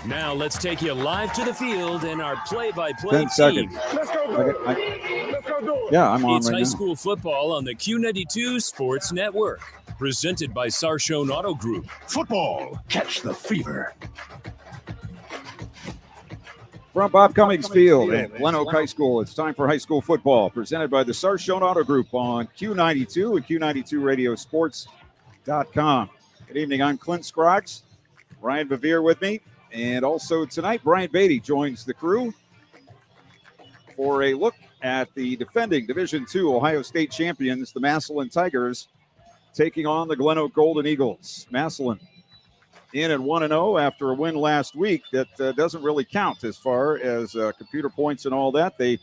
Now let's take you live to the field in our play-by-play 10 team. seconds. Let's go do it. Let's go do it. Yeah, I'm on It's right high now. school football on the Q92 Sports Network. Presented by Sarshone Auto Group. Football, catch the fever. From Bob Cummings Field at GlenOak High School, it's time for high school football, presented by the Sarshone Auto Group on Q92 and Q92radiosports.com. Good evening, I'm Clint Scroggs. Brian Bevere with me. And also tonight, Brian Beatty joins the crew for a look at the defending Division II Ohio State champions, the Massillon Tigers, taking on the GlenOak Golden Eagles. Massillon in at 1-0 after a win last week that doesn't really count as far as computer points and all that. They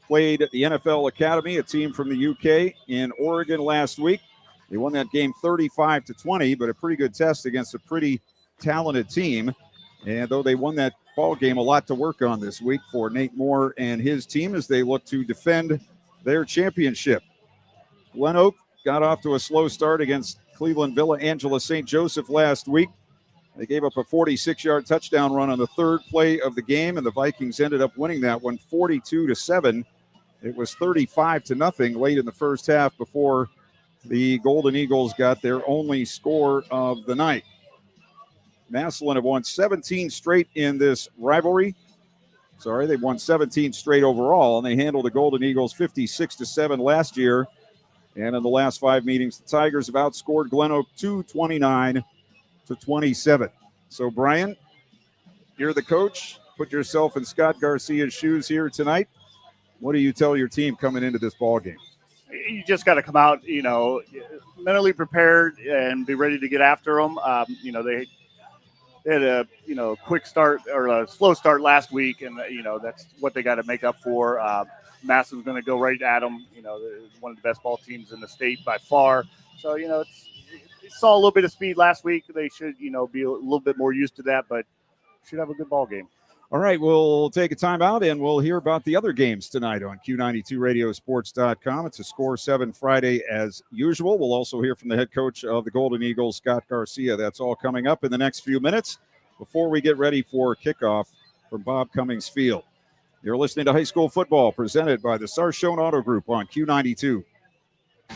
played at the NFL Academy, a team from the UK, in Oregon last week. They won that game 35-20, but a pretty good test against a pretty talented team. And though they won that ball game, a lot to work on this week for Nate Moore and his team as they look to defend their championship. GlenOak got off to a slow start against Cleveland Villa Angela St. Joseph last week. They gave up a 46-yard touchdown run on the third play of the game, and the Vikings ended up winning that one 42-7. It was 35-0 late in the first half before the Golden Eagles got their only score of the night. Massillon have won 17 straight in this rivalry. They've won 17 straight overall, and they handled the Golden Eagles 56-7 last year. And in the last 5 meetings, the Tigers have outscored GlenOak 29-27. So, Brian, you're the coach. Put yourself in Scott Garcia's shoes here tonight. What do you tell your team coming into this ball game? You just got to come out, mentally prepared and be ready to get after them. They had a quick start or a slow start last week, and that's what they got to make up for. Massillon's going to go right at them. They're one of the best ball teams in the state by far. So it saw a little bit of speed last week. They should be a little bit more used to that, but should have a good ball game. All right, we'll take a timeout and we'll hear about the other games tonight on Q92radiosports.com. It's a Score 7 Friday as usual. We'll also hear from the head coach of the Golden Eagles, Scott Garcia. That's all coming up in the next few minutes before we get ready for kickoff from Bob Cummings Field. You're listening to high school football presented by the Sarshone Auto Group on Q92.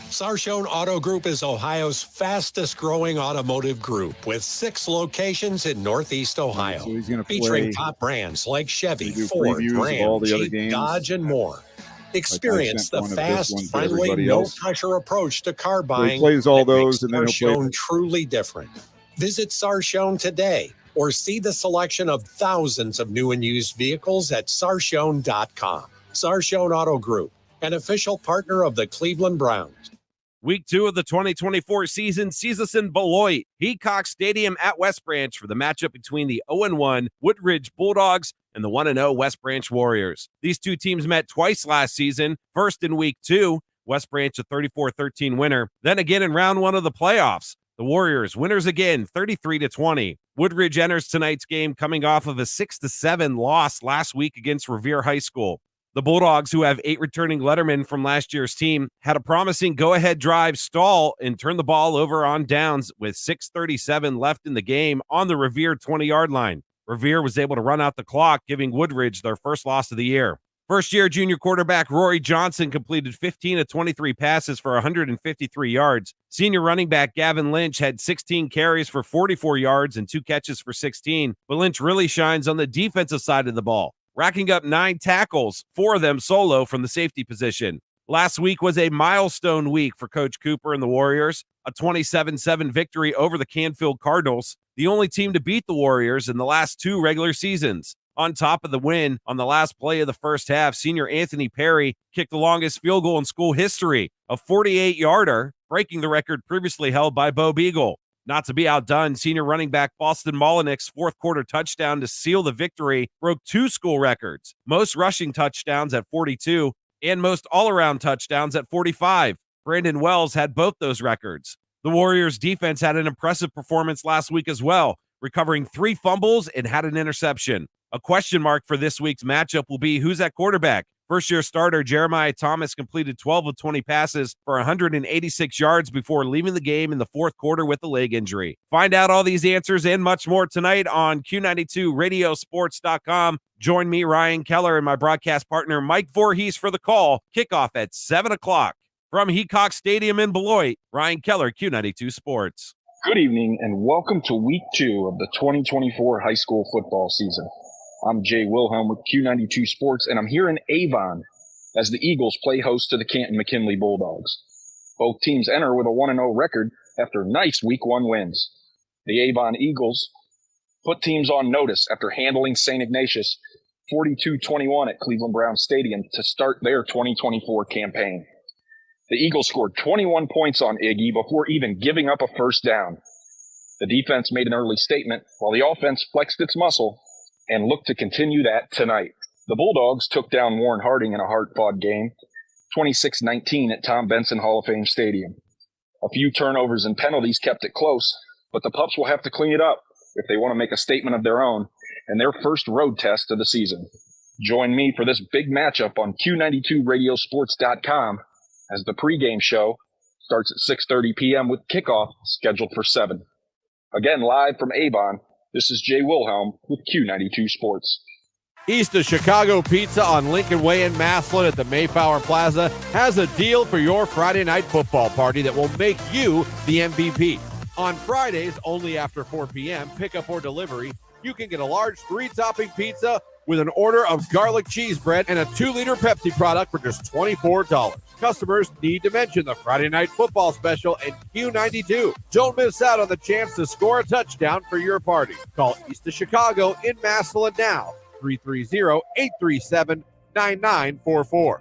Sarshone Auto Group is Ohio's fastest growing automotive group with 6 locations in Northeast Ohio, So featuring top brands like Chevy, do Ford, previews of Ram, all the other Jeep, games. Dodge, and more. Experience sent the one of this one fast, to friendly, everybody else. no-pressure apprach to car So he buying. plays all that makes those, and then he'll play. Sarshone truly different. Visit Sarshone today or see the selection of thousands of new and used vehicles at Sarshone.com. Sarshone Auto Group, an official partner of the Cleveland Browns. Week 2 of the 2024 season sees us in Beloit, Peacock Stadium at West Branch for the matchup between the 0-1 Woodridge Bulldogs and the 1-0 West Branch Warriors. These two teams met twice last season, first in Week 2, West Branch a 34-13 winner, then again in Round 1 of the playoffs. The Warriors winners again, 33-20. Woodridge enters tonight's game coming off of a 6-7 loss last week against Revere High School. The Bulldogs, who have 8 returning lettermen from last year's team, had a promising go-ahead drive stall and turn the ball over on downs with 6:37 left in the game on the Revere 20-yard line. Revere was able to run out the clock, giving Woodridge their first loss of the year. First-year junior quarterback Rory Johnson completed 15 of 23 passes for 153 yards. Senior running back Gavin Lynch had 16 carries for 44 yards and 2 catches for 16, but Lynch really shines on the defensive side of the ball, racking up 9 tackles, 4 of them solo from the safety position. Last week was a milestone week for Coach Cooper and the Warriors, a 27-7 victory over the Canfield Cardinals, the only team to beat the Warriors in the last 2 regular seasons. On top of the win, on the last play of the first half, senior Anthony Perry kicked the longest field goal in school history, a 48-yarder, breaking the record previously held by Bo Beagle. Not to be outdone, senior running back Boston Molinick's fourth-quarter touchdown to seal the victory broke 2 school records, most rushing touchdowns at 42 and most all-around touchdowns at 45. Brandon Wells had both those records. The Warriors' defense had an impressive performance last week as well, recovering 3 fumbles and had an interception. A question mark for this week's matchup will be who's at quarterback. First-year starter Jeremiah Thomas completed 12 of 20 passes for 186 yards before leaving the game in the fourth quarter with a leg injury. Find out all these answers and much more tonight on Q92radiosports.com. Join me, Ryan Keller, and my broadcast partner, Mike Voorhees, for the call. Kickoff at 7 o'clock. From Heacock Stadium in Beloit, Ryan Keller, Q92 Sports. Good evening and welcome to week 2 of the 2024 high school football season. I'm Jay Wilhelm with Q92 Sports, and I'm here in Avon as the Eagles play host to the Canton McKinley Bulldogs. Both teams enter with a 1-0 record after nice week 1 wins. The Avon Eagles put teams on notice after handling St. Ignatius 42-21 at Cleveland Brown Stadium to start their 2024 campaign. The Eagles scored 21 points on Iggy before even giving up a first down. The defense made an early statement while the offense flexed its muscle and looked to continue that tonight. The Bulldogs took down Warren Harding in a hard-fought game, 26-19 at Tom Benson Hall of Fame Stadium. A few turnovers and penalties kept it close, but the Pups will have to clean it up if they want to make a statement of their own in their first road test of the season. Join me for this big matchup on Q92radiosports.com as the pregame show starts at 6:30 p.m. with kickoff scheduled for 7. Again, live from Avon, this is Jay Wilhelm with Q92 Sports. East of Chicago Pizza on Lincoln Way in Massillon at the Mayflower Plaza has a deal for your Friday night football party that will make you the MVP. On Fridays, only after 4 p.m., pickup or delivery, you can get a large 3-topping pizza with an order of garlic cheese bread and a 2-liter Pepsi product for just $24. Customers need to mention the Friday Night Football Special and Q92. Don't miss out on the chance to score a touchdown for your party. Call East of Chicago in Massillon now, 330-837-9944.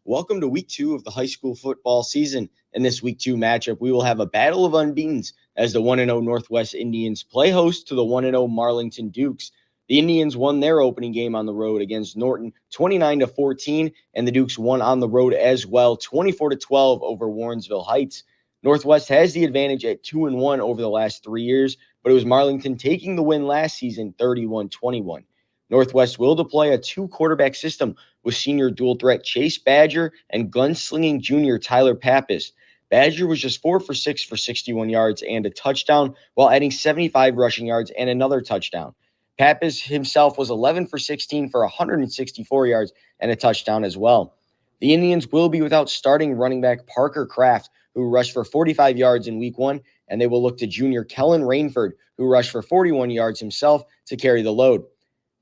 Welcome to week 2 of the high school football season. In this week 2 matchup, we will have a battle of unbeatens as the 1-0 Northwest Indians play host to the 1-0 Marlington Dukes. The Indians won their opening game on the road against Norton 29-14, and the Dukes won on the road as well 24-12 over Warrensville Heights. Northwest has the advantage at 2-1 over the last 3 years, but it was Marlington taking the win last season 31-21. Northwest will deploy a 2-quarterback system with senior dual threat Chase Badger and gunslinging junior Tyler Pappas. Badger was just 4 for 6 for 61 yards and a touchdown, while adding 75 rushing yards and another touchdown. Pappas himself was 11 for 16 for 164 yards and a touchdown as well. The Indians will be without starting running back Parker Kraft, who rushed for 45 yards in week 1, and they will look to junior Kellen Rainford, who rushed for 41 yards himself to carry the load.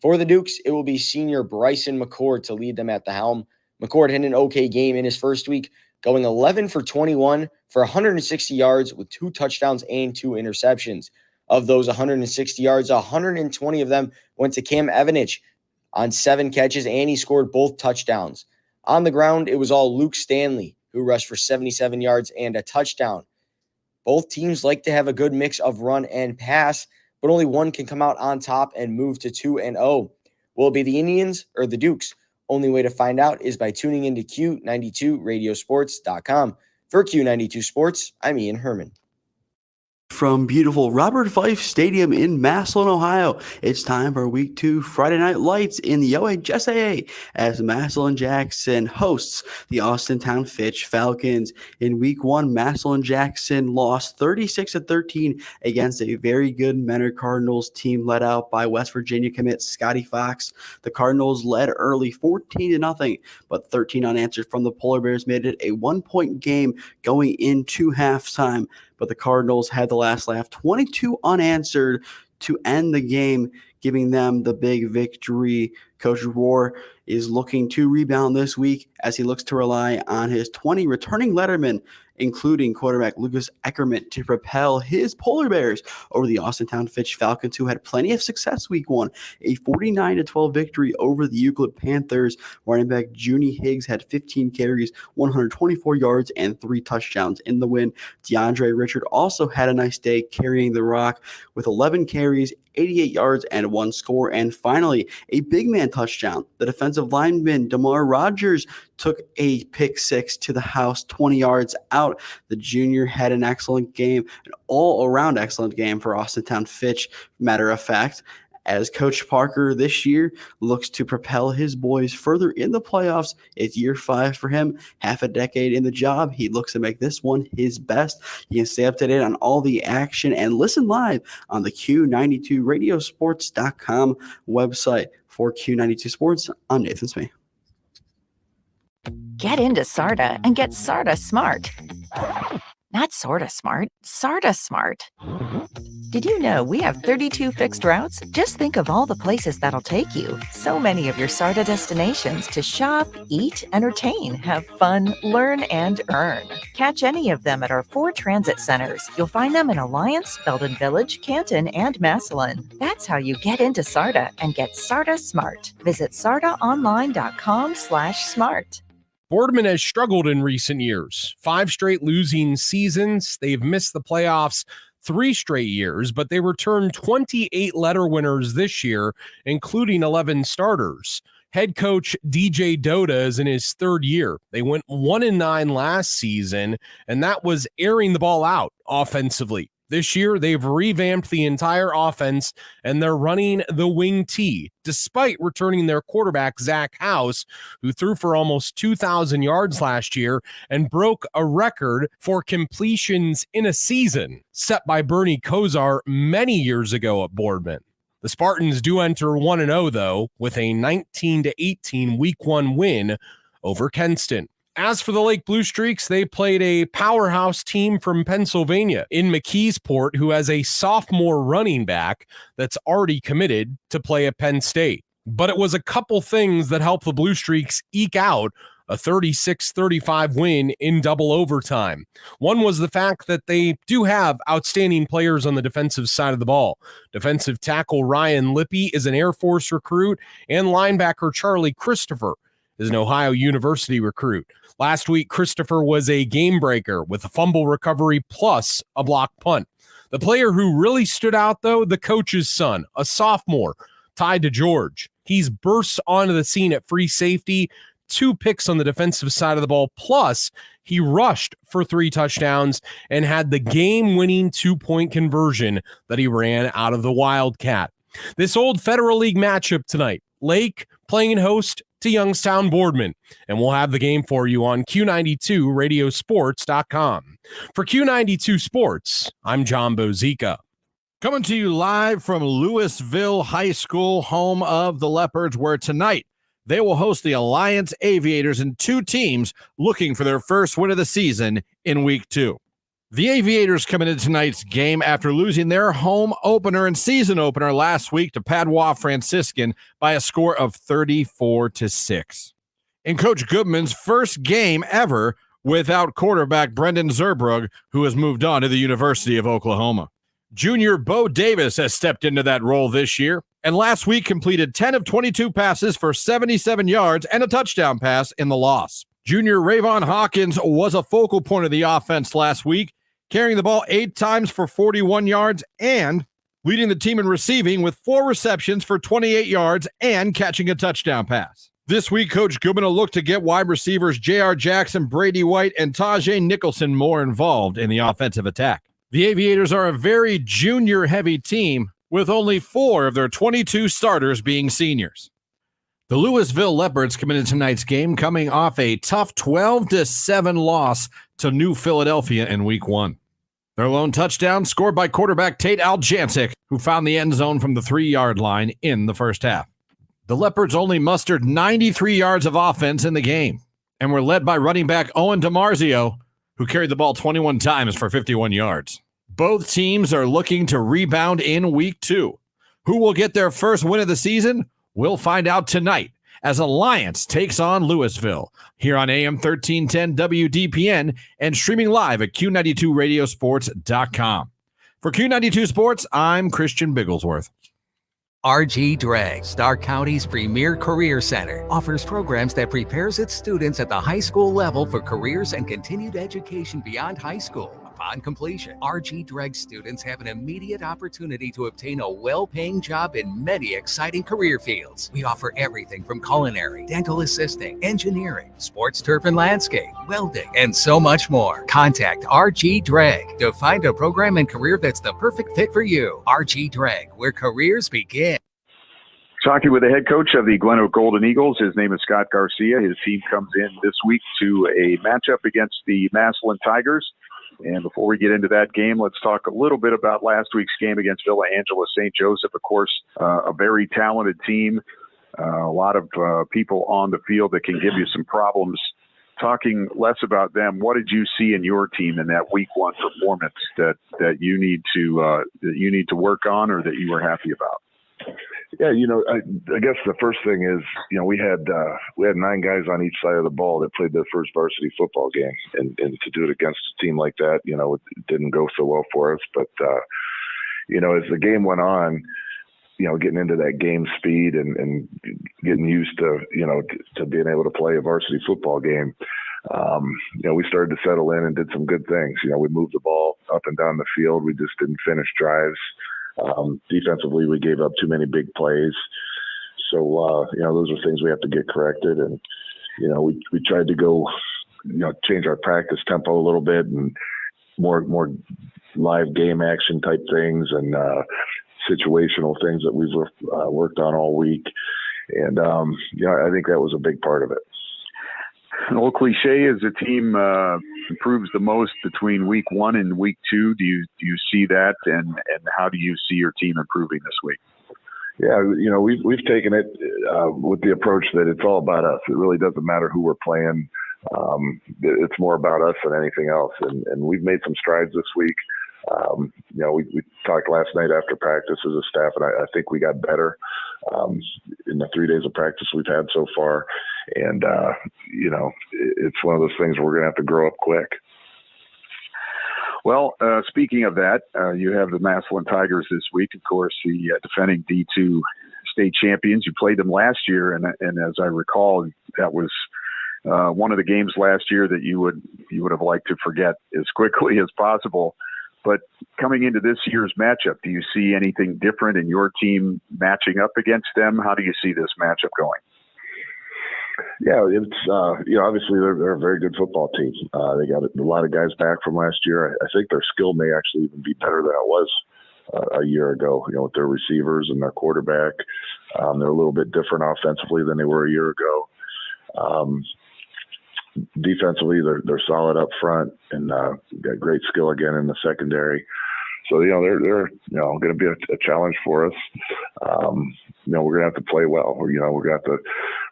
For the Dukes, it will be senior Bryson McCord to lead them at the helm. McCord had an okay game in his first week, going 11 for 21 for 160 yards with 2 touchdowns and 2 interceptions. Of those 160 yards, 120 of them went to Cam Evanich on 7 catches, and he scored both touchdowns. On the ground, it was all Luke Stanley, who rushed for 77 yards and a touchdown. Both teams like to have a good mix of run and pass, but only one can come out on top and move to 2-0. Will it be the Indians or the Dukes? Only way to find out is by tuning into Q92radiosports.com. For Q92 Sports, I'm Ian Herman. From beautiful Robert Fife Stadium in Massillon, Ohio, it's time for Week 2 Friday Night Lights in the OHSAA as Massillon Jackson hosts the Austintown Fitch Falcons. In Week 1, Massillon Jackson lost 36-13 against a very good Menor Cardinals team led out by West Virginia commit Scotty Fox. The Cardinals led early 14-0, but 13 unanswered from the Polar Bears made it a 1-point game going into halftime. But the Cardinals had the last laugh, 22 unanswered to end the game, giving them the big victory. Coach Rohr is looking to rebound this week as he looks to rely on his 20 returning lettermen, including quarterback Lucas Eckerman, to propel his Polar Bears over the Austintown Fitch Falcons, who had plenty of success week 1, a 49-12 victory over the Euclid Panthers. Running back Junie Higgs had 15 carries, 124 yards, and 3 touchdowns in the win. DeAndre Richard also had a nice day carrying the rock with 11 carries, 88 yards, and 1 score. And finally, a big man touchdown. The defensive lineman DeMar Rogers took a pick 6 to the house, 20 yards out. The junior had an excellent game, an all-around excellent game for Austintown Fitch, matter of fact. as Coach Parker this year looks to propel his boys further in the playoffs. It's year 5 for him, half a decade in the job. He looks to make this one his best. You can stay up to date on all the action and listen live on the Q92radiosports.com website. For Q92 Sports, I'm Nathan Smee. Get into SARTA and get SARTA Smart. Not sorta smart, SARTA Smart. Did you know we have 32 fixed routes? Just think of all the places that'll take you. So many of your SARTA destinations to shop, eat, entertain, have fun, learn, and earn. Catch any of them at our 4 transit centers. You'll find them in Alliance, Belden Village, Canton, and Massillon. That's how you get into SARTA and get SARTA Smart. Visit sartaonline.com/smart. Boardman has struggled in recent years. 5 straight losing seasons. They've missed the playoffs 3 straight years, but they returned 28 letter winners this year, including 11 starters. Head coach DJ Doda is in his 3rd year. They went 1-9 last season, and that was airing the ball out offensively. This year, they've revamped the entire offense, and they're running the wing T, despite returning their quarterback, Zach House, who threw for almost 2,000 yards last year and broke a record for completions in a season set by Bernie Kosar many years ago at Boardman. The Spartans do enter 1-0, though, with a 19-18 Week 1 win over Canton. As for the Lake Blue Streaks, they played a powerhouse team from Pennsylvania in McKeesport, who has a sophomore running back that's already committed to play at Penn State. But it was a couple things that helped the Blue Streaks eke out a 36-35 win in double overtime. One was the fact that they do have outstanding players on the defensive side of the ball. Defensive tackle Ryan Lippy is an Air Force recruit, and linebacker Charlie Christopher is an Ohio University recruit. Last week, Christopher was a game breaker with a fumble recovery plus a block punt. The player who really stood out, though, the coach's son, a sophomore, tied to George. He's burst onto the scene at free safety, 2 picks on the defensive side of the ball, plus he rushed for 3 touchdowns and had the game-winning 2-point conversion that he ran out of the Wildcat. This old Federal League matchup tonight, Lake playing host to Youngstown Boardman, and we'll have the game for you on Q92radiosports.com. For Q92 Sports, I'm John Bozica. Coming to you live from Louisville High School, home of the Leopards, where tonight they will host the Alliance Aviators and 2 teams looking for their first win of the season in Week 2. The Aviators come into tonight's game after losing their home opener and season opener last week to Padua Franciscan by a score of 34-6. In Coach Goodman's first game ever without quarterback Brendan Zerbrug, who has moved on to the University of Oklahoma. Junior Bo Davis has stepped into that role this year, and last week completed 10 of 22 passes for 77 yards and a touchdown pass in the loss. Junior Rayvon Hawkins was a focal point of the offense last week, carrying the ball 8 times for 41 yards and leading the team in receiving with 4 receptions for 28 yards and catching a touchdown pass. This week, Coach Goodman will look to get wide receivers J.R. Jackson, Brady White, and Tajay Nicholson more involved in the offensive attack. The Aviators are a very junior-heavy team, with only 4 of their 22 starters being seniors. The Louisville Leopards come into tonight's game coming off a tough 12-7 loss to New Philadelphia in Week 1. Their lone touchdown scored by quarterback Tate Aljancic, who found the end zone from the 3-yard line in the first half. The Leopards only mustered 93 yards of offense in the game and were led by running back Owen DiMarzio, who carried the ball 21 times for 51 yards. Both teams are looking to rebound in Week 2. Who will get their first win of the season? We'll find out tonight as Alliance takes on Louisville here on AM 1310 WDPN and streaming live at Q92radiosports.com. For Q92 Sports, I'm Christian Bigglesworth. RG Drag, Stark County's premier career center, offers programs that prepares its students at the high school level for careers and continued education beyond high school. Upon completion, RG Drag students have an immediate opportunity to obtain a well-paying job in many exciting career fields. We offer everything from culinary, dental assisting, engineering, sports turf and landscape, welding, and so much more. Contact RG Drag to find a program and career that's the perfect fit for you. RG Drag, where careers begin. Talking with the head coach of the GlenOak Golden Eagles. His name is Scott Garcia. His team comes in this week to a matchup against the Massillon Tigers. And before we get into that game, let's talk a little bit about last week's game against Villa Angela St. Joseph. Of course, a very talented team, a lot of people on the field that can give you some problems. Talking less about them, what did you see in your team in that week one performance that you need to work on, or that you were happy about? Yeah, I guess the first thing is, we had 9 guys on each side of the ball that played their first varsity football game, and to do it against a team like that, it didn't go so well for us. But as the game went on, getting into that game speed and getting used to to being able to play a varsity football game, we started to settle in and did some good things. We moved the ball up and down the field. We just didn't finish drives. Defensively, we gave up too many big plays. So, those are things we have to get corrected. And, we tried to go, change our practice tempo a little bit and more live game action type things and situational things that we've worked on all week. And, I think that was a big part of it. An old cliche is the team improves the most between week 1 and week 2. Do you see that, and how do you see your team improving this week? Yeah, we've taken it with the approach that it's all about us. It really doesn't matter who we're playing. It's more about us than anything else, and we've made some strides this week. We talked last night after practice as a staff, and I think we got better in the 3 days of practice we've had so far. And, it's one of those things where we're going to have to grow up quick. Well, speaking of that, you have the Massillon Tigers this week, of course, the defending D2 state champions. You played them last year, and as I recall, that was one of the games last year that you would have liked to forget as quickly as possible. But coming into this year's matchup, do you see anything different in your team matching up against them? How do you see this matchup going? Yeah, it's obviously they're a very good football team. They got a lot of guys back from last year. I think their skill may actually even be better than it was a year ago. With their receivers and their quarterback, they're a little bit different offensively than they were a year ago. Defensively, they're solid up front and got great skill again in the secondary. So they're going to be a challenge for us. We're going to have to play well. We're going to have to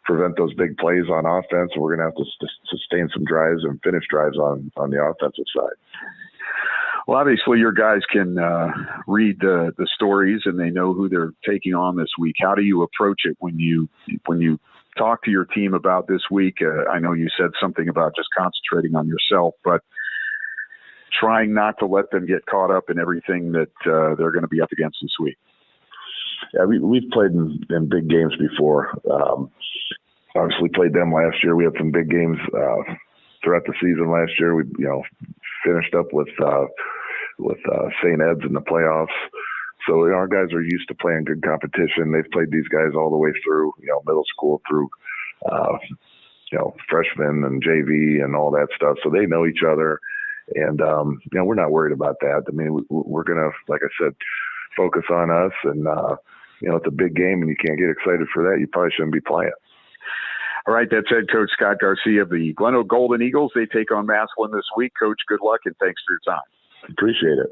prevent those big plays on offense, and we're going to have to sustain some drives and finish drives on the offensive side. Well, obviously, your guys can read the stories, and they know who they're taking on this week. How do you approach it when you talk to your team about this week? I know you said something about just concentrating on yourself, but trying not to let them get caught up in everything that they're going to be up against this week. Yeah, we've played in big games before. Obviously played them last year. We had some big games throughout the season last year. We finished up with St. Ed's in the playoffs. So our guys are used to playing good competition. They've played these guys all the way through, middle school through, freshmen and JV and all that stuff. So they know each other. And, we're not worried about that. I mean, we're going to, like I said, focus on us. And, it's a big game and you can't get excited for that. You probably shouldn't be playing. All right, that's head coach Scott Garcia of the GlenOak Golden Eagles. They take on Massillon this week. Coach, good luck and thanks for your time. Appreciate it.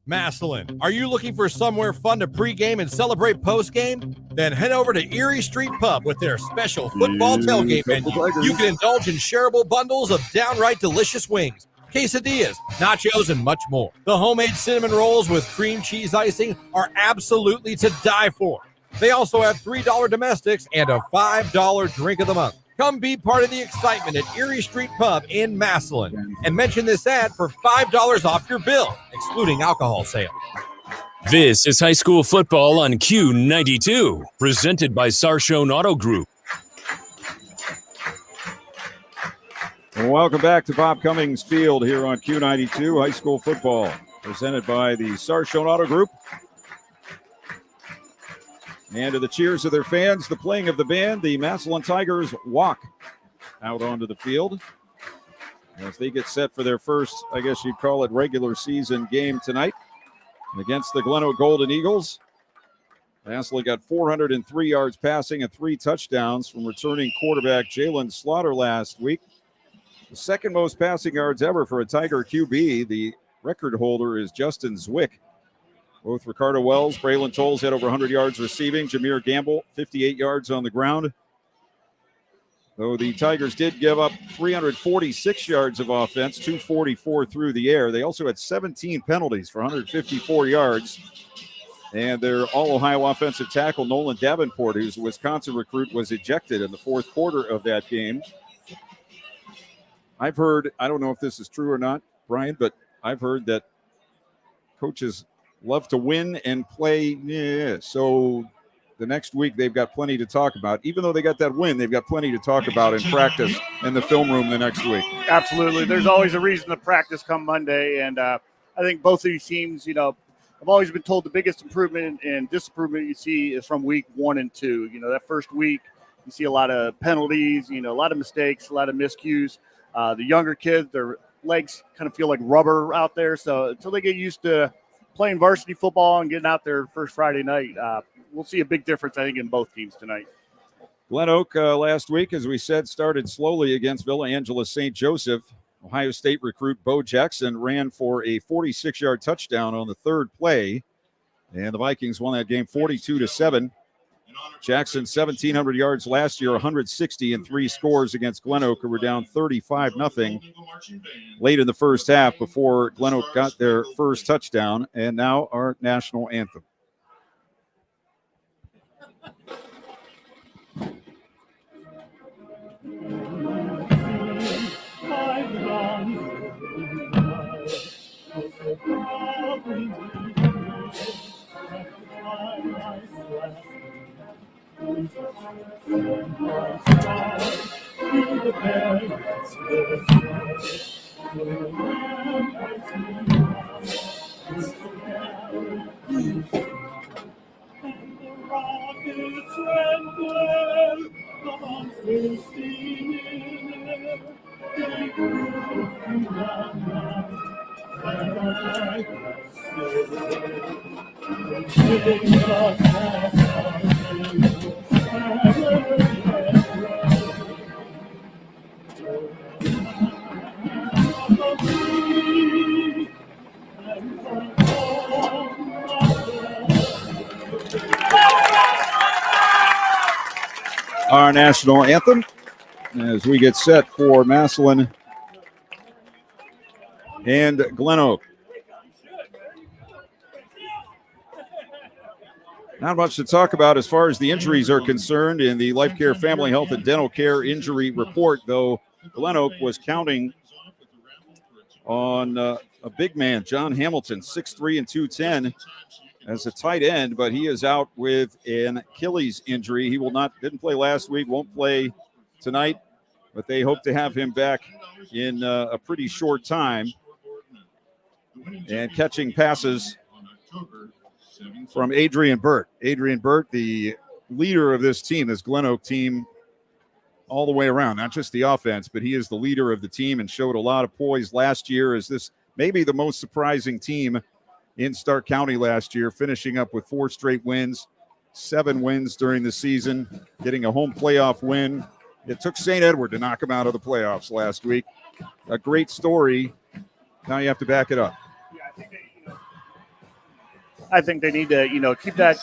Massillon, are you looking for somewhere fun to pregame and celebrate postgame? Then head over to Erie Street Pub with their special football tailgate menu. You can indulge in shareable bundles of downright delicious wings, quesadillas, nachos, and much more. The homemade cinnamon rolls with cream cheese icing are absolutely to die for. They also have $3 domestics and a $5 drink of the month. Come be part of the excitement at Erie Street Pub in Massillon and mention this ad for $5 off your bill, excluding alcohol sales. This is high school football on Q92, presented by Sarshone Auto Group. Welcome back to Bob Cummings Field here on Q92, high school football, presented by the Sarshone Auto Group. And to the cheers of their fans, the playing of the band, the Massillon Tigers walk out onto the field as they get set for their first, I guess you'd call it, regular season game tonight against the GlenOak Golden Eagles. Massillon got 403 yards passing and 3 touchdowns from returning quarterback Jalen Slaughter last week. The second most passing yards ever for a Tiger QB. The record holder is Justin Zwick. Both Ricardo Wells, Braylon Tolles had over 100 yards receiving. Jameer Gamble, 58 yards on the ground. Though the Tigers did give up 346 yards of offense, 244 through the air. They also had 17 penalties for 154 yards. And their All-Ohio offensive tackle, Nolan Davenport, who's a Wisconsin recruit, was ejected in the fourth quarter of that game. I've heard, I don't know if this is true or not, Brian, but I've heard that coaches love to win and play. Yeah, so the next week they've got plenty to talk about. Even though they got that win, they've got plenty to talk about in practice in the film room the next week. Absolutely. There's always a reason to practice come Monday. And I think both of these teams, you know, I've always been told the biggest improvement and disimprovement you see is from week 1 and 2. You know, that first week, you see a lot of penalties, you know, a lot of mistakes, a lot of miscues. The younger kids, their legs kind of feel like rubber out there. So until they get used to playing varsity football and getting out there first Friday night, we'll see a big difference, I think, in both teams tonight. GlenOak last week, as we said, started slowly against Villa Angela St. Joseph. Ohio State recruit Bo Jackson ran for a 46-yard touchdown on the third play, and the Vikings won that game 42-7. Jackson, 1,700 yards last year, 160 and 3 scores against GlenOak, who were down 35-0 late in the first half before GlenOak got their first touchdown, and now our national anthem. Our national anthem as we get set for Massillon and GlenOak. Not much to talk about as far as the injuries are concerned in the Life Care, Family Health, and Dental Care injury report, though GlenOak was counting on a big man, John Hamilton, 6'3" and 210 as a tight end, but he is out with an Achilles injury. He didn't play last week, won't play tonight, but they hope to have him back in a pretty short time. And catching passes from Adrian Burt. Adrian Burt, the leader of this team, this GlenOak team, all the way around, not just the offense, but he is the leader of the team and showed a lot of poise last year as this maybe the most surprising team in Stark County last year, finishing up with 4 straight wins, 7 wins during the season, getting a home playoff win. It took St. Edward to knock them out of the playoffs last week. A great story. Now you have to back it up. I think they need to, keep that,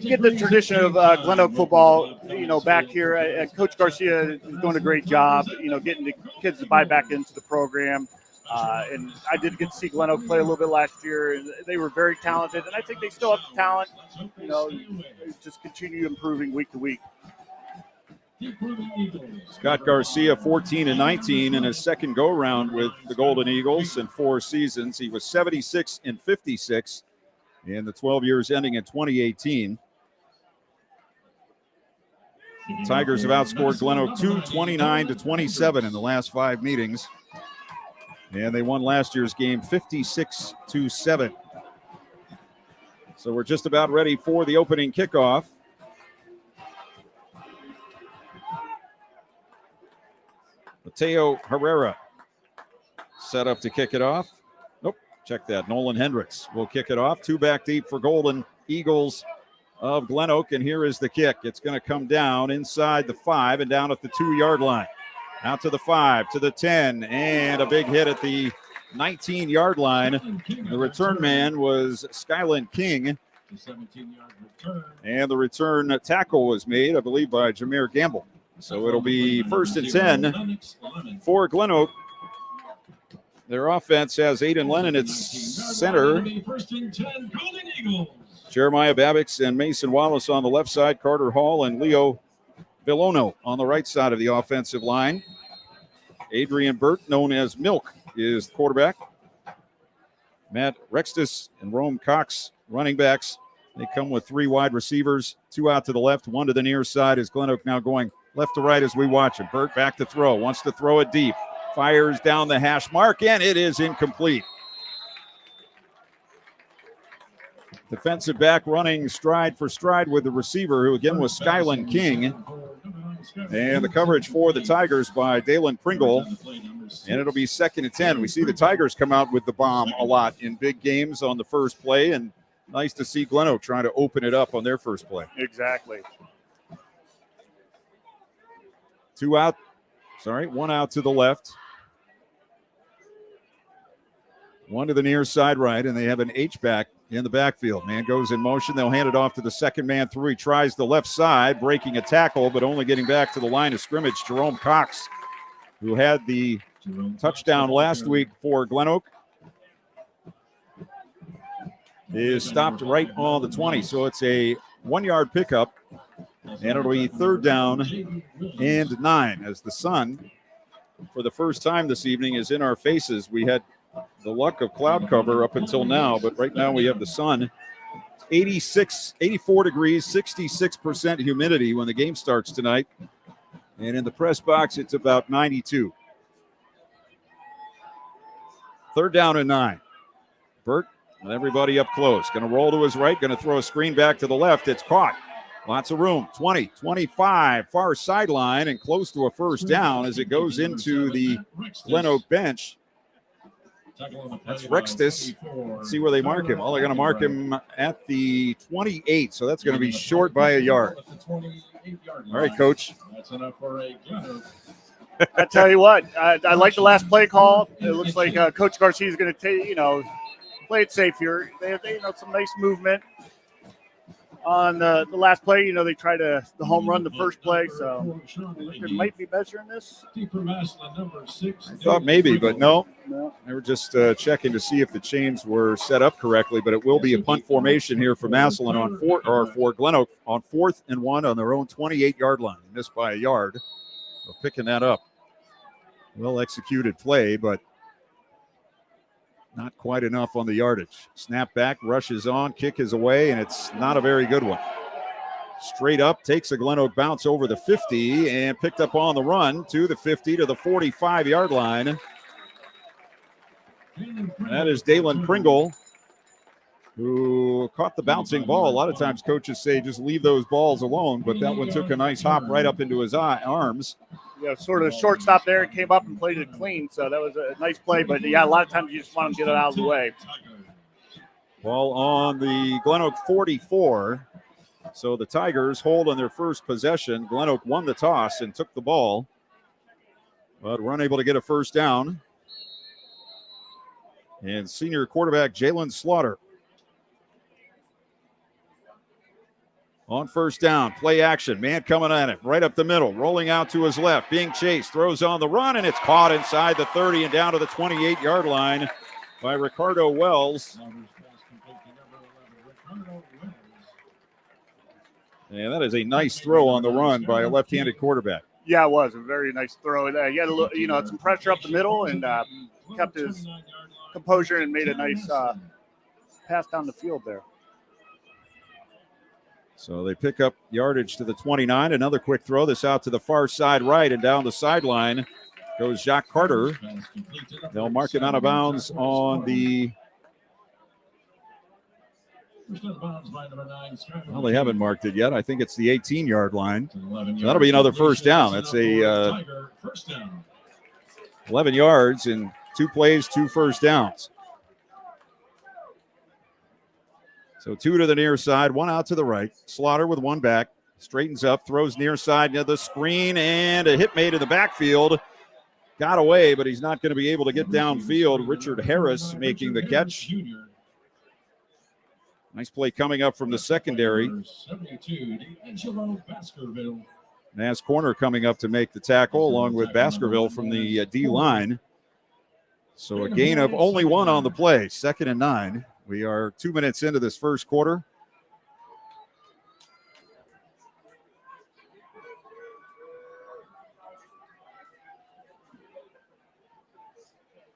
get the tradition of GlenOak football, back here. Coach Garcia is doing a great job, getting the kids to buy back into the program. And I did get to see GlenOak play a little bit last year, and they were very talented. And I think they still have the talent, just continue improving week to week. Scott Garcia, 14-19 in his second go-round with the Golden Eagles in 4 seasons. He was 76 and 56 in the 12 years ending in 2018. Tigers have outscored GlenOak 29-27 in the last 5 meetings. And they won last year's game 56-7. So we're just about ready for the opening kickoff. Mateo Herrera set up to kick it off. Nope, check that. Nolan Hendricks will kick it off. 2 back deep for Golden Eagles. of GlenOak, and here is the kick. It's going to come down inside the 5 and down at the 2-yard line. Out to the 5, to the 10, and a big hit at the 19-yard line. The return man was Skyland King. And the return tackle was made, I believe, by Jameer Gamble. So it'll be 1st and 10 for GlenOak. Their offense has Aiden Lennon at center. Jeremiah Babbix and Mason Wallace on the left side. Carter Hall and Leo Villono on the right side of the offensive line. Adrian Burt, known as Milk, is the quarterback. Matt Rextus and Rome Cox, running backs. They come with 3 wide receivers, 2 out to the left, 1 to the near side as GlenOak now going left to right as we watch him. Burt back to throw, wants to throw it deep. Fires down the hash mark, and it is incomplete. Defensive back running stride for stride with the receiver, who again was Skyland King. And the coverage for the Tigers by Dalen Pringle. And it'll be 2nd and 10. We see the Tigers come out with the bomb a lot in big games on the first play, and nice to see GlenOak trying to open it up on their first play. Exactly. 1 out to the left. 1 to the near side right, and they have an H-back in the backfield. Man goes in motion. They'll hand it off to the second man through. He tries the left side, breaking a tackle, but only getting back to the line of scrimmage. Jerome Cox, who had the touchdown last week for GlenOak, is stopped right on the 20. So it's a 1-yard pickup, and it'll be 3rd down and 9 as the sun, for the first time this evening, is in our faces. We had the luck of cloud cover up until now, but right now we have the sun. 84 degrees, 66% humidity when the game starts tonight. And in the press box, it's about 92. 3rd down and 9. Burt with everybody up close. Going to roll to his right, going to throw a screen back to the left. It's caught. Lots of room. 20, 25, far sideline, and close to a first down as it goes into the GlenOak bench. That's Rextus. Let's see where they mark him. Well, they're going to mark him at the 28, so that's going to be short by a yard. All right, Coach. I tell you what, I like the last play call. It looks like Coach Garcia is going to play it safe here. They have some nice movement on the last play. They tried the home run the first play, so it might be measuring this. I thought maybe, but no. They were just checking to see if the chains were set up correctly, but it will be a punt formation here for Massillon for GlenOak on 4th and 1 on their own 28-yard line. They missed by a yard. We're picking that up. Well-executed play, but not quite enough on the yardage. Snap back, rushes on, kick is away, and it's not a very good one. Straight up, takes a GlenOak bounce over the 50 and picked up on the run to the 50 to the 45-yard line. That is Dalen Pringle, who caught the bouncing ball. A lot of times coaches say just leave those balls alone, but that one took a nice hop right up into his arms. Yeah, sort of shortstop there, came up and played it clean, so that was a nice play. But, a lot of times you just want to get it out of the way. Ball on the GlenOak 44. So the Tigers hold on their first possession. GlenOak won the toss and took the ball, but were unable to get a first down. And senior quarterback Jalen Slaughter on first down, play action, man coming at him, right up the middle, rolling out to his left, being chased, throws on the run, and it's caught inside the 30 and down to the 28-yard line by Ricardo Wells. And that is a nice throw on the run by a left-handed quarterback. Yeah, it was a very nice throw. He had some pressure up the middle and kept his composure and made a nice pass down the field there. So they pick up yardage to the 29. Another quick throw. This out to the far side right, and down the sideline goes Jacques Carter. They'll mark him out of bounds on the... Well, they haven't marked it yet. I think it's the 18-yard line. So that'll be another first down. That's a 11 yards in 2 plays, 2 first downs. So 2 to the near side, 1 out to the right. Slaughter with 1 back. Straightens up, throws near side near the screen, and a hit made in the backfield. Got away, but he's not going to be able to get downfield. Richard Harris making the catch. Nice play coming up from the secondary. Naz Corner coming up to make the tackle, along with Baskerville from the D-line. So a gain of only 1 on the play, 2nd and 9. We are 2 minutes into this first quarter.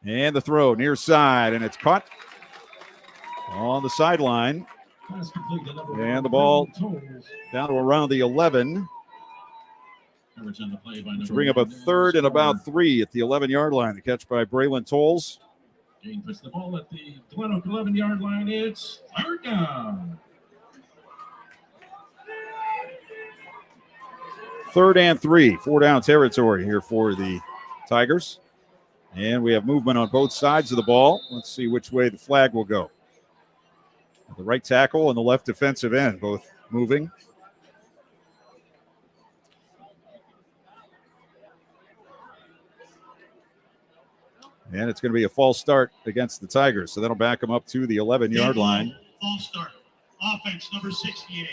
And the throw near side, and it's caught on the sideline. And the ball down to around the 11. To bring up a 3rd and about 3 at the 11-yard line. The catch by Braylon Tolles. Gain puts the ball at the GlenOak 11-yard line. It's 3rd down. 3rd and 3. 4-down territory here for the Tigers. And we have movement on both sides of the ball. Let's see which way the flag will go. The right tackle and the left defensive end both moving. And it's going to be a false start against the Tigers. So that'll back them up to the 11-yard line. False start. Offense number 68.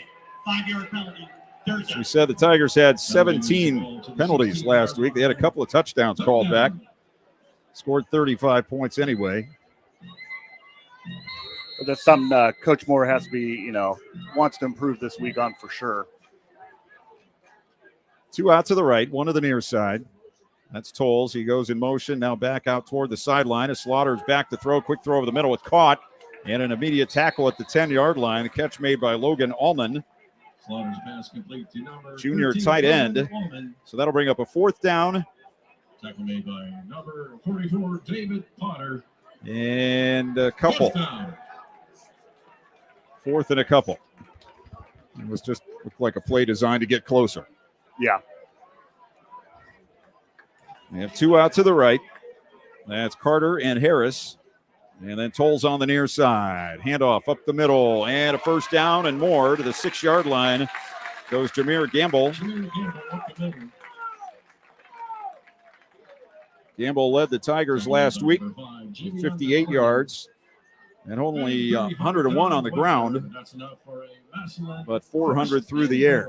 5-yard penalty. As we said, the Tigers had 17 penalties last week. They had a couple of touchdowns called back. Scored 35 points anyway. But that's something Coach Moore has to be, wants to improve this week on for sure. 2 out to the right, 1 to the near side. That's Tolles. He goes in motion, now back out toward the sideline. As Slaughter's back to throw. Quick throw over the middle. It's caught. And an immediate tackle at the 10-yard line. A catch made by Logan Allman. Slaughter's pass complete to number Junior 13, tight end. Allman. So that'll bring up a 4th down. Tackle made by number 44, David Potter. And a couple. Touchdown. 4th and a couple. It was just looked like a play designed to get closer. Yeah. They have 2 out to the right. That's Carter and Harris. And then Tolles on the near side. Handoff up the middle. And a 1st down and more to the 6-yard line. Goes Jameer Gamble. Gamble led the Tigers last week, 58 yards, and only 101 on the ground, but 400 through the air.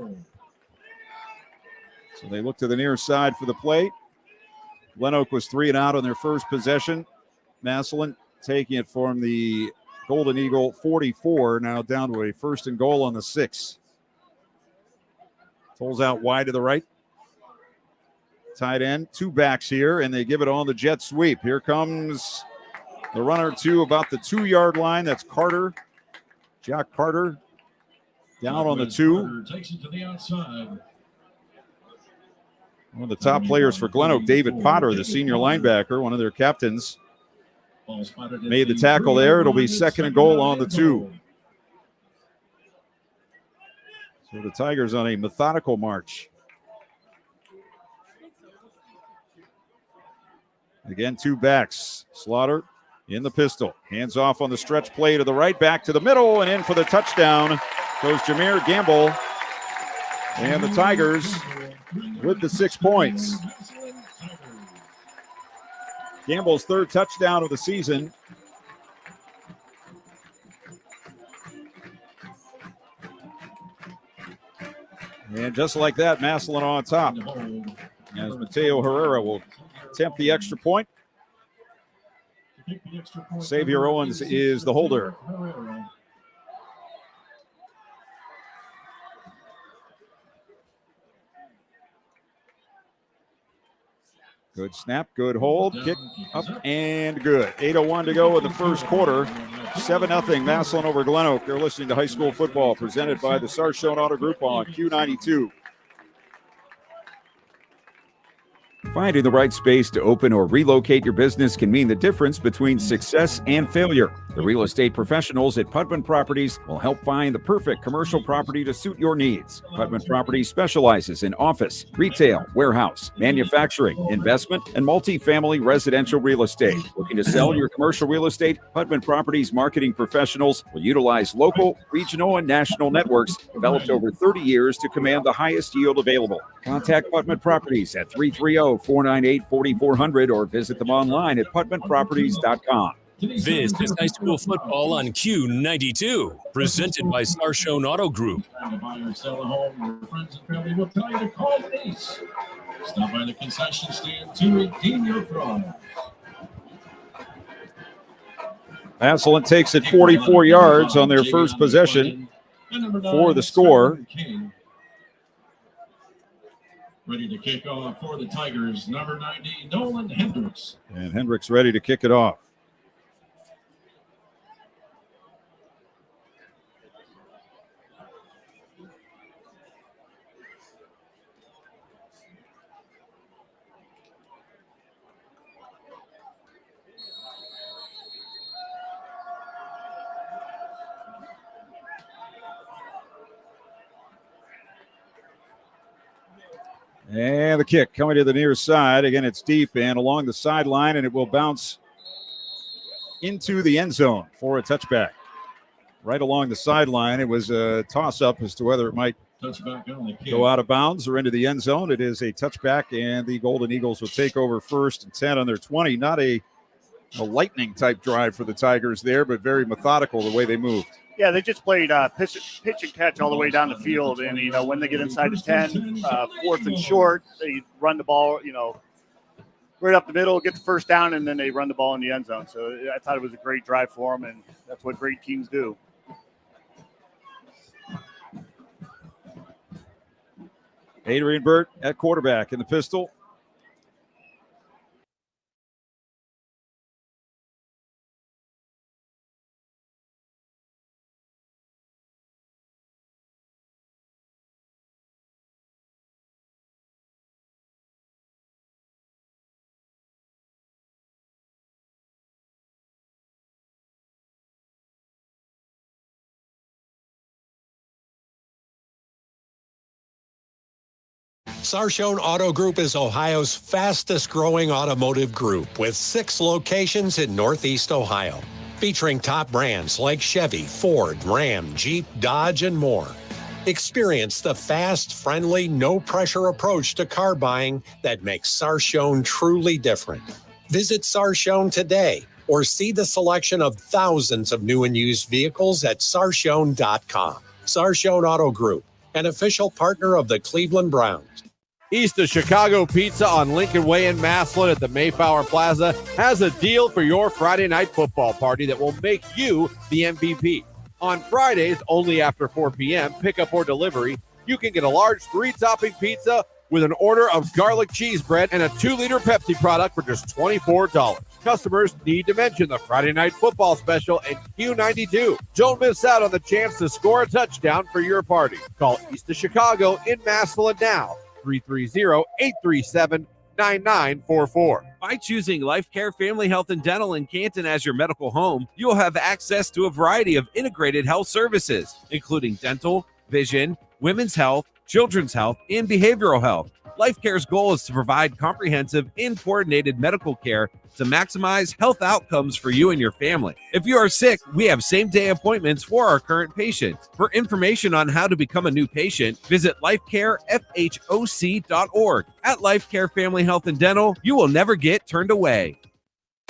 So they look to the near side for the play. GlenOak was 3 and out on their first possession. Massillon taking it from the Golden Eagle 44, now down to a 1st and goal on the 6. Tolles out wide to the right. Tight end, 2 backs here, and they give it on the jet sweep. Here comes the runner to about the 2-yard line. That's Carter. Jack Carter down on the 2. Takes it to the outside. One of the top players for GlenOak, David Potter, the senior linebacker, one of their captains, made the tackle there. It'll be 2nd and goal on the 2. So the Tigers on a methodical march. Again, 2 backs. Slaughter in the pistol. Hands off on the stretch play to the right, back to the middle, and in for the touchdown goes Jameer Gamble. And the Tigers with the 6 points. Gamble's 3rd touchdown of the season. And just like that, Massillon on top. As Mateo Herrera will attempt the extra point. Xavier Owens is the holder. Good snap, good hold, kick up and good. 8:01 to go in the first quarter. 7-0 Massillon over GlenOak. You're listening to High School Football presented by the Sarshone Auto Group on Q92. Finding the right space to open or relocate your business can mean the difference between success and failure. The real estate professionals at Putman Properties will help find the perfect commercial property to suit your needs. Putman Properties specializes in office, retail, warehouse, manufacturing, investment, and multifamily residential real estate. Looking to sell your commercial real estate? Putman Properties marketing professionals will utilize local, regional, and national networks developed over 30 years to command the highest yield available. Contact Putman Properties at 330-498-4400 or visit them online at putmanproperties.com. This is high school football on Q92, presented by Sarshone Auto Group. To buy or sell a home, your friends and family will tell you to call Ace. Stop by the concession stand to redeem your prize. Massillon takes it 44 yards on their first possession for the score. Ready to kick off for the Tigers, number 90, Nolan Hendricks. And Hendricks ready to kick it off. And the kick coming to the near side. Again, it's deep and along the sideline, and it will bounce into the end zone for a touchback. Right along the sideline, it was a toss-up as to whether it might go out of bounds or into the end zone. It is a touchback, and the Golden Eagles will take over first and 10 on their 20. Not a lightning-type drive for the Tigers there, but very methodical the way they moved. Yeah, they just played pitch and catch all the way down the field. And, when they get inside the 10, fourth and short, they run the ball, right up the middle, get the first down, and then they run the ball in the end zone. So I thought it was a great drive for them, and that's what great teams do. Adrian Burt at quarterback in the pistol. Sarshone Auto Group is Ohio's fastest growing automotive group with 6 locations in Northeast Ohio, featuring top brands like Chevy, Ford, Ram, Jeep, Dodge, and more. Experience the fast, friendly, no-pressure approach to car buying that makes Sarshone truly different. Visit Sarshone today or see the selection of thousands of new and used vehicles at Sarshone.com. Sarshone Auto Group, an official partner of the Cleveland Browns. East of Chicago Pizza on Lincoln Way in Massillon at the Mayflower Plaza has a deal for your Friday night football party that will make you the MVP. On Fridays, only after 4 p.m., pickup or delivery, you can get a large 3-topping pizza with an order of garlic cheese bread and a 2-liter Pepsi product for just $24. Customers need to mention the Friday night football special and Q92. Don't miss out on the chance to score a touchdown for your party. Call East of Chicago in Massillon now. 330-837-9944. By choosing Life Care Family Health and Dental in Canton as your medical home, you'll have access to a variety of integrated health services, including dental, vision, women's health, children's health, and behavioral health. Life Care's goal is to provide comprehensive and coordinated medical care to maximize health outcomes for you and your family. If you are sick, we have same-day appointments for our current patients. For information on how to become a new patient, visit lifecarefhoc.org. At Life Care Family Health and Dental, you will never get turned away.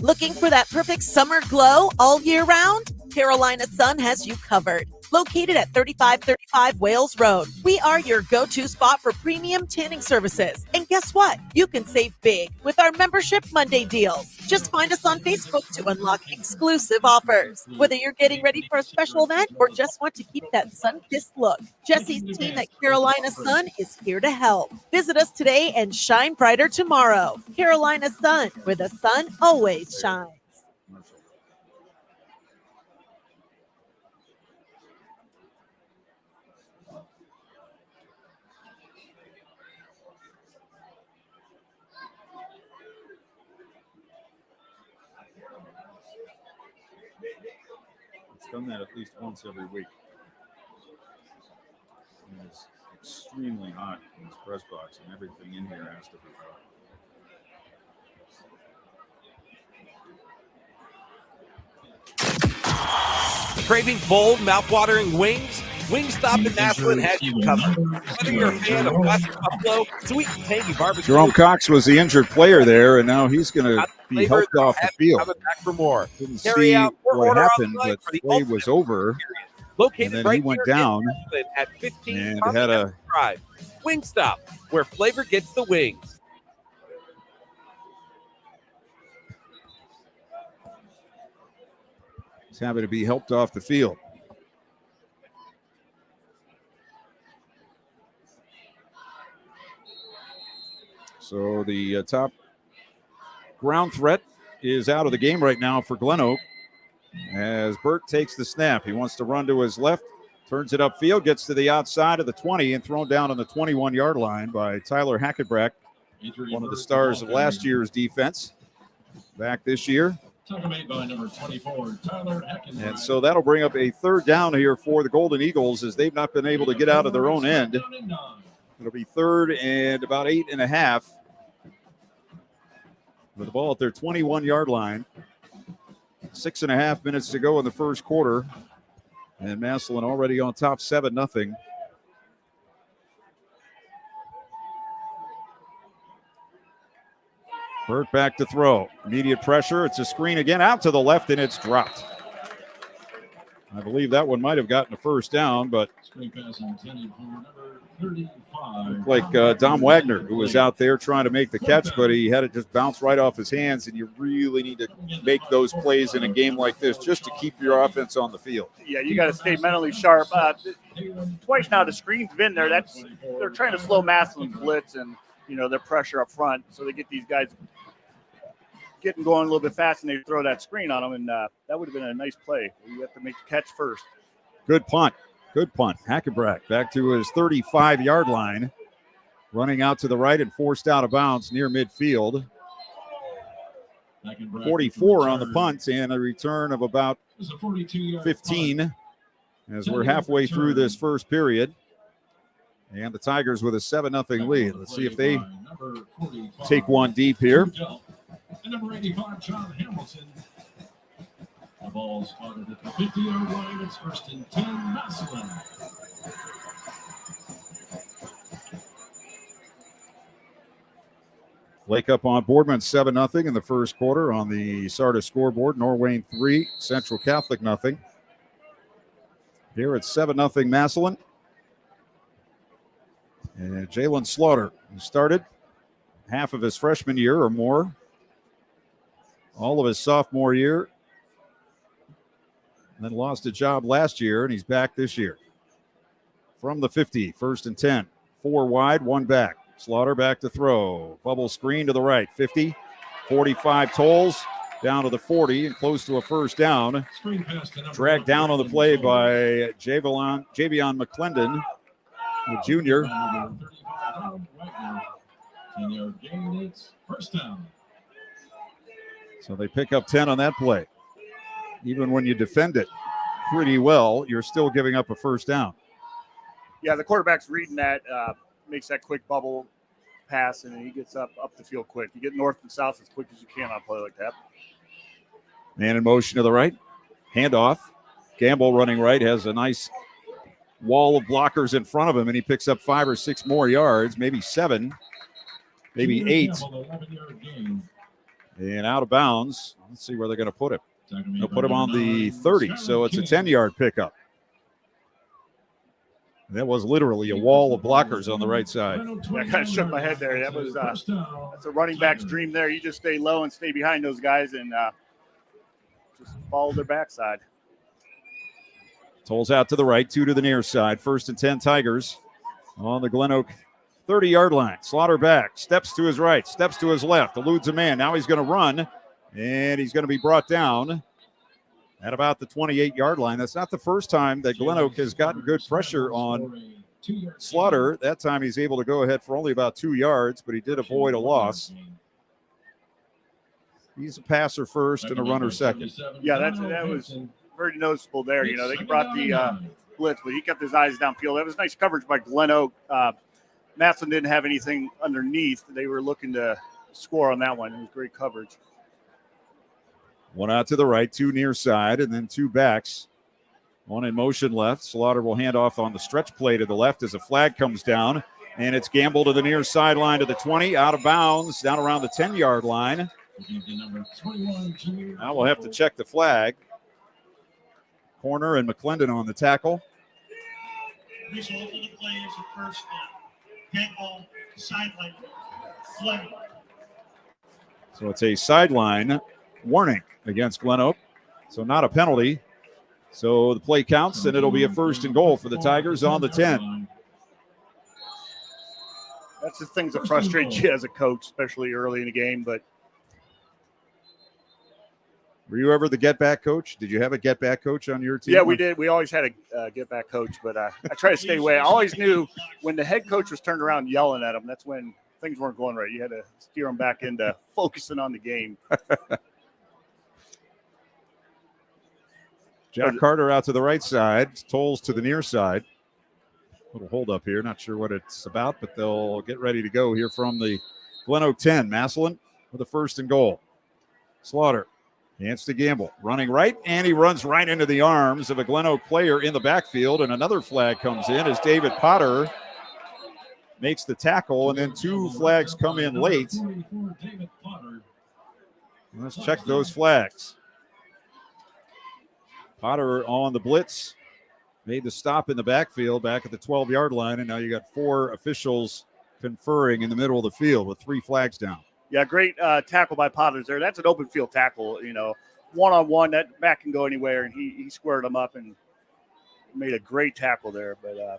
Looking for that perfect summer glow all year round? Carolina Sun has you covered. Located at 3535 Wales Road, we are your go-to spot for premium tanning services. And guess what? You can save big with our Membership Monday deals. Just find us on Facebook to unlock exclusive offers. Whether you're getting ready for a special event or just want to keep that sun-kissed look, Jesse's team at Carolina Sun is here to help. Visit us today and shine brighter tomorrow. Carolina Sun, where the sun always shines. done that at least once every week. And it's extremely hot in this press box, and everything in here has to be hot. Craving bold, mouth-watering wings? Wingstop in Massillon has you covered. Whether you're a fan of West Buffalo, sweet and tangy barbecue. Jerome Cox was the injured player there, and now he's going to be helped off the field. Coming back for more. Didn't Carry see out or what order happened, online but for the play was over, Located and then right he went here in down Massillon at 15 and Tommy had a Evans Drive. Wingstop, where flavor gets the wings. He's happy to be helped off the field. So the top ground threat is out of the game right now for GlenOak as Burt takes the snap. He wants to run to his left, turns it upfield, gets to the outside of the 20 and thrown down on the 21-yard line by Tyler Hackenbrack, one of the stars of last year's defense, back this year. Made by number 24, Tyler And so that'll bring up a third down here for the Golden Eagles as they've not been able to get out of their own end. It'll be third and about 8.5. With the ball at their 21-yard line. 6.5 minutes to go in the first quarter. And Massillon already on top 7-0. Burt back to throw. Immediate pressure. It's a screen again out to the left, and it's dropped. I believe that one might have gotten a first down, but looked like Dom Wagner, who was out there trying to make the catch, but he had it just bounce right off his hands, and you really need to make those plays in a game like this just to keep your offense on the field. Yeah, you got to stay mentally sharp. Twice now the screen's been there. They're trying to slow Massillon's blitz and their pressure up front, so they get these guys getting going a little bit fast, and they throw that screen on them, and that would have been a nice play. You have to make the catch first. Good punt. Good punt. Hackenbrack back to his 35-yard line, running out to the right and forced out of bounds near midfield. 44 on the punt and a return of about 15 as we're halfway through this first period. And the Tigers with a 7-0 lead. Let's see if they take one deep here. And number 85, John Hamilton. The ball spotted at the 50-yard line. It's first and 10, Massillon. Lake up on Boardman 7-0 in the first quarter on the Sardis scoreboard. Norwayne 3, Central Catholic 0. Here it's 7-0 Massillon. And Jalen Slaughter, who started half of his freshman year or more, all of his sophomore year, and then lost a job last year, and he's back this year. From the 50, first and 10. 4 wide, 1 back. Slaughter back to throw. Bubble screen to the right. 50, 45 tolls, down to the 40 and close to a first down. Dragged down on the play by Javion McClendon, the junior. So they pick up 10 on that play. Even when you defend it pretty well, you're still giving up a first down. Yeah, the quarterback's reading that, makes that quick bubble pass, and he gets up the field quick. You get north and south as quick as you can on a play like that. Man in motion to the right. Handoff. Gamble running right, has a nice wall of blockers in front of him, and he picks up 5 or 6 more yards, maybe 7, maybe 8. And out of bounds. Let's see where they're going to put him. They'll put him on the 30, so it's a 10-yard pickup. That was literally a wall of blockers on the right side. I kind of shook my head there. That was that's a running back's dream there. You just stay low and stay behind those guys and just follow their backside. Tolls out to the right, 2 to the near side. First and 10 Tigers on the GlenOak 30-yard line. Slaughter back, steps to his right, steps to his left, eludes a man. Now he's going to run, and he's going to be brought down at about the 28-yard line. That's not the first time that GlenOak has gotten good pressure on Slaughter. That time he's able to go ahead for only about 2 yards, but he did avoid a loss. He's a passer first and a runner second. Yeah, that was very noticeable there. You know, they brought the blitz, but he kept his eyes downfield. That was nice coverage by GlenOak. Massillon didn't have anything underneath. They were looking to score on that one. It was great coverage. One out to the right, two near side, and then two backs. One in motion left. Slaughter will hand off on the stretch play to the left as a flag comes down. And it's Gamble to the near sideline to the 20, out of bounds, down around the 10-yard line. Now we'll have to check the flag. Corner and McClendon on the tackle. Result of the play is a first down. Head ball, sideline, flag. So it's a sideline warning against GlenOak. So not a penalty. So the play counts, and it'll be a first and goal for the Tigers on the 10. That's the things that frustrate you as a coach, especially early in the game. But were you ever the get-back coach? Did you have a get-back coach on your team? yeah, we did. We always had a get-back coach, but I try to stay away. I always knew when the head coach was turned around yelling at him, that's when things weren't going right. You had to steer them back into focusing on the game. Jack Carter out to the right side. Tolles to the near side. Little hold up here. Not sure what it's about, but they'll get ready to go here from the GlenOak 10. Massillon with a first and goal. Slaughter hands to Gamble. Running right, and he runs right into the arms of a GlenOak player in the backfield, and another flag comes in as David Potter makes the tackle, and then two flags come in late. Let's check those flags. Potter on the blitz, made the stop in the backfield back at the 12-yard line, and now you got four officials conferring in the middle of the field with three flags down. Yeah, great tackle by Potter there. That's an open field tackle, you know. One-on-one, that back can go anywhere, and he squared him up and made a great tackle there. But you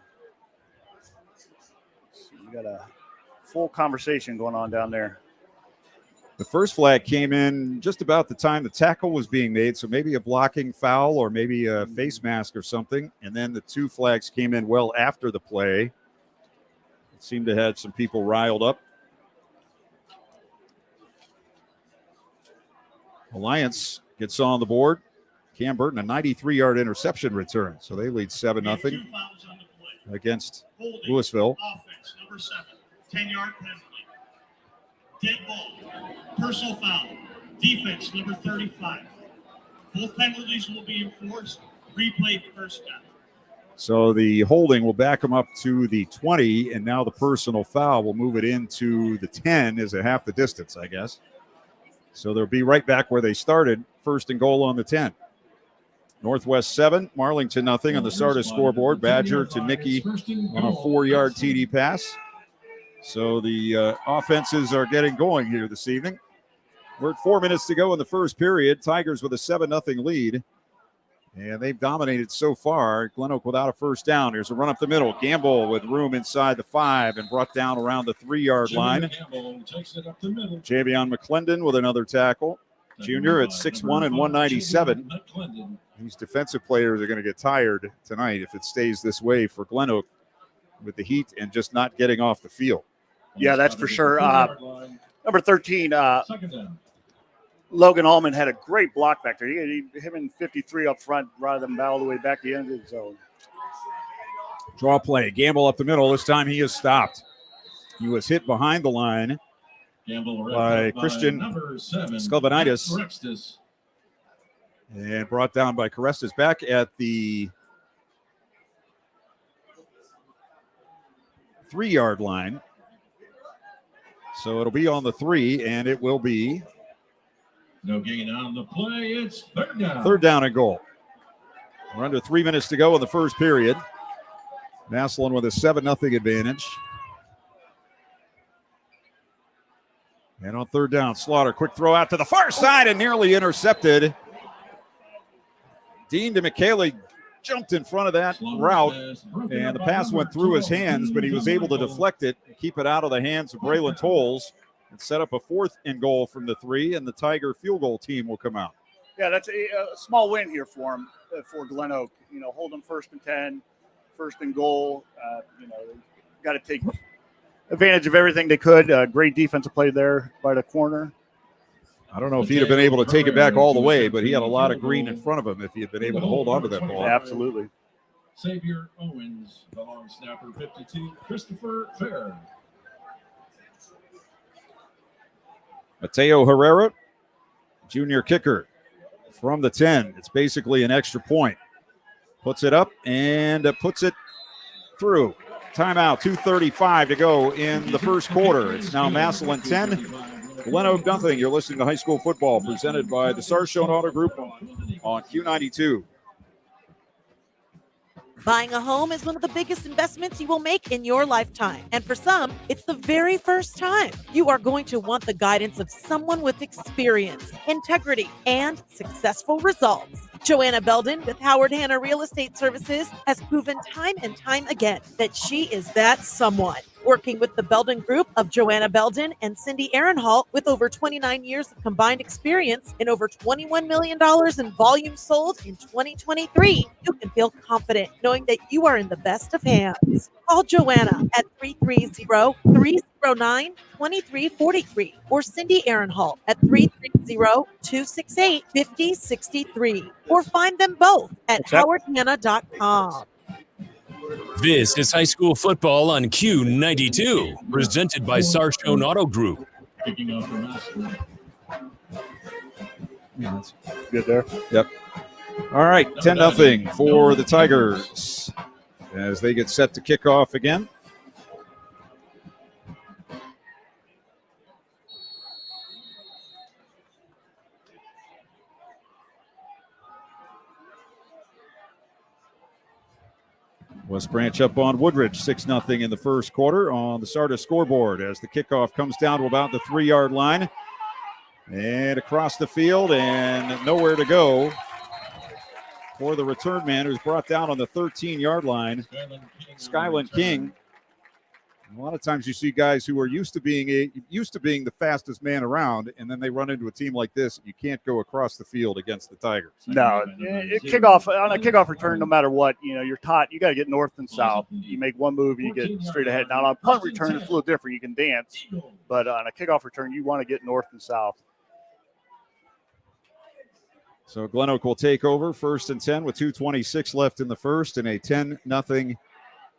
got a full conversation going on down there. The first flag came in just about the time the tackle was being made, so maybe a blocking foul or maybe a face mask or something. And then the two flags came in well after the play. It seemed to have some people riled up. Alliance gets on the board. Cam Burton, a 93-yard interception return. So they lead 7-0 against Louisville. Offense, number 7, 10-yard penalty. Dead ball, personal foul. Defense, number 35. Both penalties will be enforced. Replay first down. So the holding will back them up to the 20, and now the personal foul will move it into the 10 as a half the distance, I guess. So they'll be right back where they started, first and goal on the 10. Northwest 7, Marlington nothing on the Sardis scoreboard. Badger to Nicky on a 4-yard TD pass. So the offenses are getting going here this evening. We're at 4 minutes to go in the first period. Tigers with a 7-0 lead. And they've dominated so far. GlenOak without a first down. Here's a run up the middle. Gamble with room inside the 5 and brought down around the 3-yard line. Javion McClendon with another tackle. Junior at 6'1" and 197. These defensive players are going to get tired tonight if it stays this way for GlenOak with the heat and just not getting off the field. Yeah, that's for sure. Number 13, Logan Allman had a great block back there. Him and 53 up front rather than all the way back the end of the zone. Draw play. Gamble up the middle. This time he is stopped. He was hit behind the line by Christian Skelvanitis and brought down by Carestas. Back at the 3-yard line. So it'll be on the 3, and it will be no gain on the play. It's third down. Third down and goal. We're under 3 minutes to go in the first period. Massillon with a 7-0 advantage. And on third down, Slaughter, quick throw out to the far side and nearly intercepted. Dean to McKinley jumped in front of that route, and the pass went through his hands, but he was able to deflect it and keep it out of the hands of Braylon Tolles and set up a 4th and goal from the 3, and the Tiger field goal team will come out. Yeah, that's a small win here for him, for GlenOak. You know, hold them 1st and 10, 1st and goal. You know, got to take advantage of everything they could. Great defensive play there by the corner. I don't know if he'd have been able to take it back all the way, but he had a lot of green in front of him if he had been able to hold on to that ball. Absolutely. Xavier Owens, the long snapper, 52, Christopher Fair. Mateo Herrera, junior kicker from the 10. It's basically an extra point. Puts it up and puts it through. Timeout, 2:35 to go in the first quarter. It's now Massillon 10, GlenOak nothing. You're listening to High School Football presented by the Sarshone Auto Group on Q92. Buying a home is one of the biggest investments you will make in your lifetime. And for some, it's the very first time. You are going to want the guidance of someone with experience, integrity, and successful results. Joanna Belden with Howard Hanna Real Estate Services has proven time and time again that she is that someone. Working with the Belden Group of Joanna Belden and Cindy Aaronhall with over 29 years of combined experience and over $21 million in volume sold in 2023, you can feel confident knowing that you are in the best of hands. Call Joanna at 330-309-2343 or Cindy Aaronhall at 330-268-5063 or find them both at howardhanna.com. This is high school football on Q92, presented by Sarshone Auto Group. Kicking off for Massillon. Yeah, that's good there. Yep. All right, 10-0 for the Tigers as they get set to kick off again. West Branch up on Woodridge, 6-0 in the first quarter on the Sardis scoreboard as the kickoff comes down to about the 3-yard line. And across the field and nowhere to go for the return man who's brought down on the 13-yard line, Skyland King. A lot of times you see guys who are used to being the fastest man around, and then they run into a team like this. You can't go across the field against the Tigers. No, kickoff on a kickoff return, no matter what, you're taught you got to get north and south. You make one move, and you get straight ahead. Now on a punt return, it's a little different. You can dance, but on a kickoff return, you want to get north and south. So GlenOak will take over 1st and 10 with 2:26 left in the first and a 10-0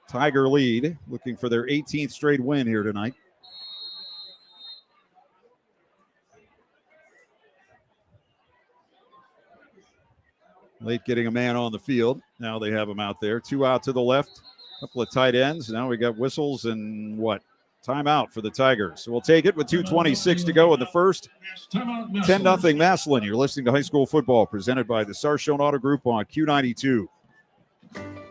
Tiger lead, looking for their 18th straight win here tonight. Late getting a man on the field. Now they have him out there. 2 out to the left, a couple of tight ends. Now we got whistles and timeout for the Tigers. So we'll take it with 2:26 to go in the first. 10-0 Massillon. You're listening to High School Football presented by the Sarshone Auto Group on Q92.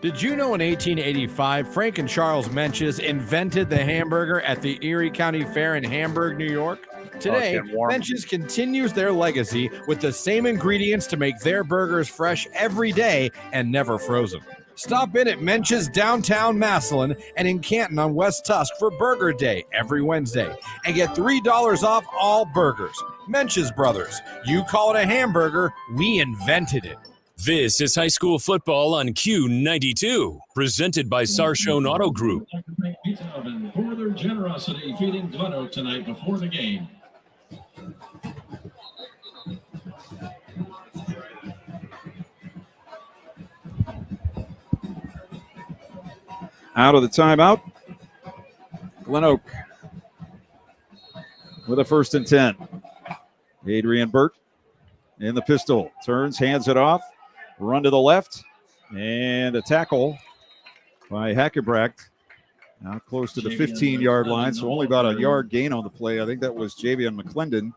Did you know in 1885, Frank and Charles Menches invented the hamburger at the Erie County Fair in Hamburg, New York? Today, Menches continues their legacy with the same ingredients to make their burgers fresh every day and never frozen. Stop in at Menches downtown Massillon and in Canton on West Tusk for Burger Day every Wednesday and get $3 off all burgers. Menches Brothers, you call it a hamburger, we invented it. This is high school football on Q92, presented by Sarshone Auto Group. Pizza Oven for their generosity feeding GlenOak tonight before the game. Out of the timeout, GlenOak with a 1st and 10. Adrian Burt in the pistol, turns, hands it off, run to the left, and a tackle by Hackenbracht. Now close to the 15-yard line, so only about a yard gain on the play. I think that was Javion McClendon.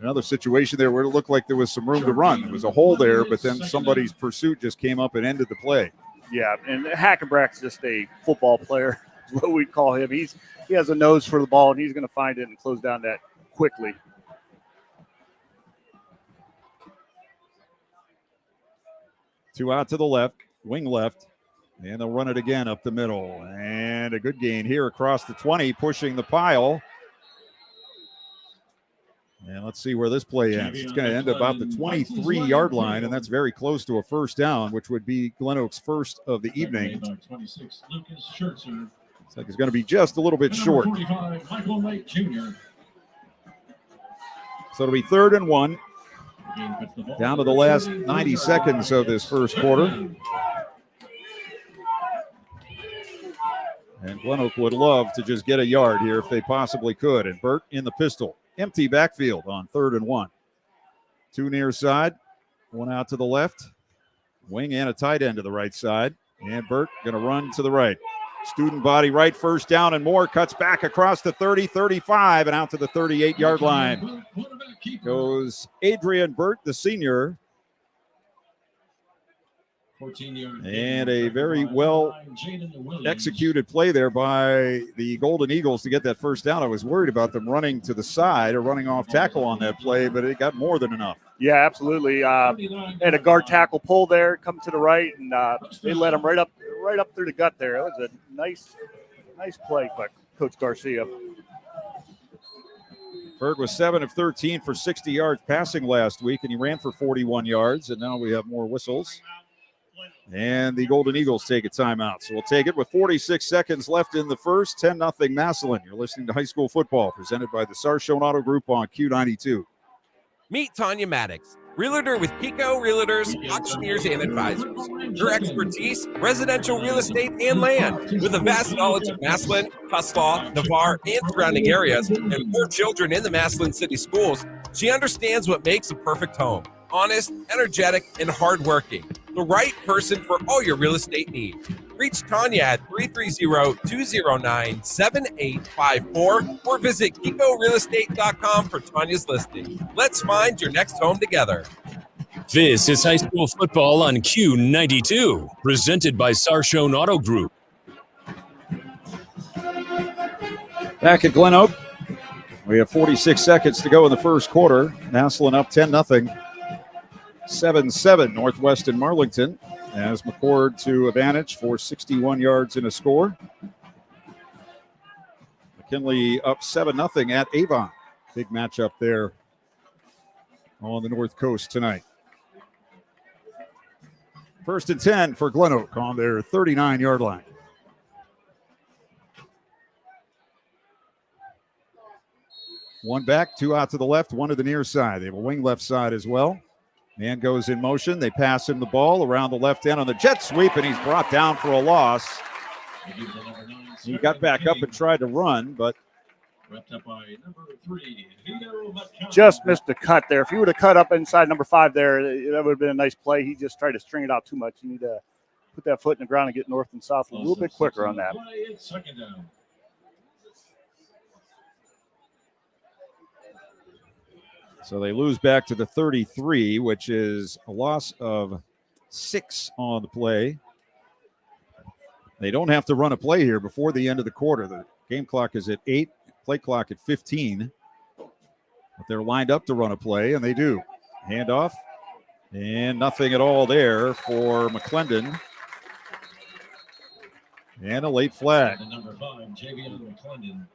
Another situation there where it looked like there was some room to run. There was a hole there, but then somebody's pursuit just came up and ended the play. Yeah, and Hackenbracht's just a football player, is what we call him. He has a nose for the ball, and he's going to find it and close down that quickly. Two out to the left, wing left, and they'll run it again up the middle. And a good gain here across the 20, pushing the pile. And let's see where this play ends. It's going to end about the 23-yard line, and that's very close to a first down, which would be GlenOak's first of the evening. Looks like it's going to be just a little bit short. 45, Michael Knight Jr. So it'll be 3rd and 1. Down to the last 90 seconds of this first quarter. And GlenOak would love to just get a yard here if they possibly could. And Burt in the pistol. Empty backfield on 3rd and 1. 2 near side. 1 out to the left. Wing and a tight end to the right side. And Burt going to run to the right. Student body right, first down and more. Cuts back across the 30, 35, and out to the 38-yard line. Goes Adrian Burt, the senior. And a very well executed play there by the Golden Eagles to get that first down. I was worried about them running to the side or running off tackle on that play, but it got more than enough. Yeah, absolutely. And a guard tackle pull there, come to the right, and they let him right up through the gut there. That was a nice play by Coach Garcia. Bird was 7 of 13 for 60 yards passing last week, and he ran for 41 yards, and now we have more whistles. And the Golden Eagles take a timeout. So we'll take it with 46 seconds left in the first. 10-0 Massillon. You're listening to High School Football, presented by the Sarshone Auto Group on Q92. Meet Tanya Maddox, realtor with Pico Realtors, Auctioneers, and Advisors. Her expertise, residential real estate and land, with a vast knowledge of Massillon, Tuslaw, Navarre, and surrounding areas, and 4 children in the Massillon City Schools. She understands what makes a perfect home. Honest, energetic, and hardworking. The right person for all your real estate needs. Reach Tanya at 330-209-7854 or visit KikoRealEstate.com for Tanya's listing. Let's find your next home together. This is high school football on Q92, presented by Sarshone Auto Group. Back at GlenOak, we have 46 seconds to go in the first quarter. Massillon up 10-0. 7-7 Northwestern Marlington as McCord to advantage for 61 yards in a score. McKinley up 7-0 at Avon. Big matchup there on the North Coast tonight. 1st and 10 for GlenOak on their 39-yard line. One back, 2 out to the left, 1 to the near side. They have a wing left side as well. Man goes in motion. They pass him the ball around the left end on the jet sweep, and he's brought down for a loss. He got back up and tried to run, but just missed the cut there. If he would have cut up inside number 5 there, that would have been a nice play. He just tried to string it out too much. You need to put that foot in the ground and get north and south a little bit quicker on that. So they lose back to the 33, which is a loss of 6 on the play. They don't have to run a play here before the end of the quarter. The game clock is at 8, play clock at 15. But they're lined up to run a play, and they do. Handoff, and nothing at all there for McClendon. And a late flag. And number 5, Javion McClendon.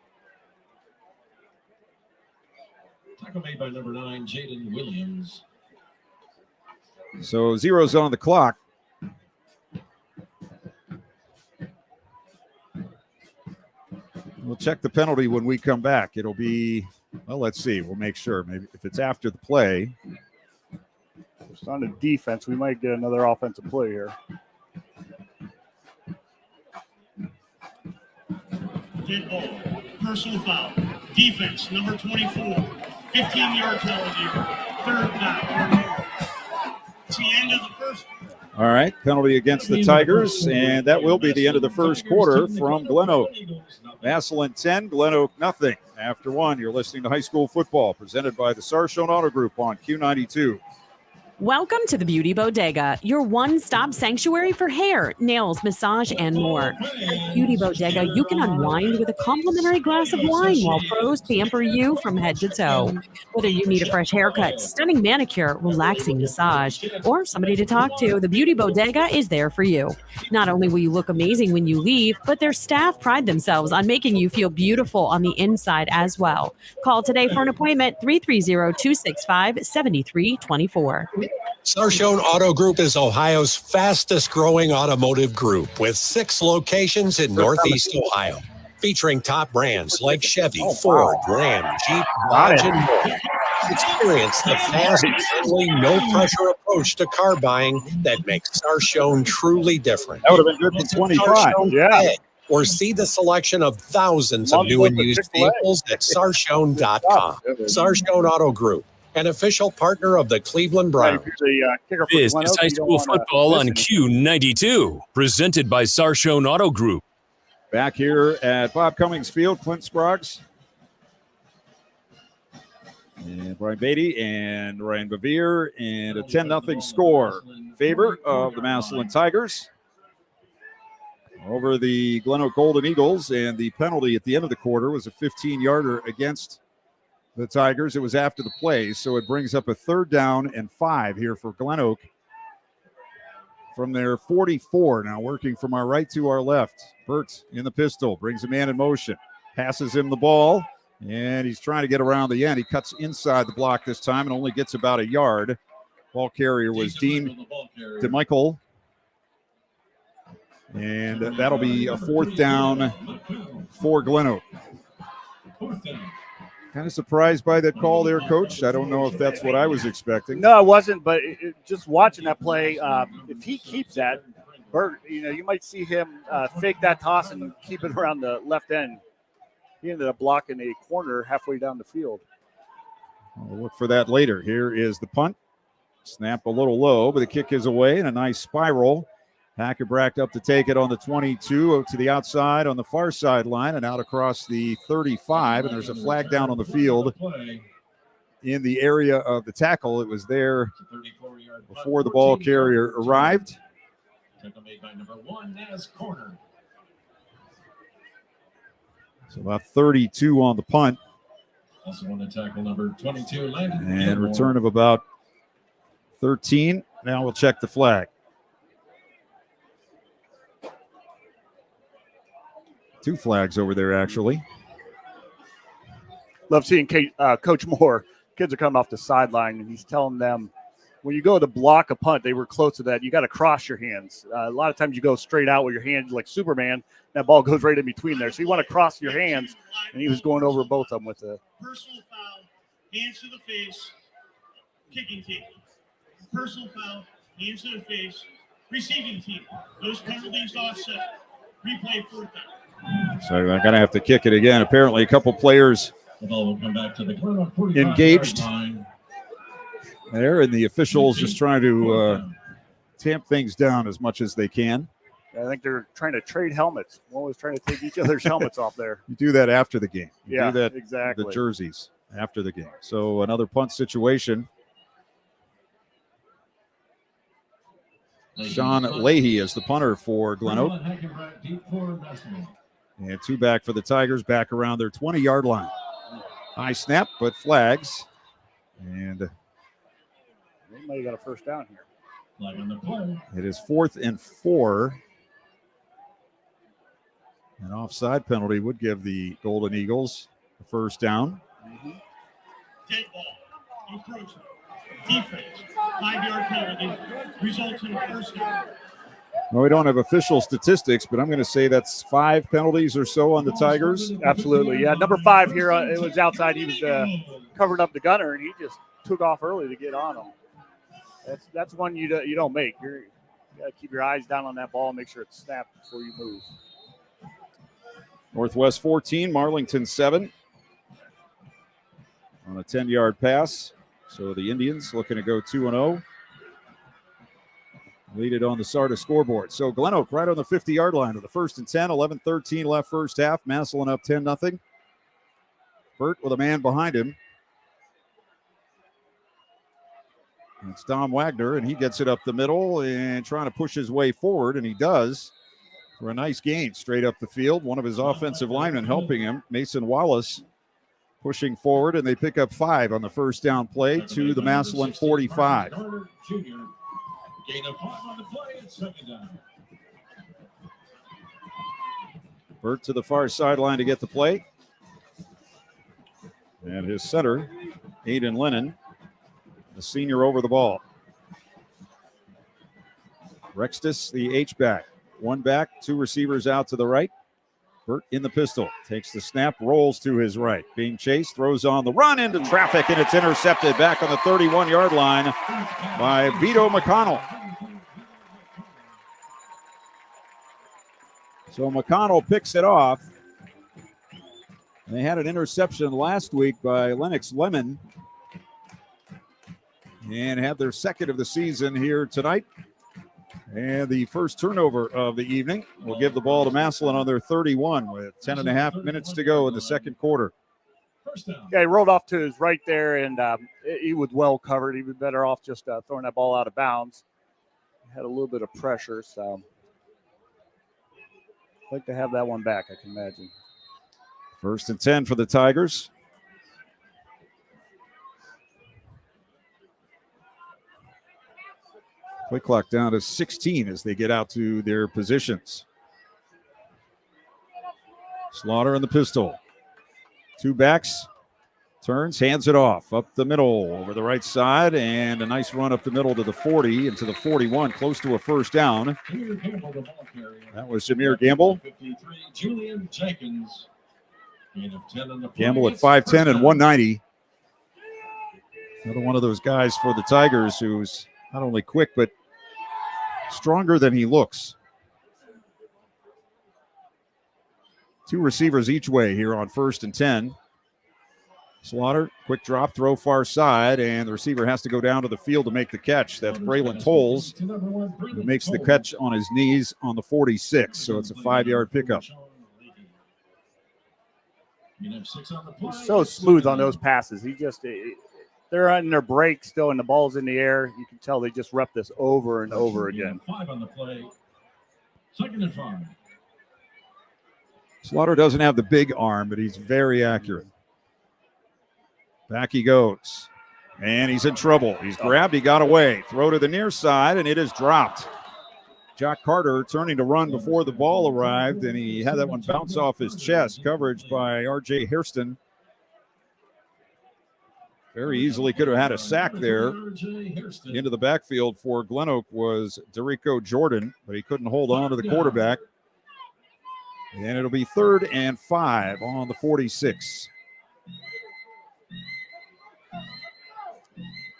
Tackle made by number 9, Jaden Williams. So 0's on the clock. We'll check the penalty when we come back. It'll be, well, let's see. We'll make sure. Maybe if it's after the play. If it's on the defense, we might get another offensive play here. Dead ball. Personal foul. Defense, number 24. 15-yard penalty. 3rd down. It's the end of the first. All right, penalty against the Tigers, and that will be the end of the first quarter from GlenOak. Massillon 10, GlenOak nothing. After 1, you're listening to High School Football, presented by the Sarshone Auto Group on Q92. Welcome to the Beauty Bodega, your one-stop sanctuary for hair, nails, massage, and more. At Beauty Bodega, you can unwind with a complimentary glass of wine while pros pamper you from head to toe. Whether you need a fresh haircut, stunning manicure, relaxing massage, or somebody to talk to, the Beauty Bodega is there for you. Not only will you look amazing when you leave, but their staff pride themselves on making you feel beautiful on the inside as well. Call today for an appointment, 330-265-7324. Sarshone Auto Group is Ohio's fastest growing automotive group with 6 locations in Northeast Ohio, featuring top brands like Chevy, Ford, Ram, Jeep, Dodge, and more. Experience the fast, friendly, no-pressure approach to car buying that makes Sarshone truly different. That would have been good for 25. Today, or see the selection of thousands of new and used vehicles at Sarshone.com. Sarshone Auto Group, an official partner of the Cleveland Browns. This is high school football on Q92, presented by Sarshone Auto Group. Back here at Bob Cummings Field, Clint Scroggs. And Brian Beatty and Ryan Bevere, and a 10-0 score in favor of the Massillon Tigers over the GlenOak Golden Eagles. And the penalty at the end of the quarter was a 15-yarder against the Tigers. It was after the play, so it brings up a 3rd down and 5 here for GlenOak from their 44. Now working from our right to our left. Burt in the pistol, brings a man in motion, passes him the ball. And he's trying to get around the end. He cuts inside the block this time and only gets about a yard. Ball carrier was Dean DeMichael. And that'll be a 4th down for GlenOak. Kind of surprised by that call there, Coach. I don't know if that's what I was expecting. No, I wasn't, but just watching that play, if he keeps that, Burt, you might see him fake that toss and keep it around the left end. He ended up blocking a corner halfway down the field. We'll look for that later. Here is the punt. Snap a little low, but the kick is away and a nice spiral. Hackenbracht up to take it on the 22 to the outside on the far sideline and out across the 35. And there's a flag down on the field in the area of the tackle. It was there before the ball carrier arrived. Tackle made by number 1 as corner. So about 32 on the punt. Also on the tackle number 22, Landon. And return of about 13. Now we'll check the flag. 2 flags over there, actually. Love seeing Coach Moore. Kids are coming off the sideline, and he's telling them, when you go to block a punt, they were close to that. You got to cross your hands. A lot of times you go straight out with your hands like Superman. That ball goes right in between there. So you want to cross your hands, and he was going over both of them with a personal foul, hands to the face, kicking team. Personal foul, hands to the face, receiving team. Those penalties offset. Replay 4th down. So I'm going to have to kick it again. Apparently a couple players The ball will come back to the GlenOak 45 engaged line. there, and the officials just trying to tamp things down as much as they can. I think they're trying to trade helmets. One was trying to take each other's helmets off there. You do that after the game. You Yeah, do that exactly. The jerseys after the game. So another punt situation. Sean Leahy is the punter for GlenOak. And 2 back for the Tigers, back around their 20-yard line. High snap, but flags. And They might have got a 1st down here. it is 4th and 4. An offside penalty would give the Golden Eagles a 1st down. Dead ball, encroachment, defense, 5-yard penalty, results in a 1st down. Well, we don't have official statistics, but I'm going to say that's 5 penalties or so on the Tigers. Absolutely, yeah. Number 5 here, it was outside. He was covering up the gunner, and he just took off early to get on him. That's one you don't make. You got to keep your eyes down on that ball and make sure it's snapped before you move. Northwest 14, Marlington 7 on a 10-yard pass. So the Indians looking to go 2-0. Lead it on the SARTA scoreboard. So GlenOak right on the 50-yard line with the 1st and 10, 11-13 left first half. Massillon up 10-0. Burt with a man behind him. It's Dom Wagner, and he gets it up the middle and trying to push his way forward, and he does for a nice gain straight up the field. One of his offensive linemen helping him, Mason Wallace, pushing forward, and they pick up 5 on the 1st down play to the Massillon 45. Gain of 5 on the play and 2nd down. Burt to the far sideline to get the play. And his center, Aiden Lennon, the senior, over the ball. Rextus, the H-back. 1 back, 2 receivers out to the right. Burt in the pistol. Takes the snap, rolls to his right. Being chased, throws on the run into traffic, and it's intercepted back on the 31-yard line by Vito McConnell. So McConnell picks it off. They had an interception last week by Lennox Lemon and have their second of the season here tonight. And the first turnover of the evening will give the ball to Massillon on their 31 with 10.5 minutes to go in the second quarter. Yeah, he rolled off to his right there, and he was well covered. He was better off just throwing that ball out of bounds. Had a little bit of pressure, so I'd like to have that one back, I can imagine. First and 10 for the Tigers. Play clock down to 16 as they get out to their positions. Slaughter in the pistol. Two backs. Turns, hands it off. Up the middle, over the right side, and a nice run up the middle to the 40 and to the 41, close to a first down. That was Jameer Gamble. Julian Jenkins. Gamble at 5'10 and 190. Another one of those guys for the Tigers who's not only quick, but stronger than he looks. Two receivers each way here on first and 10. Slaughter, quick drop, throw far side, and the receiver has to go down to the field to make the catch. That's Braylon Tolles, who makes the catch on his knees on the 46, so it's a 5-yard pickup. He's so smooth on those passes. They're on their break still, and the ball's in the air. You can tell they just rep this over and over again. 5 on the play. Second and 5. Slaughter doesn't have the big arm, but he's very accurate. Back he goes, and he's in trouble. He's grabbed, he got away. Throw to the near side, and it is dropped. Jock Carter turning to run before the ball arrived, and he had that one bounce off his chest. Coverage by R.J. Hairston. Very easily could have had a sack there. Into the backfield for GlenOak was Derico Jordan, but he couldn't hold on to the quarterback. And it'll be 3rd and 5 on the 46.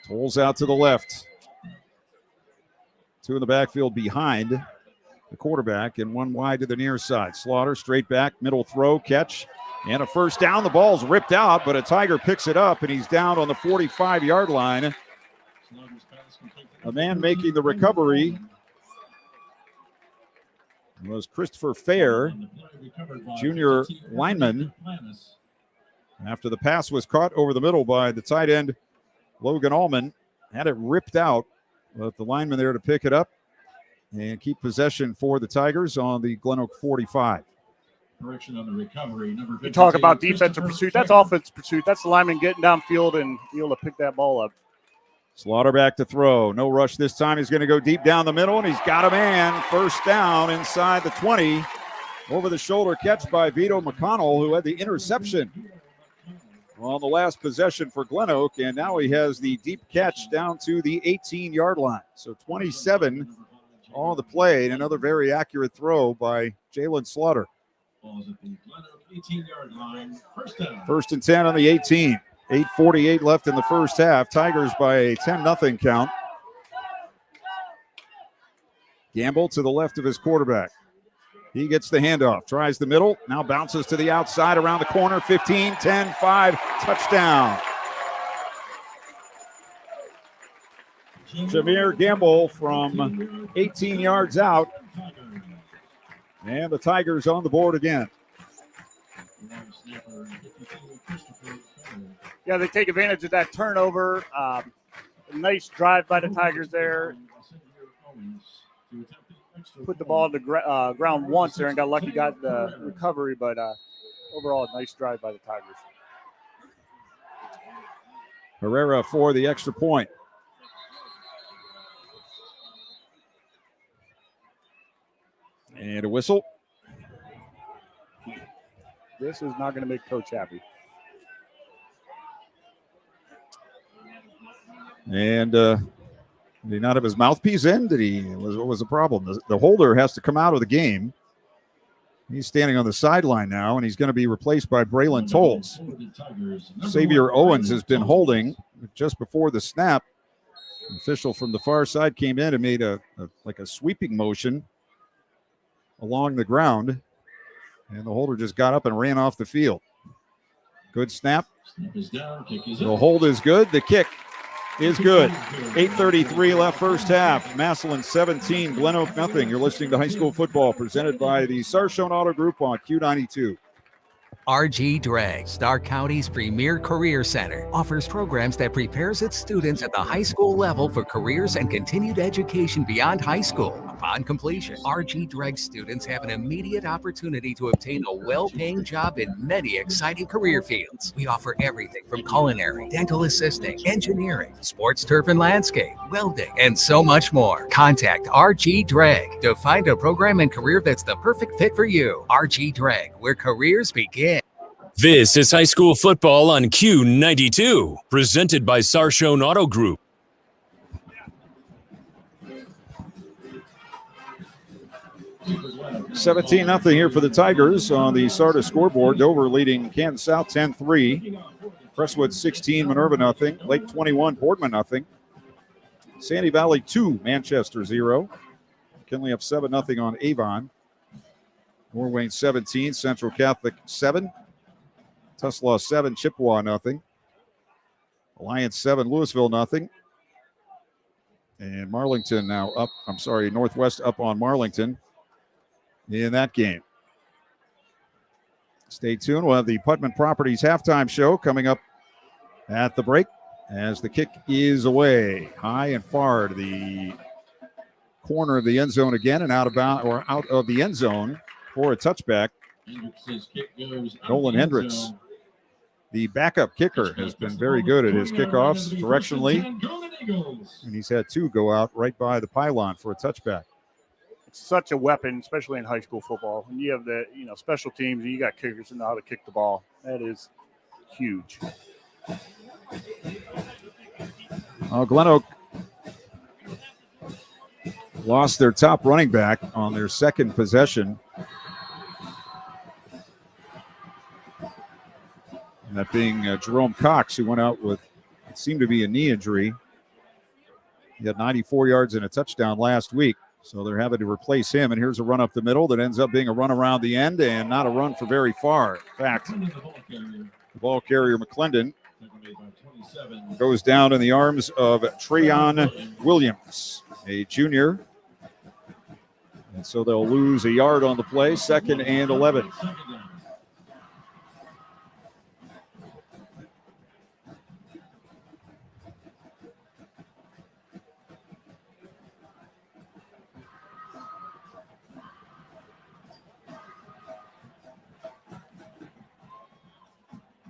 Tolles out to the left. Two in the backfield behind the quarterback and one wide to the near side. Slaughter straight back, middle throw, catch, and a first down. The ball's ripped out, but a Tiger picks it up, and he's down on the 45-yard line. A man making the recovery was Christopher Fair, junior lineman. After the pass was caught over the middle by the tight end, Logan Allman, had it ripped out, but the lineman there to pick it up and keep possession for the Tigers on the GlenOak 45. Correction on the recovery. Number You talk about defensive pursuit. That's offensive pursuit. That's the lineman getting downfield and be able to pick that ball up. Slaughter back to throw. No rush this time. He's going to go deep down the middle, and he's got a man. First down inside the 20. Over the shoulder catch by Vito McConnell, who had the interception on the last possession for GlenOak, and now he has the deep catch down to the 18-yard line. So 27 on the play, and another very accurate throw by Jalen Slaughter. Balls at the GlenOak 18-yard line. First down. First and 10 on the 18. 8:48 left in the first half. Tigers by a 10-0 count. Gamble to the left of his quarterback. He gets the handoff, tries the middle, now bounces to the outside around the corner. 15, 10, 5, touchdown. Jameer Gamble from 18 yards out. And the Tigers on the board again. Yeah, they take advantage of that turnover. A nice drive by the Tigers there. Put the ball on the ground once there and got lucky, got the recovery, but overall, a nice drive by the Tigers. Herrera for the extra point. And a whistle. This is not going to make Coach happy. And did he not have his mouthpiece in? What was the problem? The holder has to come out of the game. He's standing on the sideline now, and he's going to be replaced by Braylon Tolles. Xavier Owens has been holding just before the snap. An official from the far side came in and made a sweeping motion along the ground, and the holder just got up and ran off the field. Good snap. The hold is good. The kick is good. 8:33 left first half. Massillon 17, GlenOak nothing. You're listening to High School Football presented by the Sarshone Auto Group on Q92. RG Drag, Stark County's premier career center, offers programs that prepares its students at the high school level for careers and continued education beyond high school. Upon completion, RG Drag students have an immediate opportunity to obtain a well-paying job in many exciting career fields. We offer everything from culinary, dental assisting, engineering, sports turf and landscape, welding, and so much more. Contact RG Drag to find a program and career that's the perfect fit for you. RG Drag, where careers begin. This is high school football on Q92, presented by Sarshone Auto Group. $17-0 here for the Tigers on the Sarda scoreboard. Dover leading Canton South 10-3. Crestwood 16, Minerva nothing. Lake 21, Boardman nothing. Sandy Valley 2, Manchester 0. McKinley up 7-0 on Avon. Norwayne 17, Central Catholic 7. Tuslaw 7, Chippewa nothing. Alliance 7, Louisville nothing. And Marlington now up, Northwest up on Marlington in that game. Stay tuned. We'll have the Putman Properties halftime show coming up at the break as the kick is away high and far to the corner of the end zone again and out of the end zone for a touchback. Nolan Hendricks, the backup kicker, has been very good at his kickoffs directionally, and he's had 2 go out right by the pylon for a touchback. It's such a weapon, especially in high school football. When you have the special teams and you got kickers that know how to kick the ball, that is huge. GlenOak lost their top running back on their second possession. And that being Jerome Cox, who went out with what seemed to be a knee injury. He had 94 yards and a touchdown last week, so they're having to replace him. And here's a run up the middle that ends up being a run around the end and not a run for very far. In fact, the ball carrier, McClendon, goes down in the arms of Trayon Williams, a junior. And so they'll lose a yard on the play, 2nd and 11.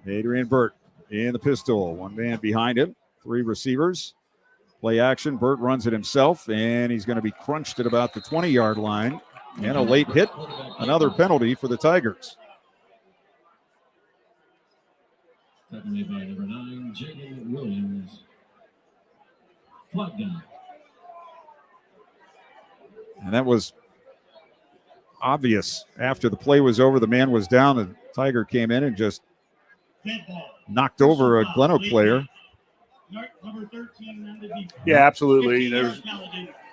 Adrian Burt in the pistol. 1 man behind him. 3 receivers. Play action. Burt runs it himself, and he's going to be crunched at about the 20-yard line. And a late hit. Another penalty for the Tigers. Taken made by number 9, Jaden Williams. Flag down. And that was obvious. After the play was over, the man was down. The Tiger came in and just knocked over a GlenOak player. Yeah, absolutely. There's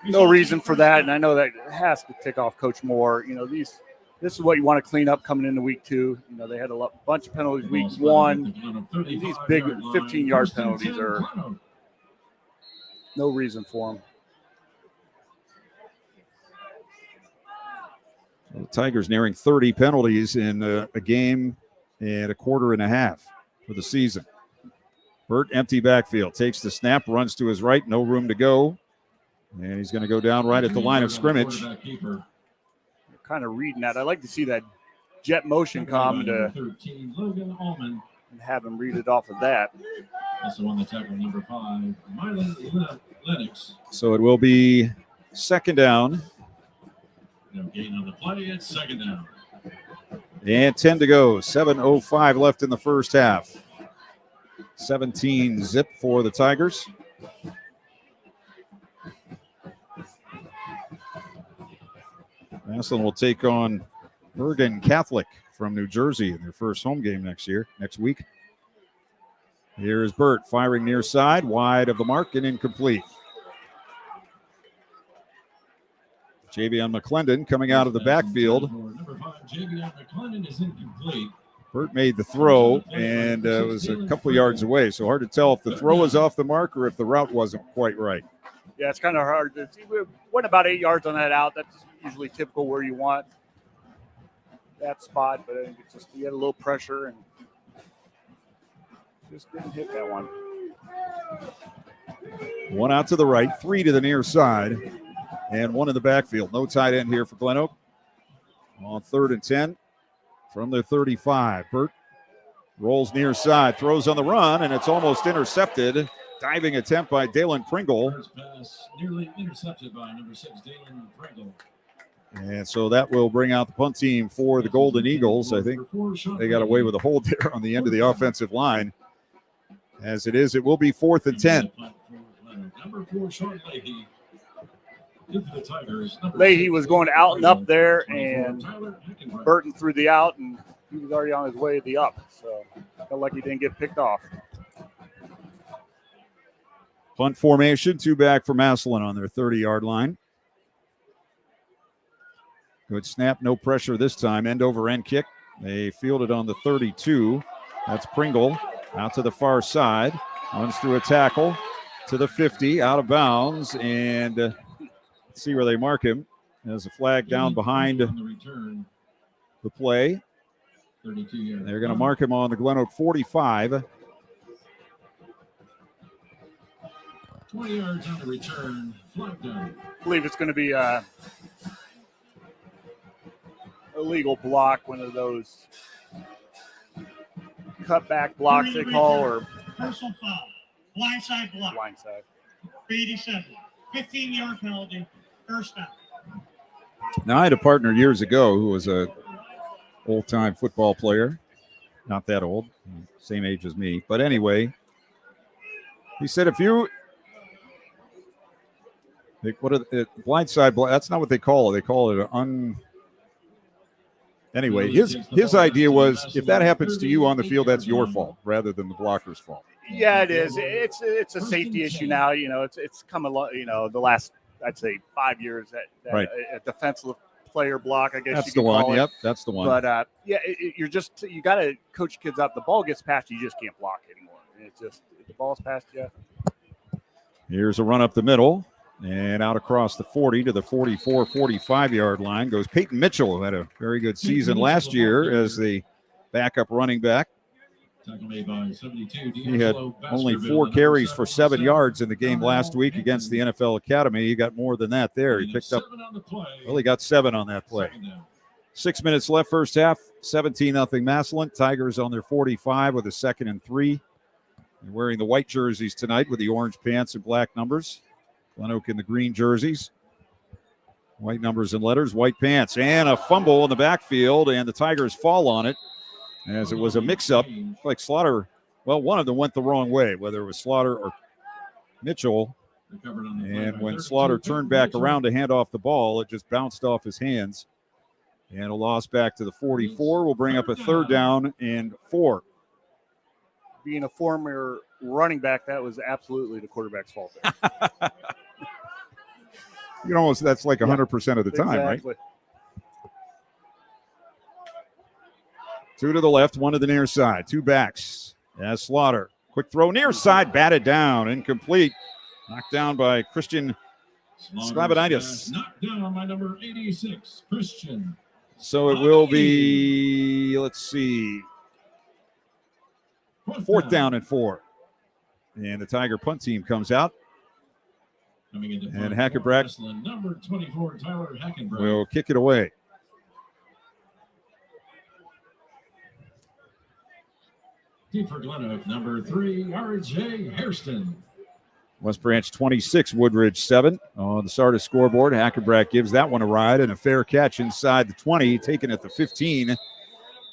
no reason for that, and I know that has to tick off Coach Moore. This is what you want to clean up coming into week 2. They had a bunch of penalties week 1. These big 15-yard penalties are no reason for them. Well, the Tigers nearing 30 penalties in a game and a quarter and a half for the season. Burt, empty backfield, takes the snap, runs to his right, no room to go. And he's going to go down right at the line of scrimmage. Kind of reading that. I like to see that jet motion come and have him read it off of that. Also on the tackle, number 5, Mylan Lennox. So it will be 2nd down. No gain on the play. It's 2nd down. And 10 to go. 7:05 left in the first half. 17-0 for the Tigers. Massillon will take on Bergen Catholic from New Jersey in their first home game next week. Here's Burt firing near side, wide of the mark and incomplete. Javion McClendon coming out of the backfield. Number 5, Javion McClendon is incomplete. Burt made the throw and was a couple yards away, so hard to tell if the throw was off the mark or if the route wasn't quite right. Yeah, it's kind of hard to see. We went about 8 yards on that out. That's usually typical where you want that spot, but I think it's just, you had a little pressure and just didn't hit that one. One out to the right, 3 to the near side, and 1 in the backfield. No tight end here for GlenOak. On 3rd and 10 from their 35. Burt rolls near side, throws on the run, and it's almost intercepted. Diving attempt by Dalen Pringle. First pass nearly intercepted by number 6, Dalen Pringle. And so that will bring out the punt team for the Golden Eagles. I think they got away with a hold there on the end of the offensive line. As it is, it will be 4th and 10. Number 4, Sean Leahy. Into the Tigers. Leahy was going out and up there, and Burton threw the out, and he was already on his way to the up. So felt like he didn't get picked off. Punt formation, 2 back for Massillon on their 30-yard line. Good snap, no pressure this time. End over end kick. They fielded on the 32. That's Pringle out to the far side. Runs through a tackle to the 50, out of bounds. And let's see where they mark him. There's a flag down behind the play. They're going to mark him on the GlenOak 45. 20 yards on the return. Flag down. I believe it's going to be a illegal block, one of those cutback blocks they call, or personal foul, blindside block. Blindside. 87, 15-yard penalty, first down. Now, I had a partner years ago who was a old-time football player. Not that old, same age as me. But anyway, he said if you blindside, that's not what they call it. They call it an Anyway, his idea was if that happens to you on the field, that's your fault rather than the blocker's fault. Yeah, it is. It's a safety issue now. You know, it's come a lot. You know, the last I'd say 5 years that right. A defensive player block. I guess that's you the could one. call it. Yep, that's the one. But yeah, you got to coach kids up. The ball gets past you, just can't block anymore. It's just if the ball's past you. Here's a run up the middle. And out across the 40 to the 44, 45-yard line goes Peyton Mitchell, who had a very good season last year as the backup running back. He had only 4 carries for 7 yards in the game last week against the NFL Academy. He got more than that there. He picked up, well, he got 7 on that play. 6 minutes left first half, 17-0 Massillon. Tigers on their 45 with a 2nd and 3. They're wearing the white jerseys tonight with the orange pants and black numbers. GlenOak in the green jerseys. White numbers and letters, white pants. And a fumble in the backfield, and the Tigers fall on it as it was a mix-up. Like Slaughter, well, one of them went the wrong way, whether it was Slaughter or Mitchell. And when Slaughter turned back around to hand off the ball, it just bounced off his hands. And a loss back to the 44 will bring up a 3rd down and 4. Being a former running back, that was absolutely the quarterback's fault. You know, that's like 100% of the time, exactly. Right? 2 to the left, 1 to the near side. 2 backs. As Slaughter. Quick throw near side, batted down, incomplete. Knocked down by Christian Slavonitis. Knocked down by number 86, Christian. So it will be, let's see, 4th down and 4. And the Tiger punt team comes out. And Hackenbrack number 24, Tyler Hackenbrack, will kick it away. Deep for GlenOak, number 3, R.J. Hairston. West Branch 26, Woodridge 7 on the Sardis scoreboard. Hackenbrack gives that one a ride and a fair catch inside the 20, taken at the 15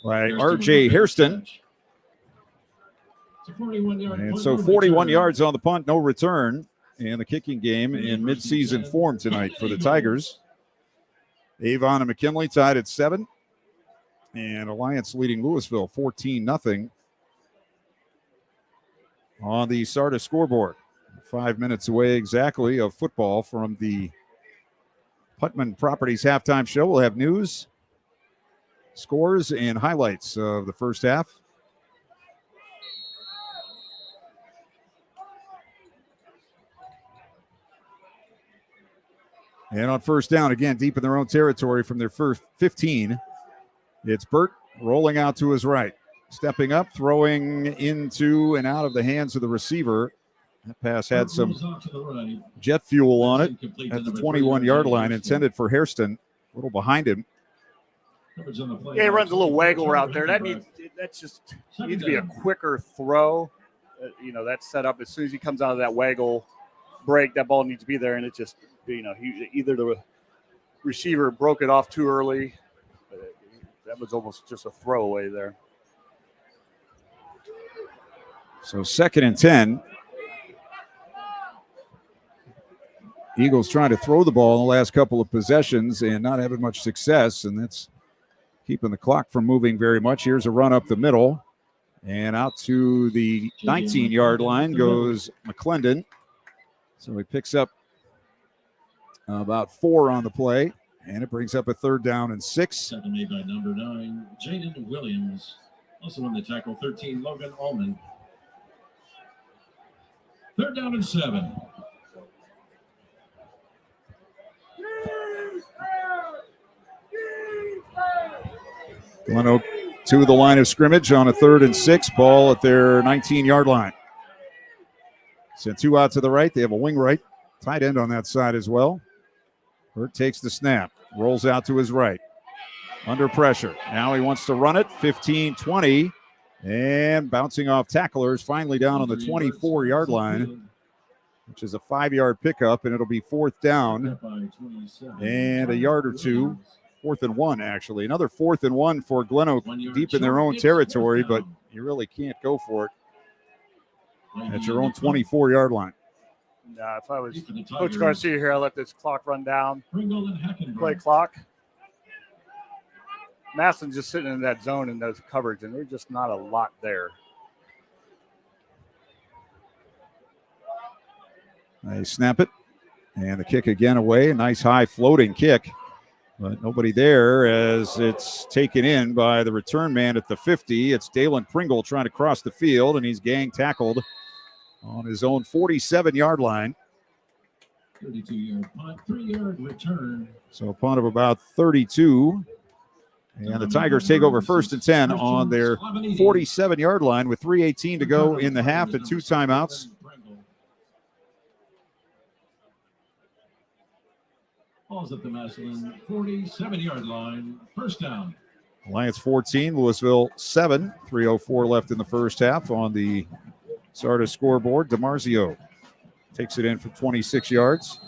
by R.J. Hairston. And so 41 yards on the punt, no return. And the kicking game in midseason form tonight for the Tigers. Avon and McKinley tied at 7. And Alliance leading Louisville 14-0 on the Sardis scoreboard. 5 minutes away exactly of football from the Putman Properties halftime show. We'll have news, scores, and highlights of the first half. And on first down, again, deep in their own territory from their first 15, it's Burt rolling out to his right. Stepping up, throwing into and out of the hands of the receiver. That pass had some jet fuel on it at the 21-yard line, intended for Hairston, a little behind him. Yeah, he runs a little waggle route there. That needs to be a quicker throw. That's set up as soon as he comes out of that waggle break. That ball needs to be there, and it just, either the receiver broke it off too early. That was almost just a throwaway there. So 2nd and 10. Eagles trying to throw the ball in the last couple of possessions and not having much success, and that's keeping the clock from moving very much. Here's a run up the middle, and out to the 19-yard line goes McClendon. So he picks up about 4 on the play, and it brings up a 3rd down and 6. Second made by number 9, Jaden Williams. Also on the tackle, 13, Logan Allman. 3rd down and 7. GlenOak to the line of scrimmage on a 3rd and 6, ball at their 19-yard line. Sent 2 out to the right. They have a wing right, tight end on that side as well. Burt takes the snap, rolls out to his right. Under pressure. Now he wants to run it, 15-20, and bouncing off tacklers, finally down on the 24-yard line, which is a 5-yard pickup, and it'll be 4th down and a yard or 2. 4th and 1, actually. Another 4th and 1 for GlenOak deep in their own territory, but you really can't go for it at your own 24-yard line. If I was Coach Garcia here, I'd let this clock run down. Play clock. Massillon's just sitting in that zone in those coverage, and there's just not a lot there. They snap it, and the kick again away. A nice high floating kick. But nobody there as it's taken in by the return man at the 50. It's Dalen Pringle trying to cross the field, and he's gang tackled on his own 47-yard line. 32-yard punt, 3-yard return. So a punt of about 32. And the Tigers take over 1st and 10 on their 47-yard line with 3:18 to go in the half and 2 timeouts. Ball's at the Massillon 47-yard line. 1st down. Alliance 14, Louisville 7. 3:04 left in the first half on the Sardis scoreboard. DiMarzio takes it in for 26 yards.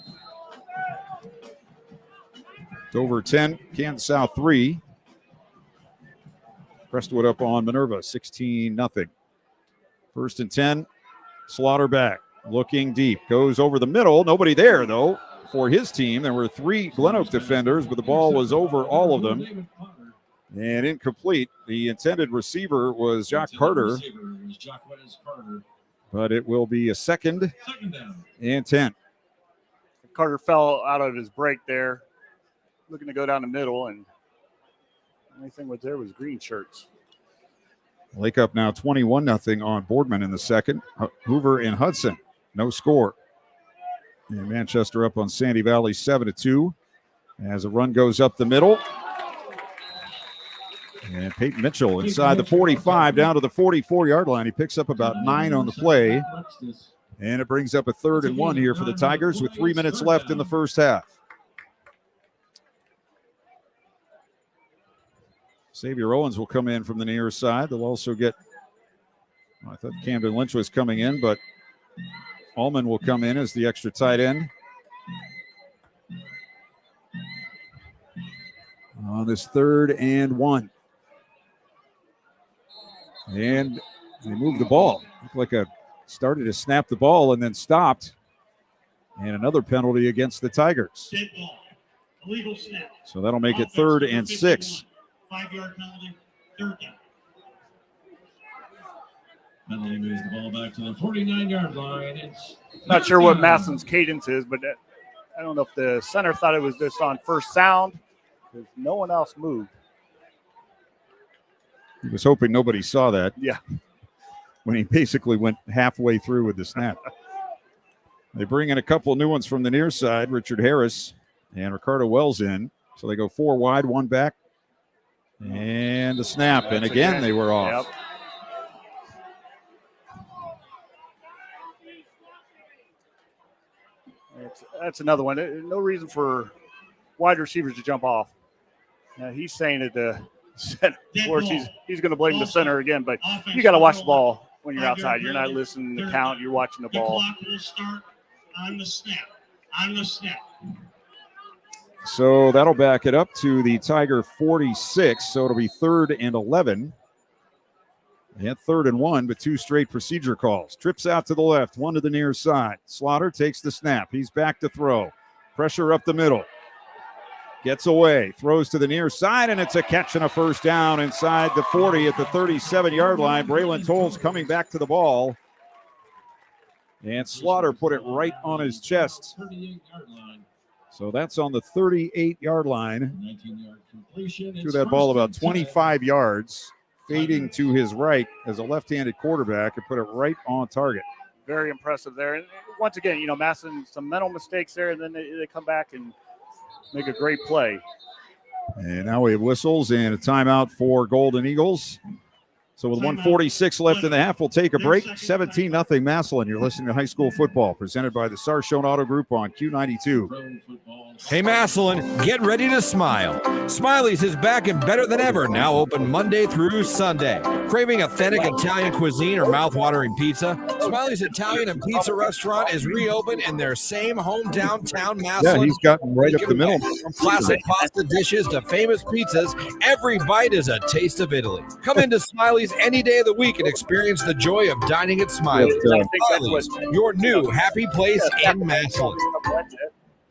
Dover 10, Canton South 3. Crestwood up on Minerva, 16-0. 1st and 10, Slaughter back, looking deep, goes over the middle. Nobody there, though, for his team. There were 3 GlenOak defenders, but the ball was over all of them and incomplete. The intended receiver was Jock Carter, but it will be a 2nd and 10. Carter fell out of his break there, looking to go down the middle, and the only thing was there was green shirts. Lake up now 21-0 on Boardman in the second. Hoover and Hudson, no score. And Manchester up on Sandy Valley 7-2 as a run goes up the middle. And Peyton Mitchell inside the 45 down to the 44-yard line. He picks up about 9 on the play. And it brings up a 3rd and 1 here for the Tigers with 3 minutes left in the first half. Xavier Owens will come in from the near side. They'll also get, I thought Camden Lynch was coming in, but Allman will come in as the extra tight end. On this 3rd and 1. And they moved the ball. Looked like started to snap the ball and then stopped. And another penalty against the Tigers. Dead ball. Illegal snap. So that'll make it 3rd and 6. 5-yard penalty, 3rd down. McKinley moves the ball back to the 49-yard line. It's Not sure what Massillon's cadence is, but I don't know if the center thought it was just on first sound because no one else moved. He was hoping nobody saw that. Yeah. When he basically went halfway through with the snap. They bring in a couple new ones from the near side, Richard Harris and Ricardo Wells in. So they go 4 wide, 1 back. And the snap. And again, they were off. Yep. That's another one. No reason for wide receivers to jump off. Now, he's saying that the center, of course, he's going to blame the center again, but you got to watch the ball when you're outside. You're not listening to the count. You're watching the ball. The clock will start on the snap. On the snap. So that'll back it up to the Tiger 46. So it'll be 3rd and 11. And 3rd and 1, but 2 straight procedure calls. Trips out to the left, 1 to the near side. Slaughter takes the snap. He's back to throw. Pressure up the middle. Gets away, throws to the near side, and it's a catch and a first down inside the 40 at the 37-yard line. Braylon Tolles coming back to the ball. And Slaughter put it right on his chest. So that's on the 38-yard line. Threw that ball about 25 yards. Fading to his right as a left-handed quarterback and put it right on target. Very impressive there. And once again, Massillon, some mental mistakes there, and then they come back and make a great play. And now we have whistles and a timeout for Golden Eagles. So with 1:46 left in the half, we'll take a break. 17-0 Massillon. You're listening to High School Football, presented by the Sarshone Auto Group on Q92. Hey, Massillon, get ready to smile. Smiley's is back and better than ever, now open Monday through Sunday. Craving authentic Italian cuisine or mouth-watering pizza? Smiley's Italian and Pizza Restaurant is reopened in their same hometown town, Massillon. Yeah, he's gotten right up the middle. From classic pasta dishes to famous pizzas, every bite is a taste of Italy. Come into Smiley's any day of the week and experience the joy of dining at Smiley's. Smiley's, your new happy place in Massillon.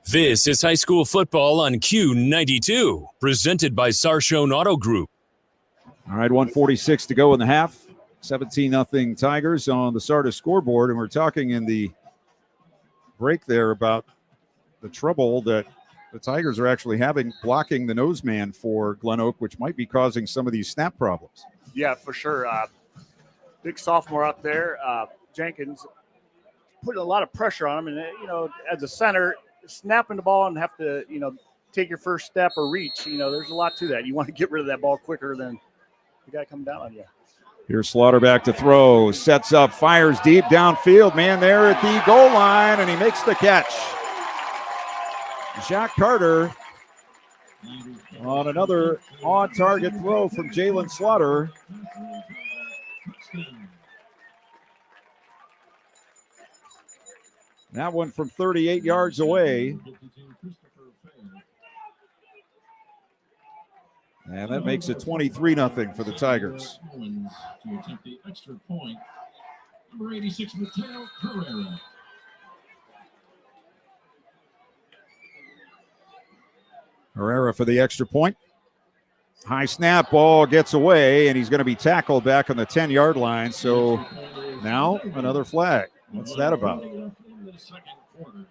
This is high school football on Q92, presented by Sarshone Auto Group. All right, 1:46 to go in the half. 17-0 Tigers on the Sardis scoreboard. And we're talking in the break there about the trouble that the Tigers are actually having blocking the nose man for GlenOak, which might be causing some of these snap problems. Yeah, for sure. Big sophomore out there, Jenkins, putting a lot of pressure on him. And, as a center, snapping the ball and have to, take your first step or reach, there's a lot to that. You want to get rid of that ball quicker than the guy coming down on you. Here's Slaughter back to throw, sets up, fires deep downfield. Man there at the goal line, and he makes the catch. Jacques Carter on another on-target throw from Jalen Slaughter. That one from 38 yards away. And that makes it 23-0 for the Tigers. To attempt the extra point, number 86, Mateo Carrera. Herrera for the extra point. High snap, ball gets away, and he's going to be tackled back on the 10-yard line. So now another flag. What's that about? The second quarter.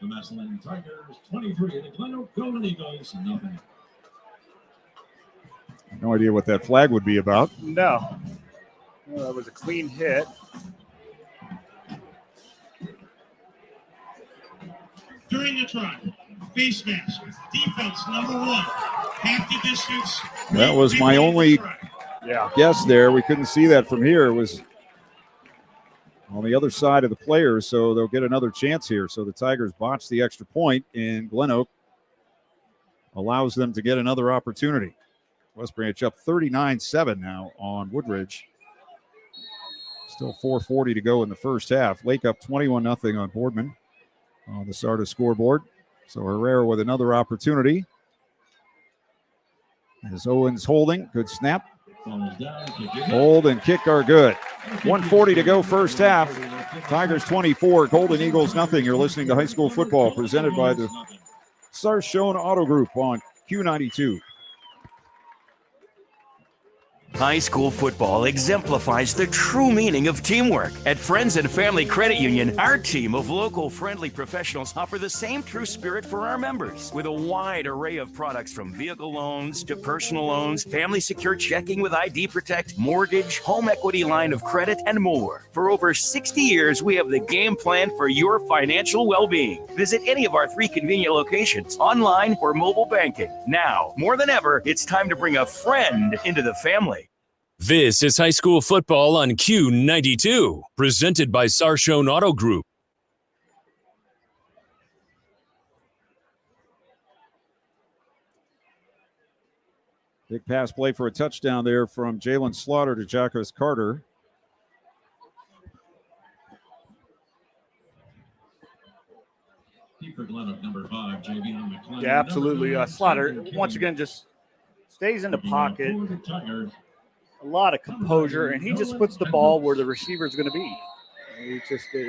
The Massillon Tigers 23, the GlenOak Golden Eagles nothing. No idea what that flag would be about. No. Well, that was a clean hit. During the try, face mask, defense number 1, half the distance. That was my only guess there. We couldn't see that from here. It was on the other side of the players, so they'll get another chance here. So the Tigers botched the extra point, and GlenOak allows them to get another opportunity. West Branch up 39-7 now on Woodridge. Still 4:40 to go in the first half. Lake up 21-0 on Boardman on the Sardis scoreboard. So Herrera with another opportunity. As Owens holding, good snap. Hold and kick are good. 1:40 to go first half. Tigers 24, Golden Eagles nothing. You're listening to High School Football presented by the Sarshone Auto Group on Q92. High school football exemplifies the true meaning of teamwork. At Friends and Family Credit Union, our team of local friendly professionals offer the same true spirit for our members with a wide array of products from vehicle loans to personal loans, family secure checking with ID Protect, mortgage, home equity line of credit, and more. For over 60 years, we have the game plan for your financial well-being. Visit any of our 3 convenient locations, online or mobile banking. Now, more than ever, it's time to bring a friend into the family. This is high school football on Q92, presented by Sarshone Auto Group. Big pass play for a touchdown there from Jalen Slaughter to Jacques Carter. For GlenOak, number 5, JV McKinley. Yeah, absolutely. Slaughter, once again, just stays in the pocket. A lot of composure, and he just puts the ball where the receiver is going to be.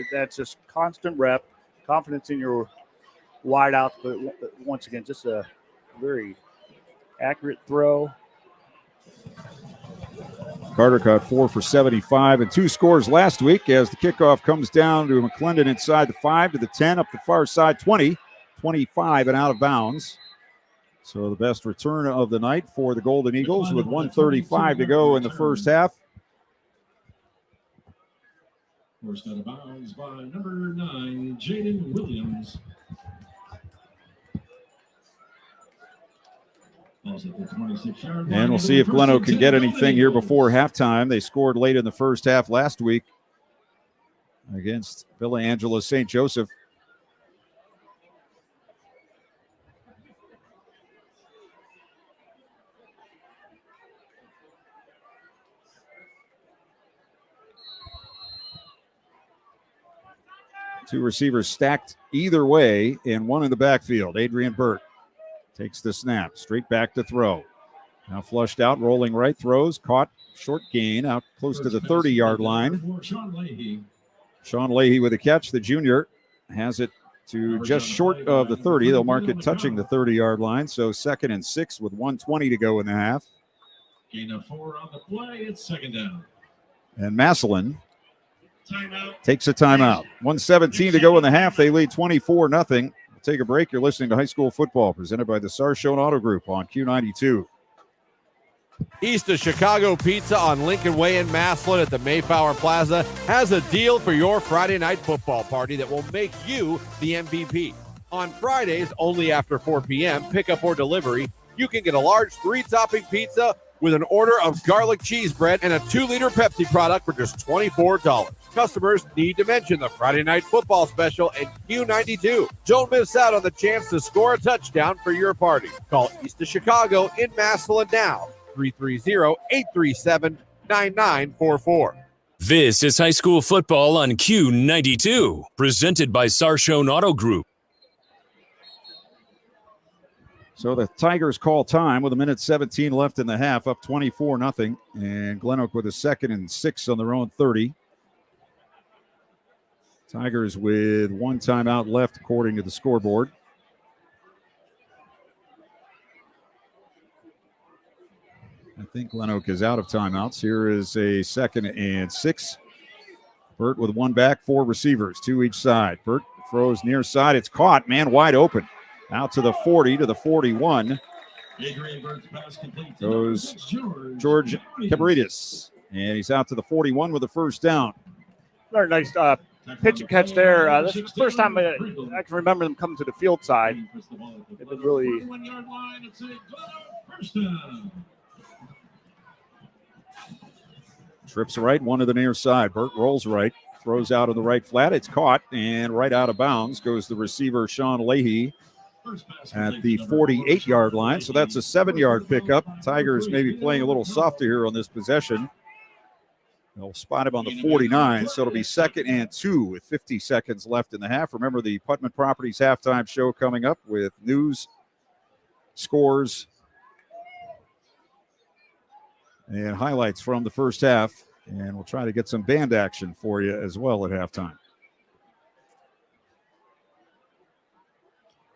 That's just constant rep, confidence in your wideouts, but once again, just a very accurate throw. Carter caught 4 for 75 and 2 scores last week as the kickoff comes down to McClendon inside the 5 to the 10, up the far side, 20, 25 and out of bounds. So the best return of the night for the Golden Eagles with 1:35 to go in the first half. Forced out of bounds by number 9, Jaden Williams. And we'll see if GlenOak can get anything here before halftime. They scored late in the first half last week against Villa Angela St. Joseph. Two receivers stacked either way, and one in the backfield. Adrian Burt takes the snap, straight back to throw. Now flushed out, rolling right, throws, caught, short gain, out close to the 30-yard line. Sean Leahy with a catch. The junior has it to just short of the 30. They'll mark it touching the 30-yard line, so 2nd and 6 with 1:20 to go in the half. Gain of 4 on the play. It's 2nd down. And Massillon takes a timeout. 1:17 to go in the half. They lead 24-0. We'll take a break. You're listening to High School Football presented by the Sarshone Auto Group on Q92. East of Chicago Pizza on Lincoln Way in Massillon at the Mayflower Plaza has a deal for your Friday night football party that will make you the MVP. On Fridays, only after 4 p.m., pickup or delivery, you can get a large 3-topping pizza with an order of garlic cheese bread and a 2-liter Pepsi product for just $24. Customers need to mention the Friday Night Football Special and Q92. Don't miss out on the chance to score a touchdown for your party. Call East of Chicago in Massillon now, 330-837-9944. This is high school football on Q92, presented by Sarshone Auto Group. So the Tigers call time with 1:17 left in the half, up 24-0. And GlenOak with a 2nd and 6 on their own 30. Tigers with 1 timeout left according to the scoreboard. I think GlenOak is out of timeouts. Here is a 2nd and 6. Burt with 1 back, 4 receivers, 2 each side. Burt throws near side. It's caught, man wide open. Out to the 40, to the 41. Goes George Cabritas. And he's out to the 41 with a first down. Very nice pitch and catch there. This is the first time I can remember them coming to the field side. It was really... Trips right, one to the near side. Burt rolls right, throws out of the right flat. It's caught, and right out of bounds goes the receiver, Sean Leahy, at the 48-yard line. So that's a 7-yard pickup. Tigers maybe playing a little softer here on this possession. They'll spot him on the 49, so it'll be 2nd and 2 with 50 seconds left in the half. Remember the Putman Properties halftime show coming up with news, scores, and highlights from the first half. And we'll try to get some band action for you as well at halftime.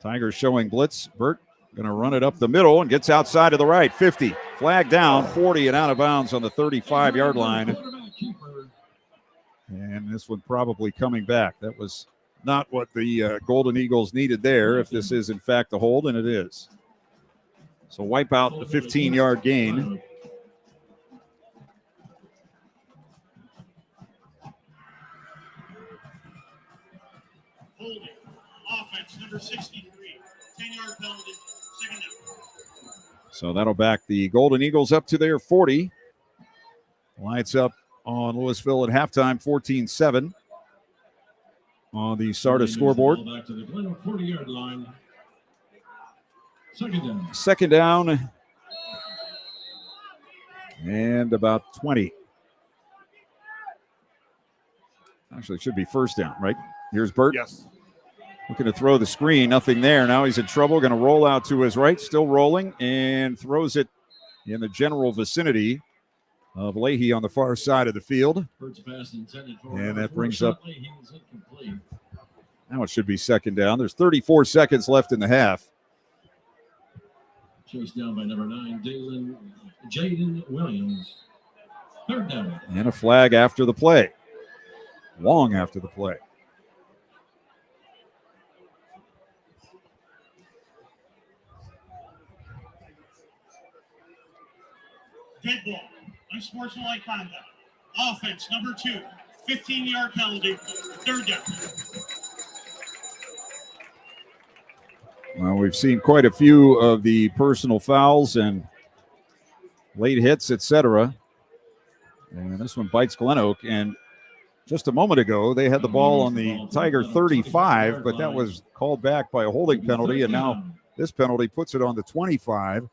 Tigers showing blitz. Burt going to run it up the middle and gets outside to the right. 50, Flag down, 40 and out of bounds on the 35-yard line. And this one probably coming back. That was not what the Golden Eagles needed there, if this is in fact a hold, and it is. So wipe out the 15-yard gain. Holding. Offense, number 63. 10-yard penalty. Second down. So that'll back the Golden Eagles up to their 40. Lights up on Louisville at halftime, 14-7 on the Sardis scoreboard. Back to the GlenOak 40-yard line. Second down. Second down and about 20. Actually, it should be first down, right? Here's Burt. Yes. Looking to throw the screen. Nothing there. Now he's in trouble. Going to roll out to his right. Still rolling and throws it in the general vicinity of Leahy on the far side of the field. And that brings up. Now it should be second down. There's 34 seconds left in the half. Chased down by number 9, Jaden Williams. Third down. And a flag after the play. Long after the play. Dead ball. Unsportsmanlike conduct. Offense, number 2. 15-yard penalty. Third down. Well, we've seen quite a few of the personal fouls and late hits, etc. And this one bites GlenOak. And just a moment ago, they had the ball on the Tiger 35, but that was called back by a holding penalty. And now this penalty puts it on the 25.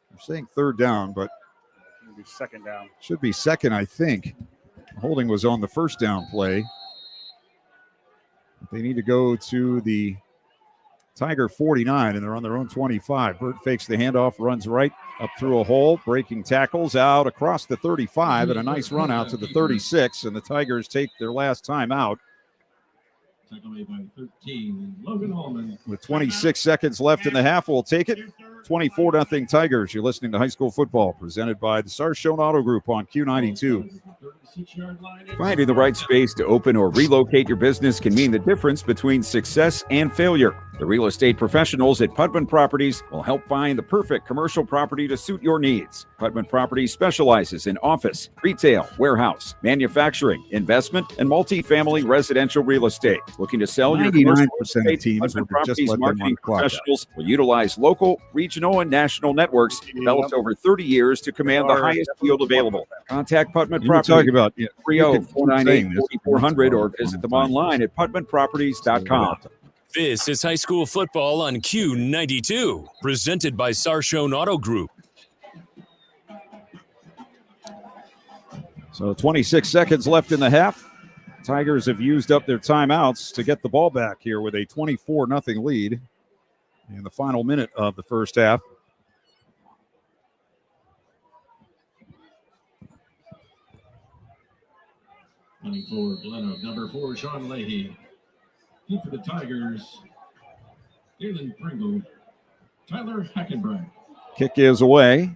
I'm saying third down, but It'll be second down. should be second, I think. Holding was on the first down play. They need to go to the Tiger 49, and they're on their own 25. Burt fakes the handoff, runs right up through a hole, breaking tackles out across the 35, and a nice run out to the 36, and the Tigers take their last time out. Tackle made by 13, Logan Allman. With 26 seconds left in the half, we'll take it. 24-0 Tigers. You're listening to High School Football, presented by the Sarshone Auto Group on Q92. Finding the right space to open or relocate your business can mean the difference between success and failure. The real estate professionals at Putman Properties will help find the perfect commercial property to suit your needs. Putman Properties specializes in office, retail, warehouse, manufacturing, investment, and multifamily residential real estate. Looking to sell your commercial 99% of teams Putman would just Properties let them marketing run the clock out. professionals will utilize local, regional, and national networks developed over 30 years to command the highest yield available. Contact Putman You were Properties. talking about 30498-4400 or visit them online at putmanproperties.com. This is high school football on Q92, presented by Sarshone Auto Group. So 26 seconds left in the half. Tigers have used up their timeouts to get the ball back here with a 24-0 lead in the final minute of the first half. For GlenOak, number 4, Sean Leahy. In for the Tigers, Galen Pringle, Tyler Hackenbrand. Kick is away.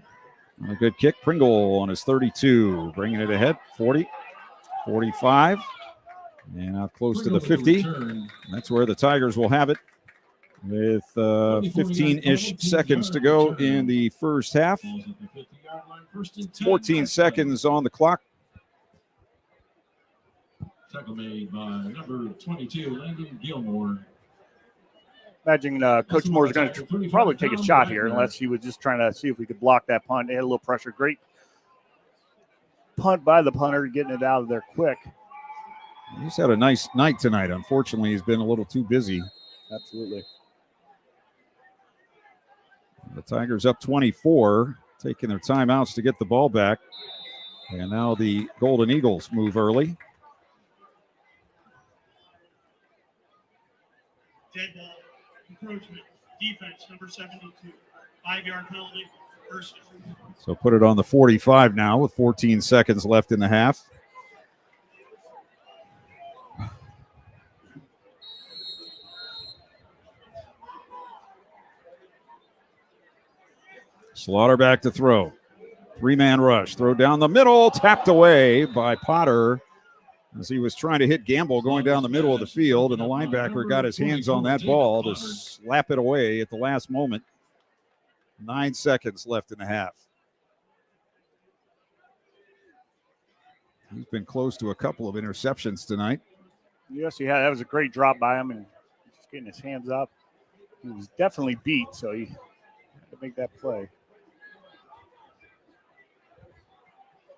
A good kick. Pringle on his 32, bringing it ahead. 40, 45, and out close to the 50. That's where the Tigers will have it with 15-ish seconds to go in the first half. 14 seconds on the clock. Tackle made by number 22, Landon Gilmore. Imagine Coach Moore is going to probably take a shot here, unless he was just trying to see if we could block that punt. They had a little pressure. Great punt by the punter, getting it out of there quick. He's had a nice night tonight. Unfortunately, he's been a little too busy. Absolutely. The Tigers up 24, taking their timeouts to get the ball back. And now the Golden Eagles move early. Dead ball. Encroachment. Defense, number 72. 5-yard penalty. First down. So put it on the 45 now with 14 seconds left in the half. Slaughter back to throw. 3-man rush. Throw down the middle. Tapped away by Potter as he was trying to hit Gamble going down the middle of the field, and the linebacker got his hands on that ball to slap it away at the last moment. 9 seconds left in the half. He's been close to a couple of interceptions tonight. Yes, he had. That was a great drop by him, and just getting his hands up. He was definitely beat, so he had to make that play.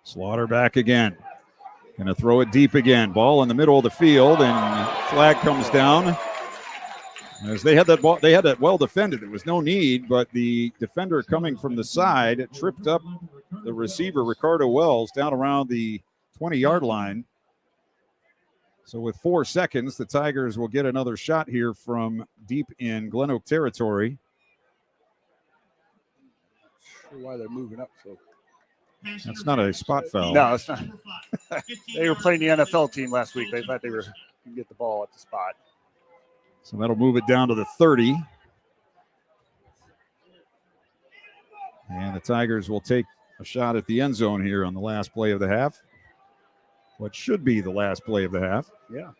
Slaughter back again. Going to throw it deep again. Ball in the middle of the field, and flag comes down. As they had that ball, they had that well defended. There was no need, but the defender coming from the side tripped up the receiver, Ricardo Wells, down around the 20-yard line. So with 4 seconds, the Tigers will get another shot here from deep in GlenOak territory. Not sure why they're moving up so. That's not a spot foul. No, it's not. They were playing the NFL team last week. They thought they were going to get the ball at the spot. So that'll move it down to the 30. And the Tigers will take a shot at the end zone here on the last play of the half. What should be the last play of the half. Yeah.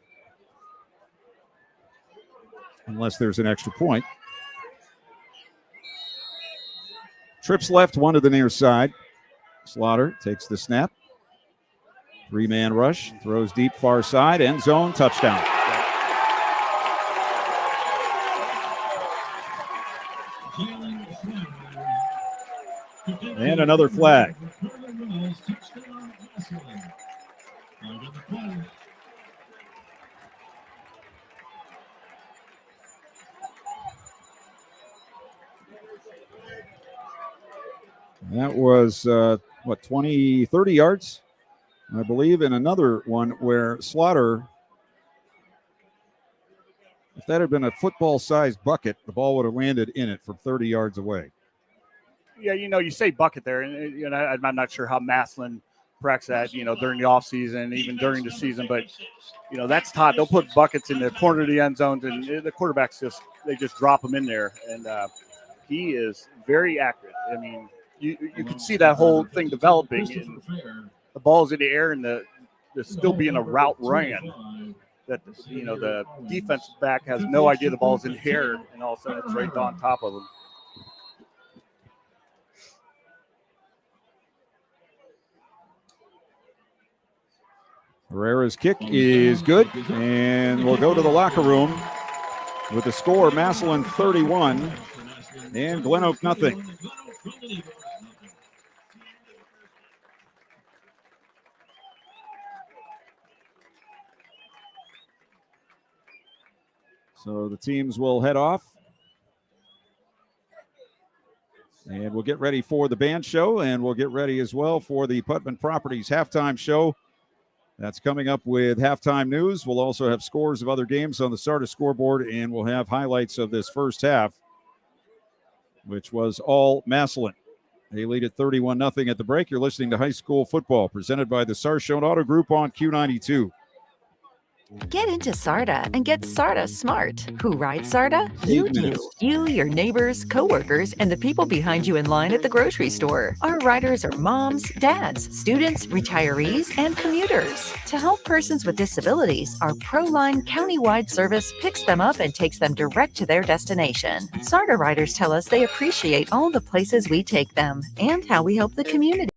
Unless there's an extra point. Trips left, one to the near side. Slaughter takes the snap. 3-man rush, throws deep far side, end zone, touchdown. And another flag. That was, 30 yards, I believe, and another one where Slaughter, if that had been a football-sized bucket, the ball would have landed in it from 30 yards away. Yeah, you say bucket there, and I'm not sure how Massillon practices that, during the offseason, even during the season, but, that's Todd. They'll put buckets in the corner of the end zones, and the quarterbacks they just drop them in there, and he is very accurate. I mean, you can see that whole thing developing. The ball's in the air, and there's still being a route ran that the defensive back has no idea the ball's in the air, and all of a sudden it's right on top of him. Herrera's kick is good, and we'll go to the locker room with the score: Massillon 31 and GlenOak nothing. So the teams will head off. And we'll get ready for the band show, and we'll get ready as well for the Putman Properties halftime show. That's coming up with halftime news. We'll also have scores of other games on the Sardis scoreboard, and we'll have highlights of this first half, which was all Massillon. They lead at 31-0 at the break. You're listening to High School Football, presented by the Sarshone Auto Group on Q92. Get into SARTA and get SARTA smart. Who rides SARTA? You do. You, your neighbors, coworkers, and the people behind you in line at the grocery store. Our riders are moms, dads, students, retirees, and commuters. To help persons with disabilities, our ProLine countywide service picks them up and takes them direct to their destination. SARTA riders tell us they appreciate all the places we take them and how we help the community.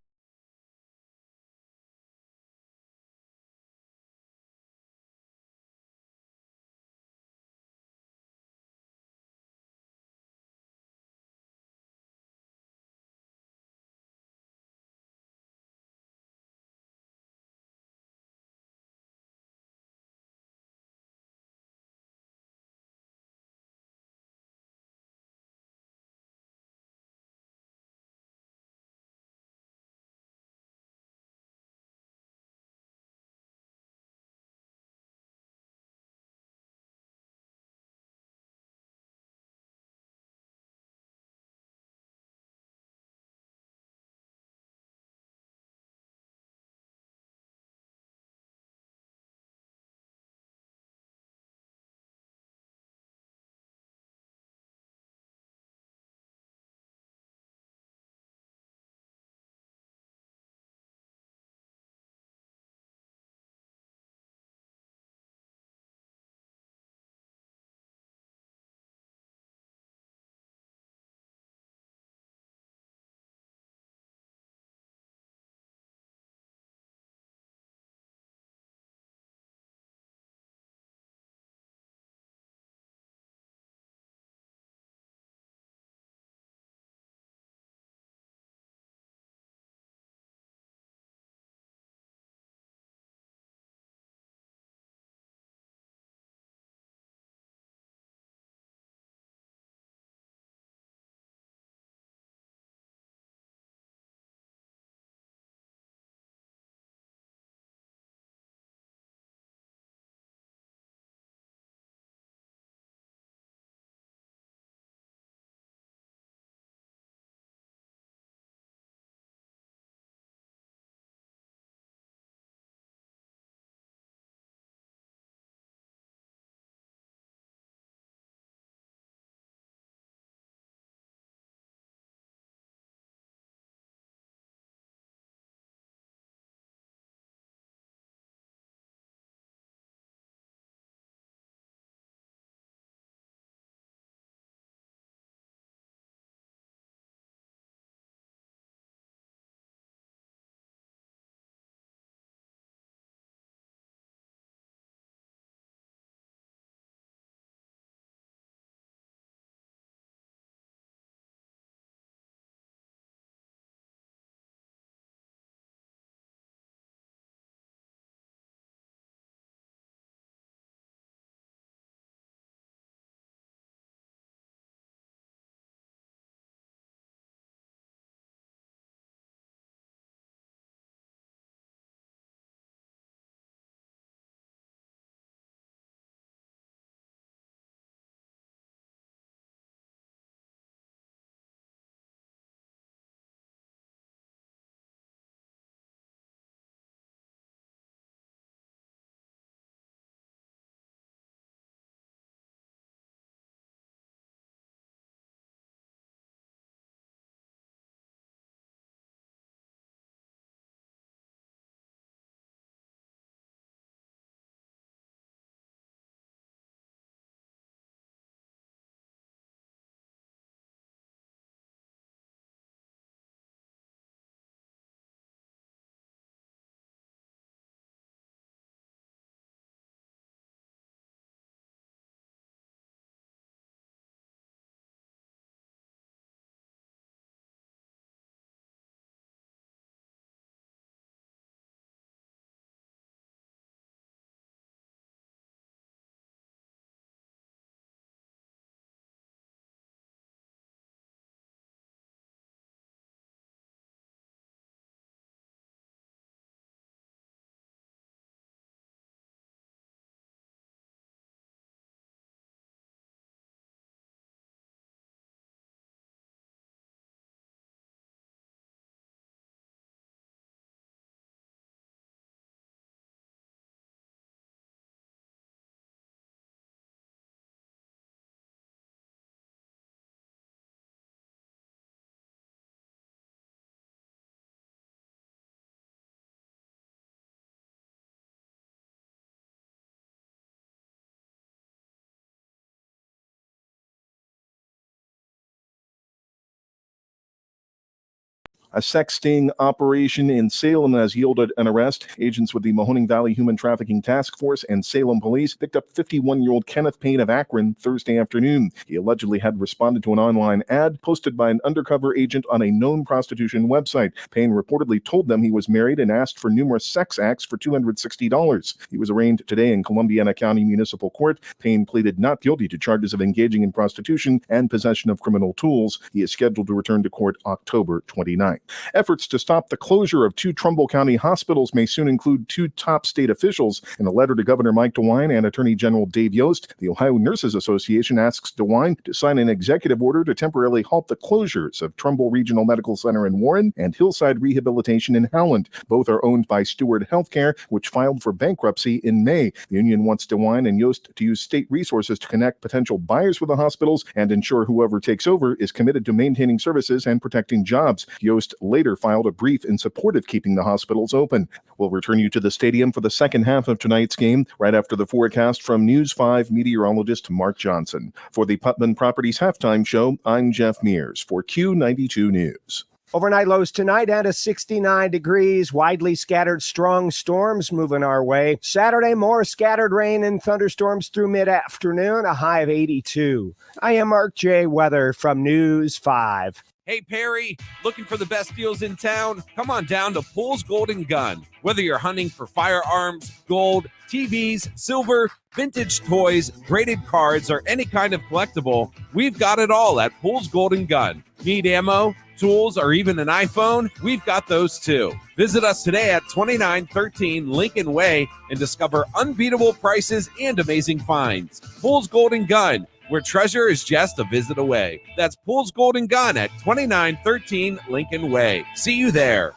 A sex sting operation in Salem has yielded an arrest. Agents with the Mahoning Valley Human Trafficking Task Force and Salem Police picked up 51-year-old Kenneth Payne of Akron Thursday afternoon. He allegedly had responded to an online ad posted by an undercover agent on a known prostitution website. Payne reportedly told them he was married and asked for numerous sex acts for $260. He was arraigned today in Columbiana County Municipal Court. Payne pleaded not guilty to charges of engaging in prostitution and possession of criminal tools. He is scheduled to return to court October 29. Efforts to stop the closure of 2 Trumbull County hospitals may soon include 2 top state officials. In a letter to Governor Mike DeWine and Attorney General Dave Yost, the Ohio Nurses Association asks DeWine to sign an executive order to temporarily halt the closures of Trumbull Regional Medical Center in Warren and Hillside Rehabilitation in Howland. Both are owned by Steward Healthcare, which filed for bankruptcy in May. The union wants DeWine and Yost to use state resources to connect potential buyers with the hospitals and ensure whoever takes over is committed to maintaining services and protecting jobs. Yost later filed a brief in support of keeping the hospitals open. We'll return you to the stadium for the second half of tonight's game right after the forecast from News 5 meteorologist Mark Johnson. For the Putman Properties Halftime Show, I'm Jeff Mears for Q92 News. Overnight lows tonight down to 69 degrees. Widely scattered strong storms moving our way. Saturday, more scattered rain and thunderstorms through mid-afternoon, a high of 82. I am Mark J. Weather from News 5. Hey, Perry, looking for the best deals in town? Come on down to Pool's Golden Gun. Whether you're hunting for firearms, gold, TVs, silver, vintage toys, graded cards, or any kind of collectible, we've got it all at Pool's Golden Gun. Need ammo, tools, or even an iPhone? We've got those too. Visit us today at 2913 Lincoln Way and discover unbeatable prices and amazing finds. Pool's Golden Gun, where treasure is just a visit away. That's Pool's Golden Gun at 2913 Lincoln Way. See you there.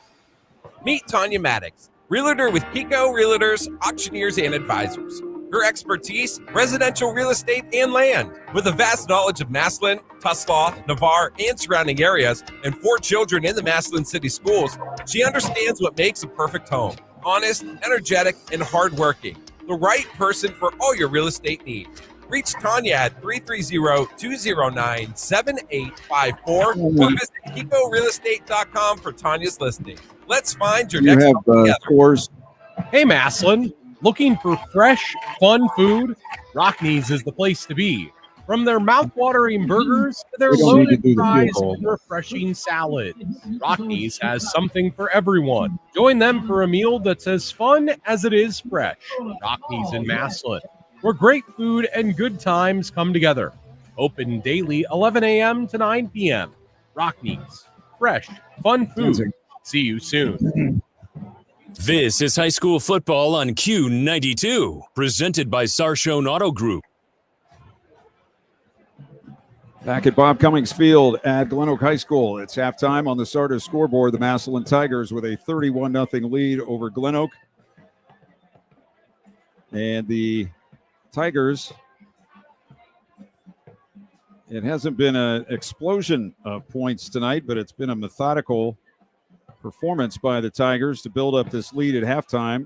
Meet Tanya Maddox, realtor with Kiko Realtors, Auctioneers, and Advisors. Her expertise, residential real estate and land. With a vast knowledge of Massillon, Tuslaw, Navarre, and surrounding areas, and 4 children in the Massillon City Schools, she understands what makes a perfect home. Honest, energetic, and hardworking. The right person for all your real estate needs. Reach Tanya at 330-209-7854 or visit KikoRealEstate.com for Tanya's listing. Let's find your next home together. Scores. Hey, Massillon. Looking for fresh, fun food? Rockneys is the place to be. From their mouth-watering burgers to their loaded fries and refreshing salad, Rockneys has something for everyone. Join them for a meal that's as fun as it is fresh. Rockneys in Massillon, where great food and good times come together. Open daily 11 a.m. to 9 p.m. Rockneys, fresh, fun food. See you soon. This is high school football on Q92, presented by Sarshone Auto Group. Back at Bob Cummings Field at GlenOak High School. It's halftime on the starter scoreboard. The Massillon Tigers with a 31-0 lead over GlenOak. And the Tigers, it hasn't been an explosion of points tonight, but it's been a methodical performance by the Tigers to build up this lead at halftime.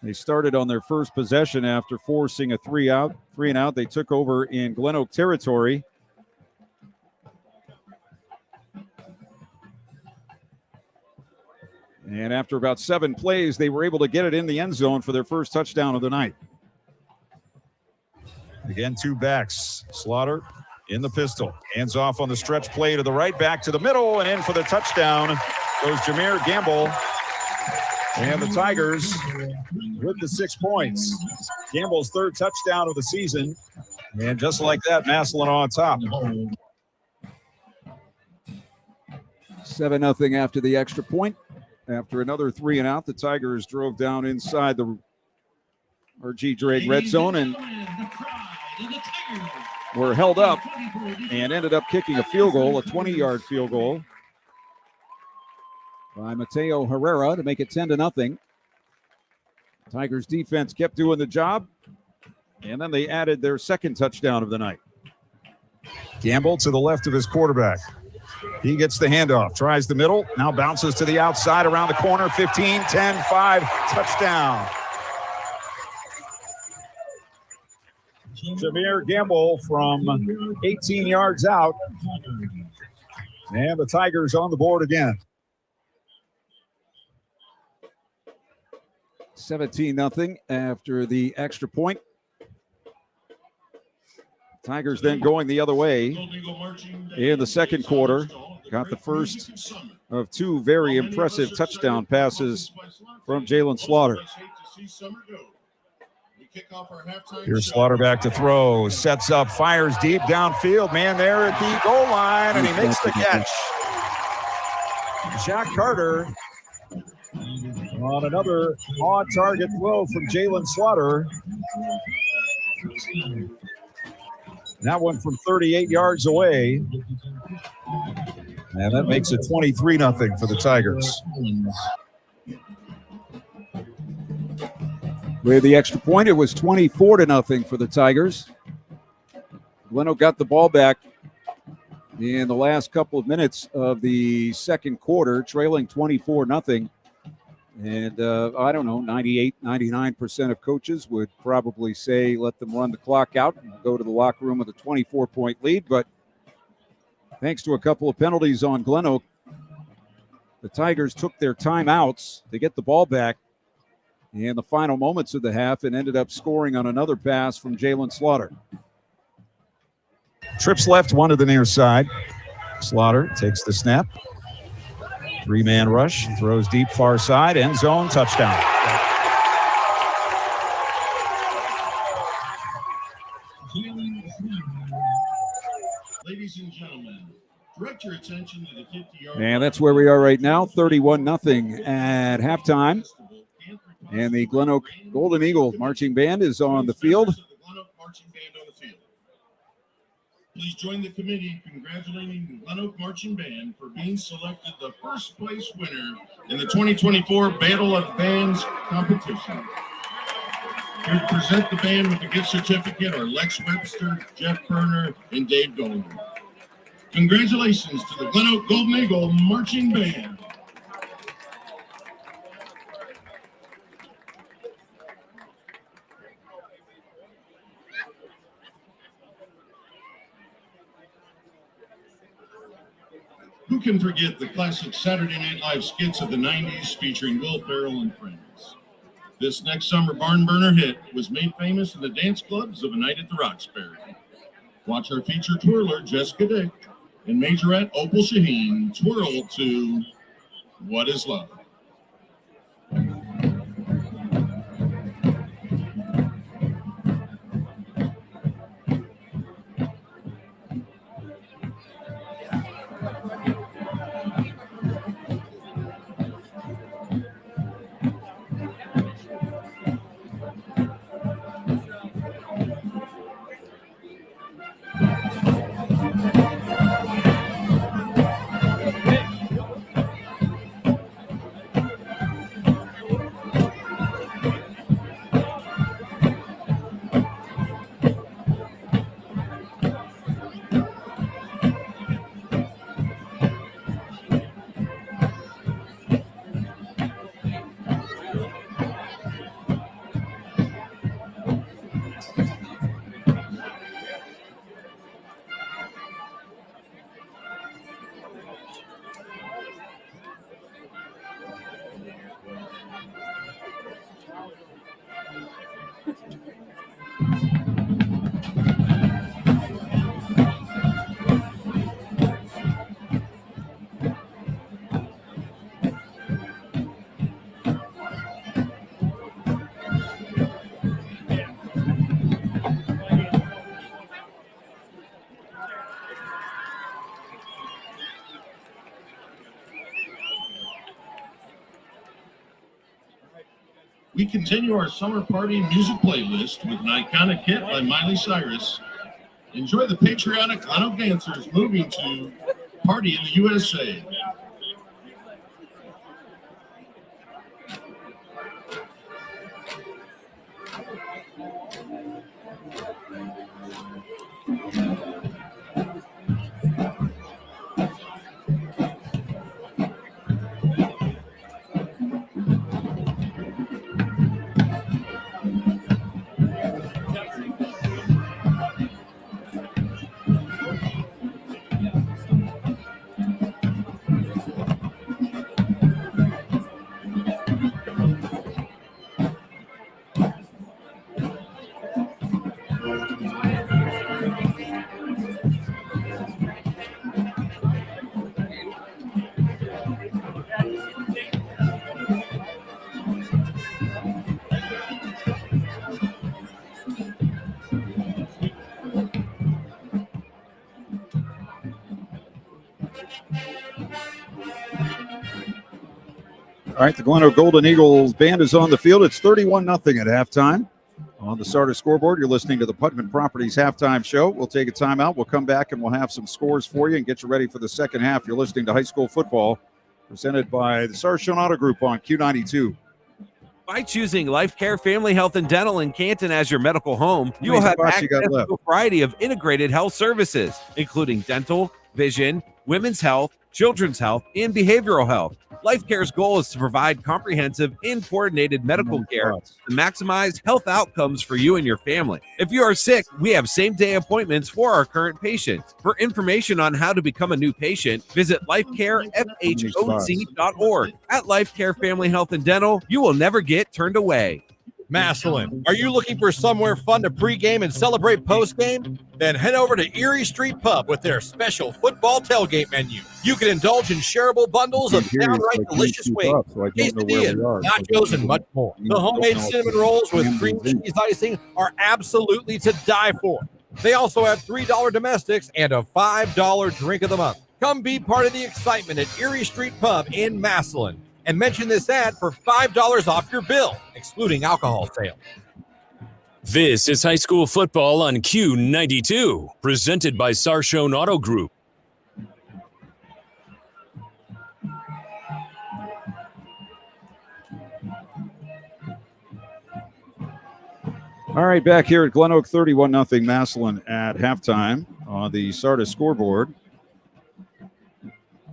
They started on their first possession after forcing a three and out. They took over in GlenOak territory. And after about 7 plays, they were able to get it in the end zone for their first touchdown of the night. Again, 2 backs. Slaughter in the pistol. Hands off on the stretch play to the right, back to the middle, and in for the touchdown goes Jameer Gamble. And the Tigers with the 6 points. Gamble's 3rd touchdown of the season. And just like that, Massillon on top. 7-0 after the extra point. After another 3 and out, the Tigers drove down inside the RG Drake red zone and were held up and ended up kicking a field goal, a 20-yard field goal by Mateo Herrera to make it 10-0. Tigers defense kept doing the job, and then they added their 2nd touchdown of the night. Gamble to the left of his quarterback. He gets the handoff, tries the middle, now bounces to the outside around the corner, 15, 10, 5, touchdown. Jameer Gamble from 18 yards out. And the Tigers on the board again. 17-0 after the extra point. Tigers then going the other way in the second quarter. Got the first of two very impressive touchdown passes from Jalen Slaughter. Here's Slaughter back to throw. Sets up, fires deep downfield. Man there at the goal line, and he makes the catch. Jack Carter on another on-target throw from Jalen Slaughter. That one from 38 yards away. And that makes it 23-0 for the Tigers. With the extra point, it was 24-0 for the Tigers. GlenOak got the ball back in the last couple of minutes of the second quarter, trailing 24-0. And I don't know, 98, 99% of coaches would probably say let them run the clock out and go to the locker room with a 24-point lead. But thanks to a couple of penalties on GlenOak, the Tigers took their timeouts to get the ball back in the final moments of the half and ended up scoring on another pass from Jalen Slaughter. Trips left, one to the near side. Slaughter takes the snap. Three-man rush, throws deep far side, end zone, touchdown. Ladies and gentlemen, direct your attention to the 50-yard And that's where we are right now, 31-0 at halftime. And the GlenOak Golden Eagle Marching Band is on the field. Please join the committee congratulating the GlenOak Marching Band for being selected the first place winner in the 2024 Battle of Bands competition. Here to present the band with the gift certificate are Lex Webster, Jeff Berner, and Dave Golden. Congratulations to the GlenOak Golden Eagle Marching Band. Who can forget the classic Saturday Night Live skits of the 90s featuring Will Ferrell and friends? This next summer barn burner hit was made famous in the dance clubs of A Night at the Roxbury. Watch our feature twirler, Jessica Dick, and majorette Opal Shaheen twirl to What is Love? We continue our summer party music playlist with an iconic hit by Miley Cyrus. Enjoy the patriotic GlenOak dancers moving to Party in the USA. All right, the GlenOak Golden Eagles band is on the field. It's 31-0 at halftime. On the starter scoreboard, you're listening to the Putman Properties halftime show. We'll take a timeout. We'll come back and we'll have some scores for you and get you ready for the second half. You're listening to high school football presented by the Sarshown Auto Group on Q92. By choosing Life Care Family Health and Dental in Canton as your medical home, you will have access to a variety of integrated health services, including dental, vision, women's health, children's health, and behavioral health. Life Care's goal is to provide comprehensive and coordinated medical care to maximize health outcomes for you and your family. If you are sick, we have same-day appointments for our current patients. For information on how to become a new patient, visit lifecarefhoc.org. At Life Care Family Health and Dental, you will never get turned away. Massillon, are you looking for somewhere fun to pregame and celebrate postgame? Then head over to Erie Street Pub with their special football tailgate menu. You can indulge in shareable bundles of downright delicious wings, quesadillas, nachos, and much more. The homemade cinnamon rolls with cream cheese icing are absolutely to die for. They also have $3 domestics and a $5 drink of the month. Come be part of the excitement at Erie Street Pub in Massillon. And mention this ad for $5 off your bill, excluding alcohol sales. This is high school football on Q92, presented by Sarshown Auto Group. All right, back here at GlenOak, 31-0 Massillon at halftime on the Sardis scoreboard.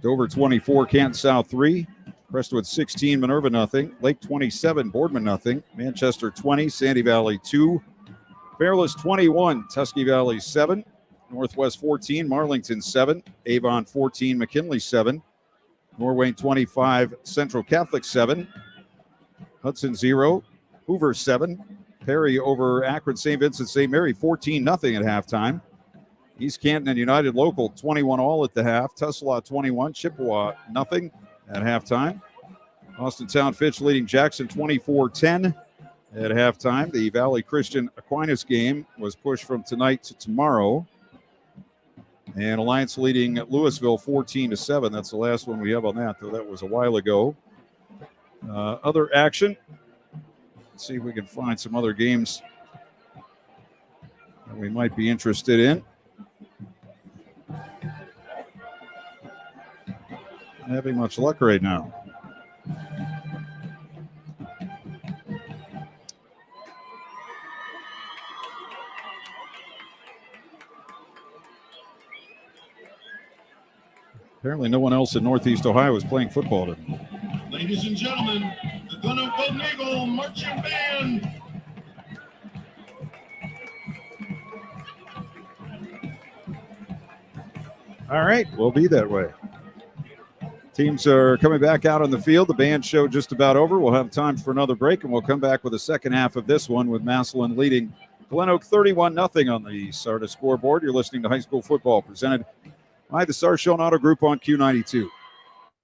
Dover 24, Canton South 3. Crestwood 16, Minerva 0. Lake 27, Boardman 0. Manchester 20, Sandy Valley 2. Fairless 21, Tusky Valley 7. Northwest 14, Marlington 7. Avon 14, McKinley 7. Norwayne 25, Central Catholic 7. Hudson 0, Hoover 7. Perry over Akron St. Vincent St. Mary 14-0 at halftime. East Canton and United Local 21 all at the half. Tuslaw 21, Chippewa 0 at halftime. Austintown Fitch leading Jackson 24-10 at halftime. The Valley Christian Aquinas game was pushed from tonight to tomorrow. And Alliance leading Louisville 14-7. That's the last one we have on that, though that was a while ago. Other action. Let's see if we can find some other games that we might be interested in. Not having much luck right now. Apparently no one else in Northeast Ohio is playing football today. Ladies and gentlemen, the GlenOak Golden Eagle Marching Band. All right, we'll be that way. Teams are coming back out on the field. The band show just about over. We'll have time for another break, and we'll come back with the second half of this one with Massillon leading GlenOak 31-0 on the Sardis scoreboard. You're listening to high school football presented by the Sarshown Auto Group on Q92.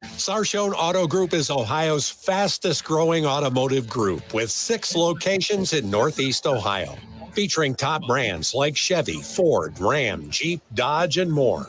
Sarshown Auto Group is Ohio's fastest growing automotive group with 6 locations in Northeast Ohio, featuring top brands like Chevy, Ford, Ram, Jeep, Dodge, and more.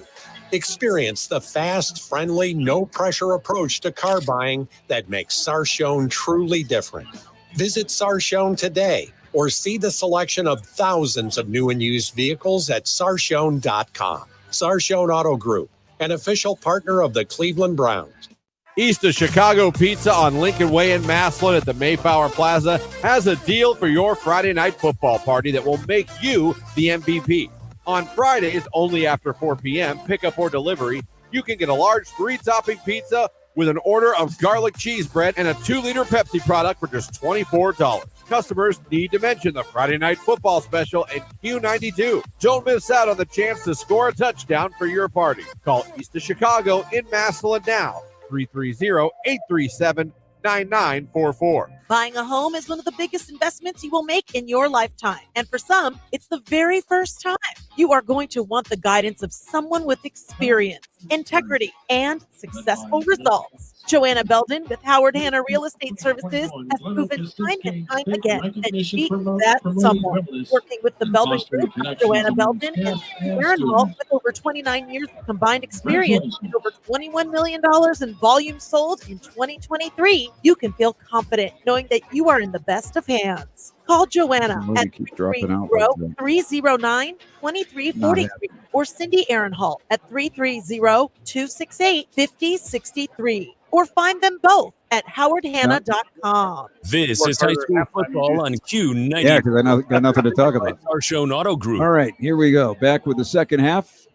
Experience the fast, friendly, no-pressure approach to car buying that makes Sarshown truly different. Visit Sarshown today or see the selection of thousands of new and used vehicles at sarshown.com. Sarshown Auto Group, an official partner of the Cleveland Browns. East of Chicago Pizza on Lincoln Way in Massillon at the Mayflower Plaza has a deal for your Friday night football party that will make you the MVP. On Fridays, only after 4 p.m., pickup or delivery, you can get a large 3-topping pizza with an order of garlic cheese bread and a 2-liter Pepsi product for just $24. Customers need to mention the Friday Night Football Special and Q92. Don't miss out on the chance to score a touchdown for your party. Call East of Chicago in Massillon now, 330-837-9944. Buying a home is one of the biggest investments you will make in your lifetime. And for some, it's the very first time. You are going to want the guidance of someone with experience, integrity, and successful results. Joanna Belden with Howard Hanna Real Estate Services has proven time and time again that she is that someone. Working with the Belden Group, Joanna Belden and Aaron Hall with over 29 years of combined experience and over $21 million in volume sold in 2023, you can feel confident knowing that you are in the best of hands. Call Joanna at 330-309-2343 or Cindy Aaron Hall at 330-268-5063 or find them both at howardhanna.com. This is high school football on Q90. Yeah, because I got nothing to talk about. Our show Auto Group. All right, here we go. Back with the second half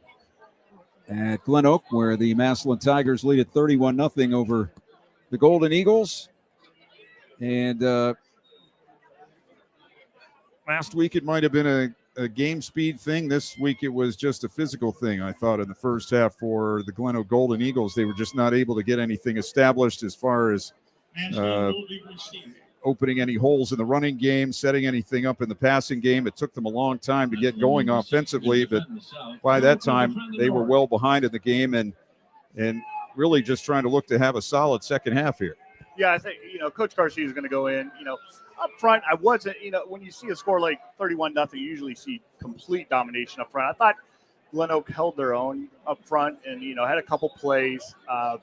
at GlenOak, where the Massillon Tigers lead at 31-0 over the Golden Eagles. And last week it might have been a game speed thing. This week it was just a physical thing, I thought, in the first half for the GlenOak Golden Eagles. They were just not able to get anything established as far as opening any holes in the running game, setting anything up in the passing game. It took them a long time to get going offensively, but by that time they were well behind in the game and really just trying to look to have a solid second half here. Yeah, I think, Coach Garcia is going to go in, up front. I wasn't, when you see a score like 31-0, you usually see complete domination up front. I thought GlenOak held their own up front and, had a couple plays. I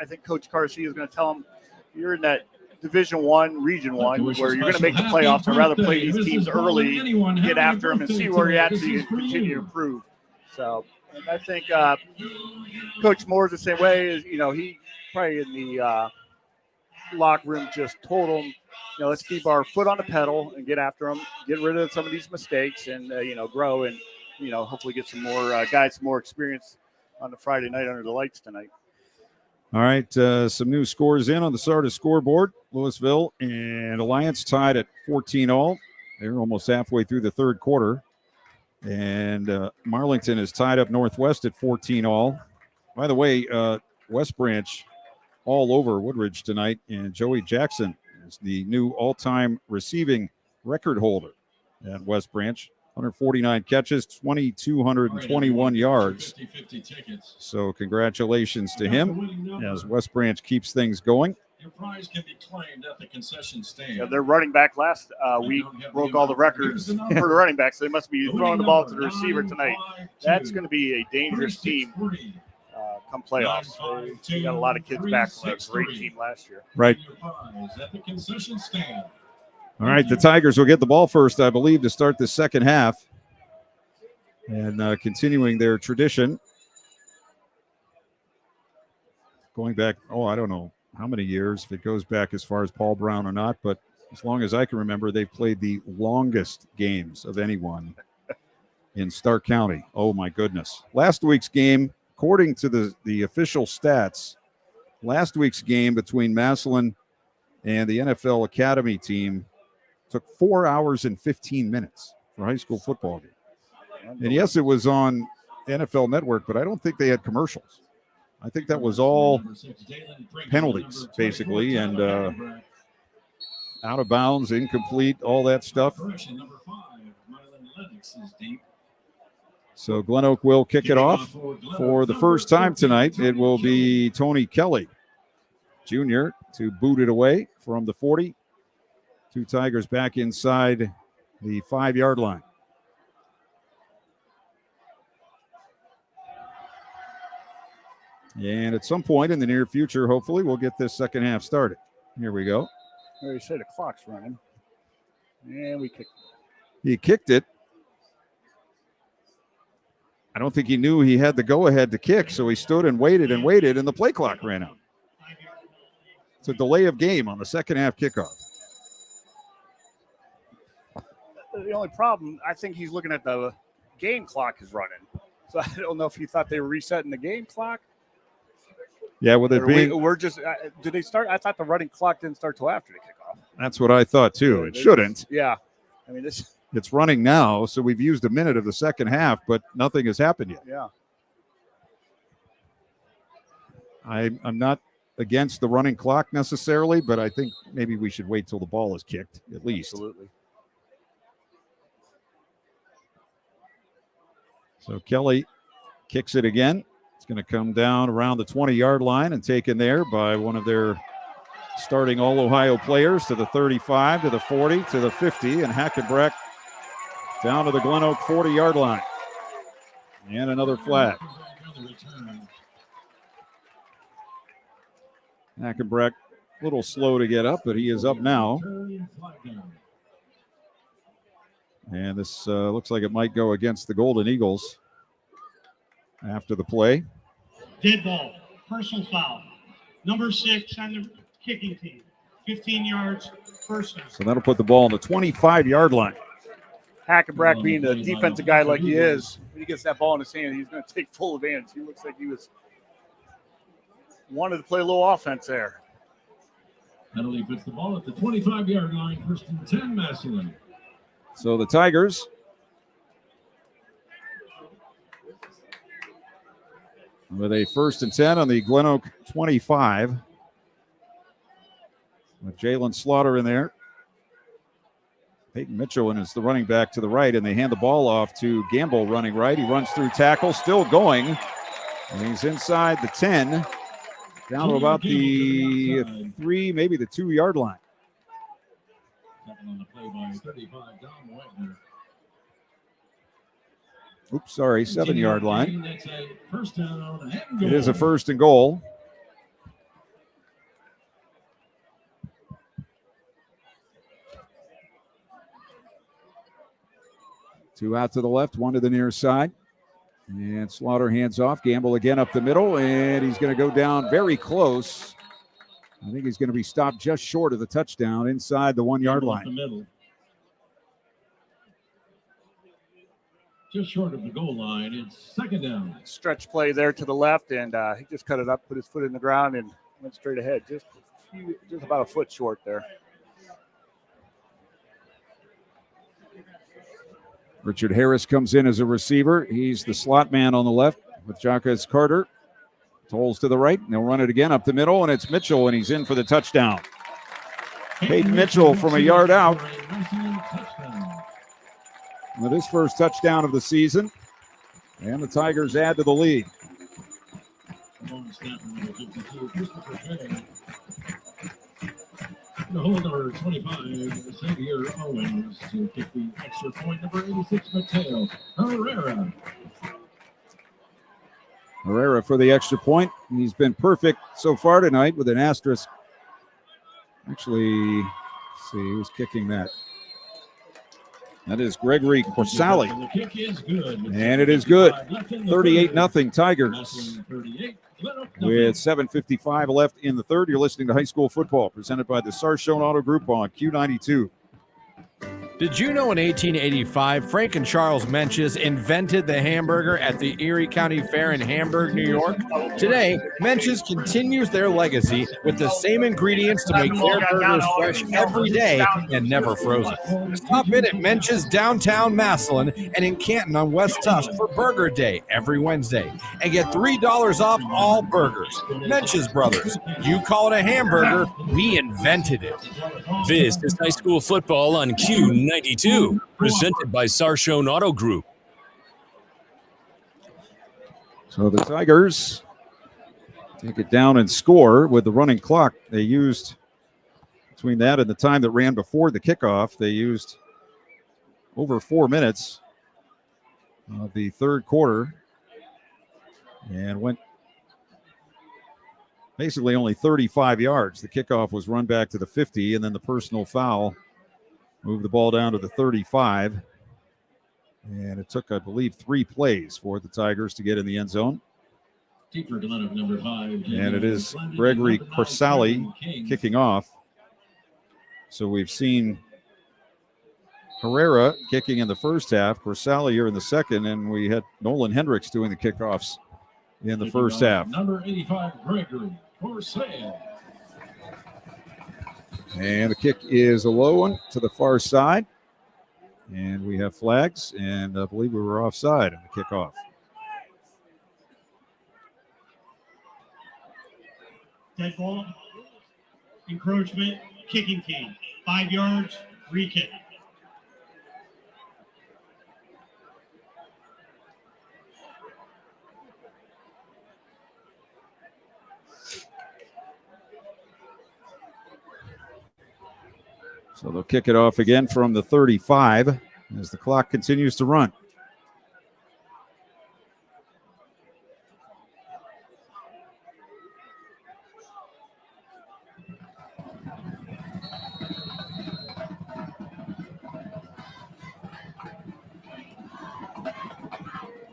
think Coach Garcia is going to tell them, you're in that Division One, Region One, where you're going to make the playoffs. I'd rather play these teams early, get after them, and see where you're at so you can continue to improve. So, and I think Coach Moore's the same way. As he probably in the locker room just told them, let's keep our foot on the pedal and get after them, get rid of some of these mistakes, and grow and hopefully get some more guys some more experience on the Friday night under the lights tonight. All right, some new scores in on the Sardis scoreboard. Louisville and Alliance tied at 14-all. They're almost halfway through the third quarter. And Marlington is tied up Northwest at 14-all. By the way, West Branch all over Woodridge tonight, and Joey Jackson is the new all-time receiving record holder at West Branch. 149 catches, 2,221 yards. So congratulations to him as West Branch keeps things going. Your prize can be claimed at the concession stand. Yeah, their running back last week broke all the records for the running back, so they must be throwing the ball to the receiver tonight. That's going to be a dangerous team come playoffs. They got a lot of kids back from a great team last year. Right. At the concession stand. All right, the Tigers will get the ball first, I believe, to start the second half. And continuing their tradition. Going back, I don't know how many years, if it goes back as far as Paul Brown or not, but as long as I can remember, they've played the longest games of anyone in Stark County. Oh, my goodness. Last week's game, according to the official stats, last week's game between Massillon and the NFL Academy team took 4 hours and 15 minutes for a high school football game. And yes, it was on NFL Network, but I don't think they had commercials. I think that was all penalties, basically, and out of bounds, incomplete, all that stuff. So GlenOak will kick it off for the first time tonight. It will be Tony Kelly, Jr., to boot it away from the 40. Two Tigers back inside the 5-yard line. And at some point in the near future, hopefully, we'll get this second half started. Here we go. I already said the clock's running. And we kicked it. He kicked it. I don't think he knew he had the go-ahead to kick, so he stood and waited, and the play clock ran out. It's a delay of game on the second half kickoff. The only problem, I think he's looking at the game clock is running. So I don't know if he thought they were resetting the game clock. Yeah, with it being... We're just... did they start? I thought the running clock didn't start till after the kickoff. That's what I thought, too. It shouldn't. Yeah. I mean, this... It's running now, so we've used a minute of the second half, but nothing has happened yet. Yeah. I'm not against the running clock necessarily, but I think maybe we should wait till the ball is kicked at least. Absolutely. So Kelly kicks it again. It's going to come down around the 20-yard line and taken there by one of their starting All-Ohio players to the 35, to the 40, to the 50, and Hackenbreck down to the GlenOak 40-yard line. And another flag. Hackenbreck a little slow to get up, but he is up now. And this looks like it might go against the Golden Eagles after the play. Dead ball, personal foul. Number 6 on the kicking team. 15 yards, first down. So that'll put the ball on the 25-yard line. Hackenbreck, being the defensive guy like he is, when he gets that ball in his hand, he's going to take full advantage. He looks like he wanted to play a little offense there. Penalty puts the ball at the 25-yard line, first and 10, Massillon. So the Tigers with a first and 10 on the GlenOak 25. With Jalen Slaughter in there. Peyton Mitchell is the running back to the right, and they hand the ball off to Gamble running right. He runs through tackle, still going. And he's inside the 10, down to about the 3, maybe the 2-yard line. On the play by 35, Dom Wagner. Oops, sorry, 7-yard line. That's a first down and goal. It is a first and goal. Two out to the left, one to the near side. And Slaughter hands off. Gamble again up the middle, and he's going to go down very close. I think he's going to be stopped just short of the touchdown inside the 1-yard line. Just short of the goal line. It's second down. Stretch play there to the left, and he just cut it up, put his foot in the ground, and went straight ahead. Just about a foot short there. Richard Harris comes in as a receiver. He's the slot man on the left with Jacques Carter. Tolles to the right, and they'll run it again up the middle, and it's Mitchell, and he's in for the touchdown. Peyton Mitchell from a yard out with his first touchdown of the season, and the Tigers add to the lead. The holder 25, Xavier Owens to kick the extra point. Number 86, Mateo Herrera. Herrera for the extra point. He's been perfect so far tonight with an asterisk. Actually, let's see who's kicking that. That is Gregory Corsali. The kick is good. And it is good. 38-0 Tigers. With 7:55 left in the third, you're listening to High School Football, presented by the Sarshone Auto Group on Q92. Did you know in 1885, Frank and Charles Menches invented the hamburger at the Erie County Fair in Hamburg, New York? Today, Menches continues their legacy with the same ingredients to make their burgers fresh every day and never frozen. Stop in at Menches downtown Massillon and in Canton on West Tusk for Burger Day every Wednesday and get $3 off all burgers. Menches Brothers, you call it a hamburger, we invented it. This is High School Football on Q92, presented by Sarshone Auto Group. So the Tigers take it down and score with the running clock. They used, between that and the time that ran before the kickoff, they used over 4 minutes of the third quarter and went basically only 35 yards. The kickoff was run back to the 50, and then the personal foul moved the ball down to the 35. And it took, I believe, 3 plays for the Tigers to get in the end zone. Number 5. And it is Gregory Corsali kicking off. So we've seen Herrera kicking in the first half, Corsali here in the second, and we had Nolan Hendricks doing the kickoffs in the first half. Number 85, Gregory Corsali. And the kick is a low one to the far side. And we have flags, and I believe we were offside in the kickoff. Dead ball, encroachment, kicking team. 5 yards, re-kick. So they'll kick it off again from the 35 as the clock continues to run.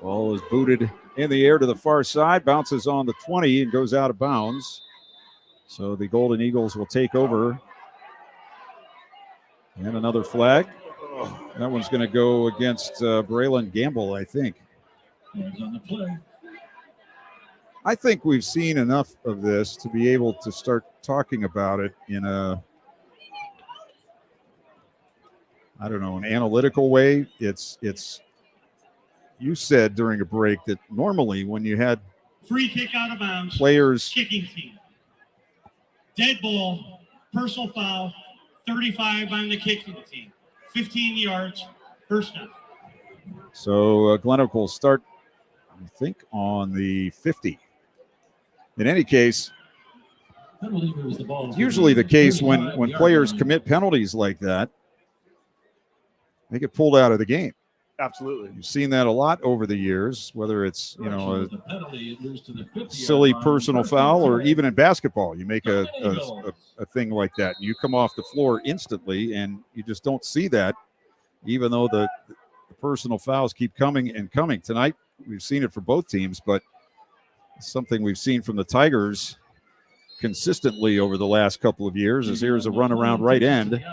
Ball is booted in the air to the far side, bounces on the 20 and goes out of bounds. So the Golden Eagles will take over. And another flag. That one's going to go against Braylon Gamble, I think. On the play. I think we've seen enough of this to be able to start talking about it in an analytical way. It's you said during a break that normally when you had Free kick out of bounds. players Kicking team. Dead ball, personal foul, 35 on the kicking team. 15 yards, first down. So GlenOak will start, I think, on the 50. In any case, it's usually the case when players commit penalties like that, they get pulled out of the game. Absolutely. You've seen that a lot over the years, whether it's, a silly personal foul or even in basketball, you make a thing like that. You come off the floor instantly and you just don't see that, even though the personal fouls keep coming and coming. Tonight, we've seen it for both teams, but it's something we've seen from the Tigers consistently over the last couple of years, as here's a run around right end,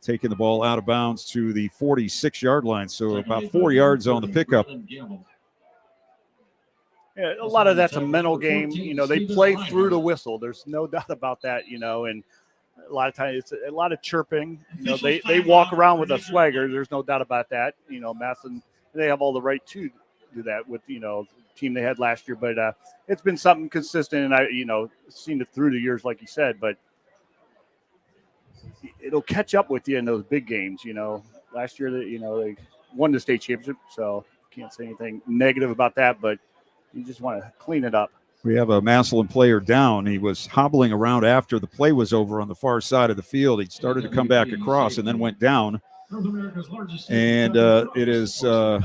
taking the ball out of bounds to the 46-yard line. So about 4 yards on the pickup. Yeah, a lot of that's a mental game. They play through the whistle. There's no doubt about that, and a lot of times it's a lot of chirping. They walk around with a swagger. There's no doubt about that. Massillon, they have all the right to do that with, the team they had last year. But it's been something consistent, and I, seen it through the years, like you said, but it'll catch up with you in those big games. Last year, they won the state championship, so can't say anything negative about that, but you just want to clean it up. We have a Massillon player down. He was hobbling around after the play was over on the far side of the field. He started to come back across and then went down. And it is one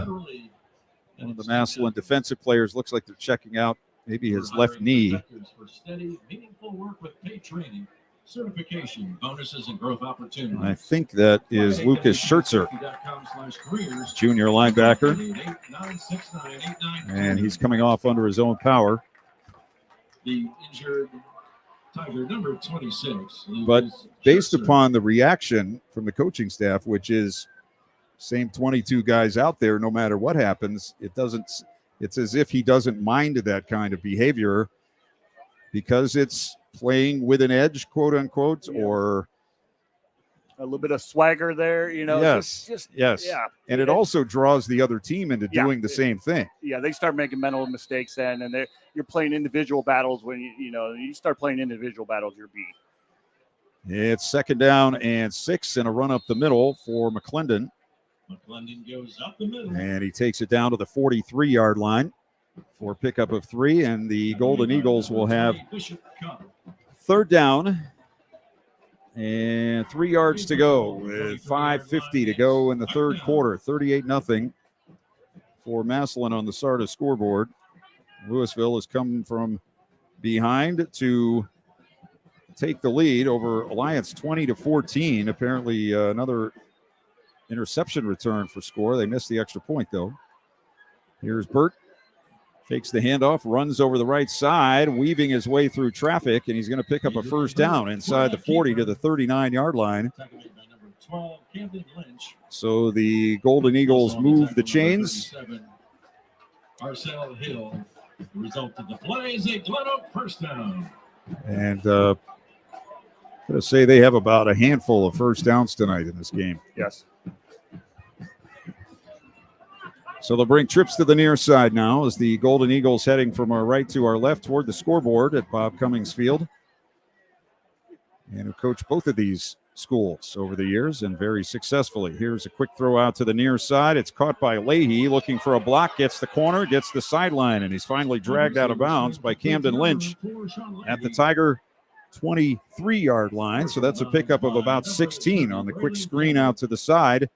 of the Massillon defensive players. Looks like they're checking out maybe his left knee. For steady, meaningful work with paid training, certification, bonuses, and growth opportunities. I think that is Lucas Schertzer, junior linebacker. And he's coming off under his own power. The injured Tiger, number 26. But based upon the reaction from the coaching staff, which is same 22 guys out there, no matter what happens, it's as if he doesn't mind that kind of behavior because it's playing with an edge, quote unquote, or a little bit of swagger there, Yes. Yes. Yeah. And it also draws the other team into doing the same thing. Yeah, they start making mental mistakes then, and you're playing individual battles. When you start playing individual battles, you're beat. It's 2nd down and 6 and a run up the middle for McClendon. McClendon goes up the middle. And he takes it down to the 43-yard line for pickup of 3, and the Golden Eagles will have 3rd down and 3 yards to go with 5:50 to go in the third quarter. 38-0 for Massillon on the Sarda scoreboard. Louisville has come from behind to take the lead over Alliance 20-14. Apparently another interception return for score. They missed the extra point, though. Here's Burt. Takes the handoff, runs over the right side, weaving his way through traffic, and he's going to pick up a 1st down inside the 40 to the 39-yard line. So the Golden Eagles move the chains. Marcel Hill. The result of the play is a GlenOak 1st down. And I'm going to say they have about a handful of 1st downs tonight in this game. Yes. So they'll bring trips to the near side now as the Golden Eagles heading from our right to our left toward the scoreboard at Bob Cummings Field. and who coached both of these schools over the years and very successfully. Here's a quick throw out to the near side. It's caught by Leahy, looking for a block, gets the corner, gets the sideline, and he's finally dragged out of bounds by Camden Lynch at the Tiger 23-yard line. So that's a pickup of about 16 on the quick screen out to the side.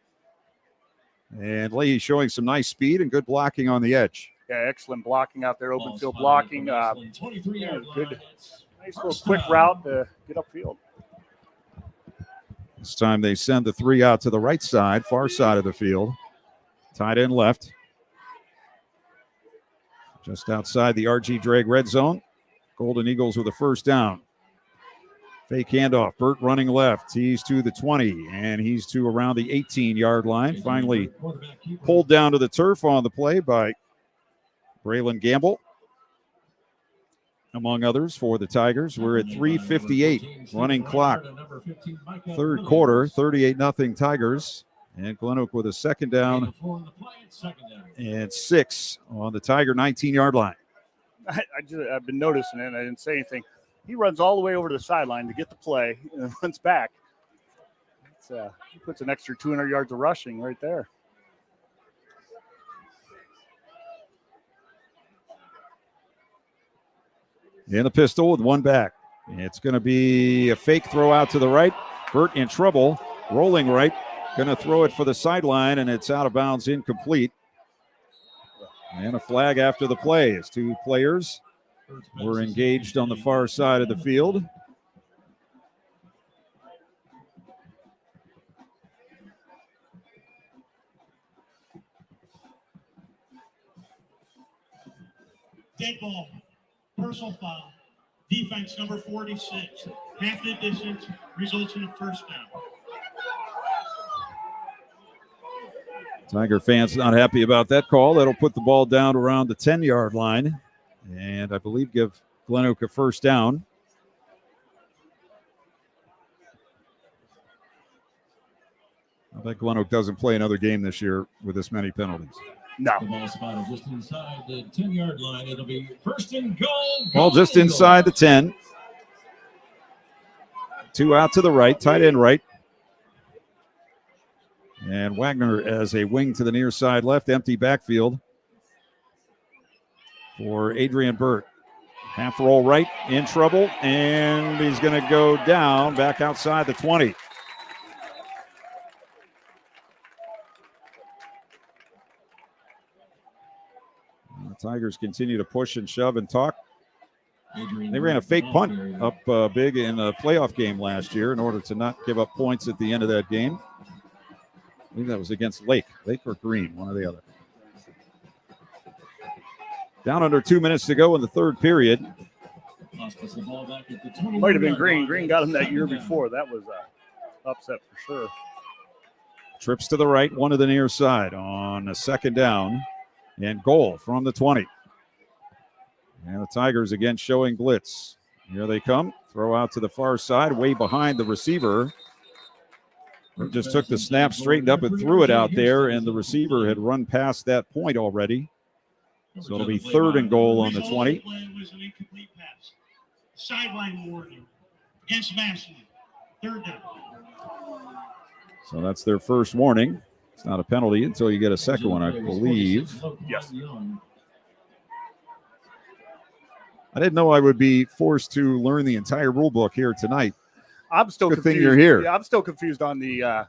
And Leahy showing some nice speed and good blocking on the edge. Yeah, excellent blocking out there, open field blocking. Good, nice little quick route to get upfield. This time they send the three out to the right side, far side of the field. Tight end left. Just outside the RG Drag red zone. Golden Eagles with a first down. Fake handoff. Burt running left. He's to the 20, and he's to around the 18-yard line. Finally pulled down to the turf on the play by Braylon Gamble, among others, for the Tigers. We're at 3:58 running clock. Third quarter, 38-0 Tigers. And GlenOak with a second down and 6 on the Tiger 19-yard line. I've been noticing it, and I didn't say anything. He runs all the way over to the sideline to get the play and runs back. He puts an extra 200 yards of rushing right there. In the pistol with one back. It's going to be a fake throw out to the right. Burt in trouble, rolling right. Going to throw it for the sideline, and it's out of bounds, incomplete. And a flag after the play as two players were engaged on the far side of the field. Dead ball. Personal foul. Defense number 46. Half the distance results in a first down. Tiger fans not happy about that call. That'll put the ball down around the 10-yard line. And I believe give GlenOak a first down. I bet GlenOak doesn't play another game this year with this many penalties. No. The ball spotted just inside the 10-yard line. It'll be first and goal. Ball just inside the 10. Two out to the right, tight end right. And Wagner as a wing to the near side left, empty backfield for Adrian Burt. Half roll right, in trouble, and he's going to go down back outside the 20. The Tigers continue to push and shove and talk. They ran a fake punt up big in a playoff game last year in order to not give up points at the end of that game. I believe that was against Lake or Green, one or the other. Down under 2 minutes to go in the third period. Might have been Green. Green got him that year before. That was upset for sure. Trips to the right, one to the near side on a second down. And goal from the 20. And the Tigers again showing blitz. Here they come. Throw out to the far side, way behind the receiver. Just took the snap, straightened up, and threw it out there, and the receiver had run past that point already. So it'll be third and goal on the 20. Was an incomplete pass. Sideline warning against Massillon. Third down. So that's their first warning. It's not a penalty until you get a second one, I believe. Yes. I didn't know I would be forced to learn the entire rule book here tonight. I'm still Good confused. thing you're here. Yeah, I'm still confused on the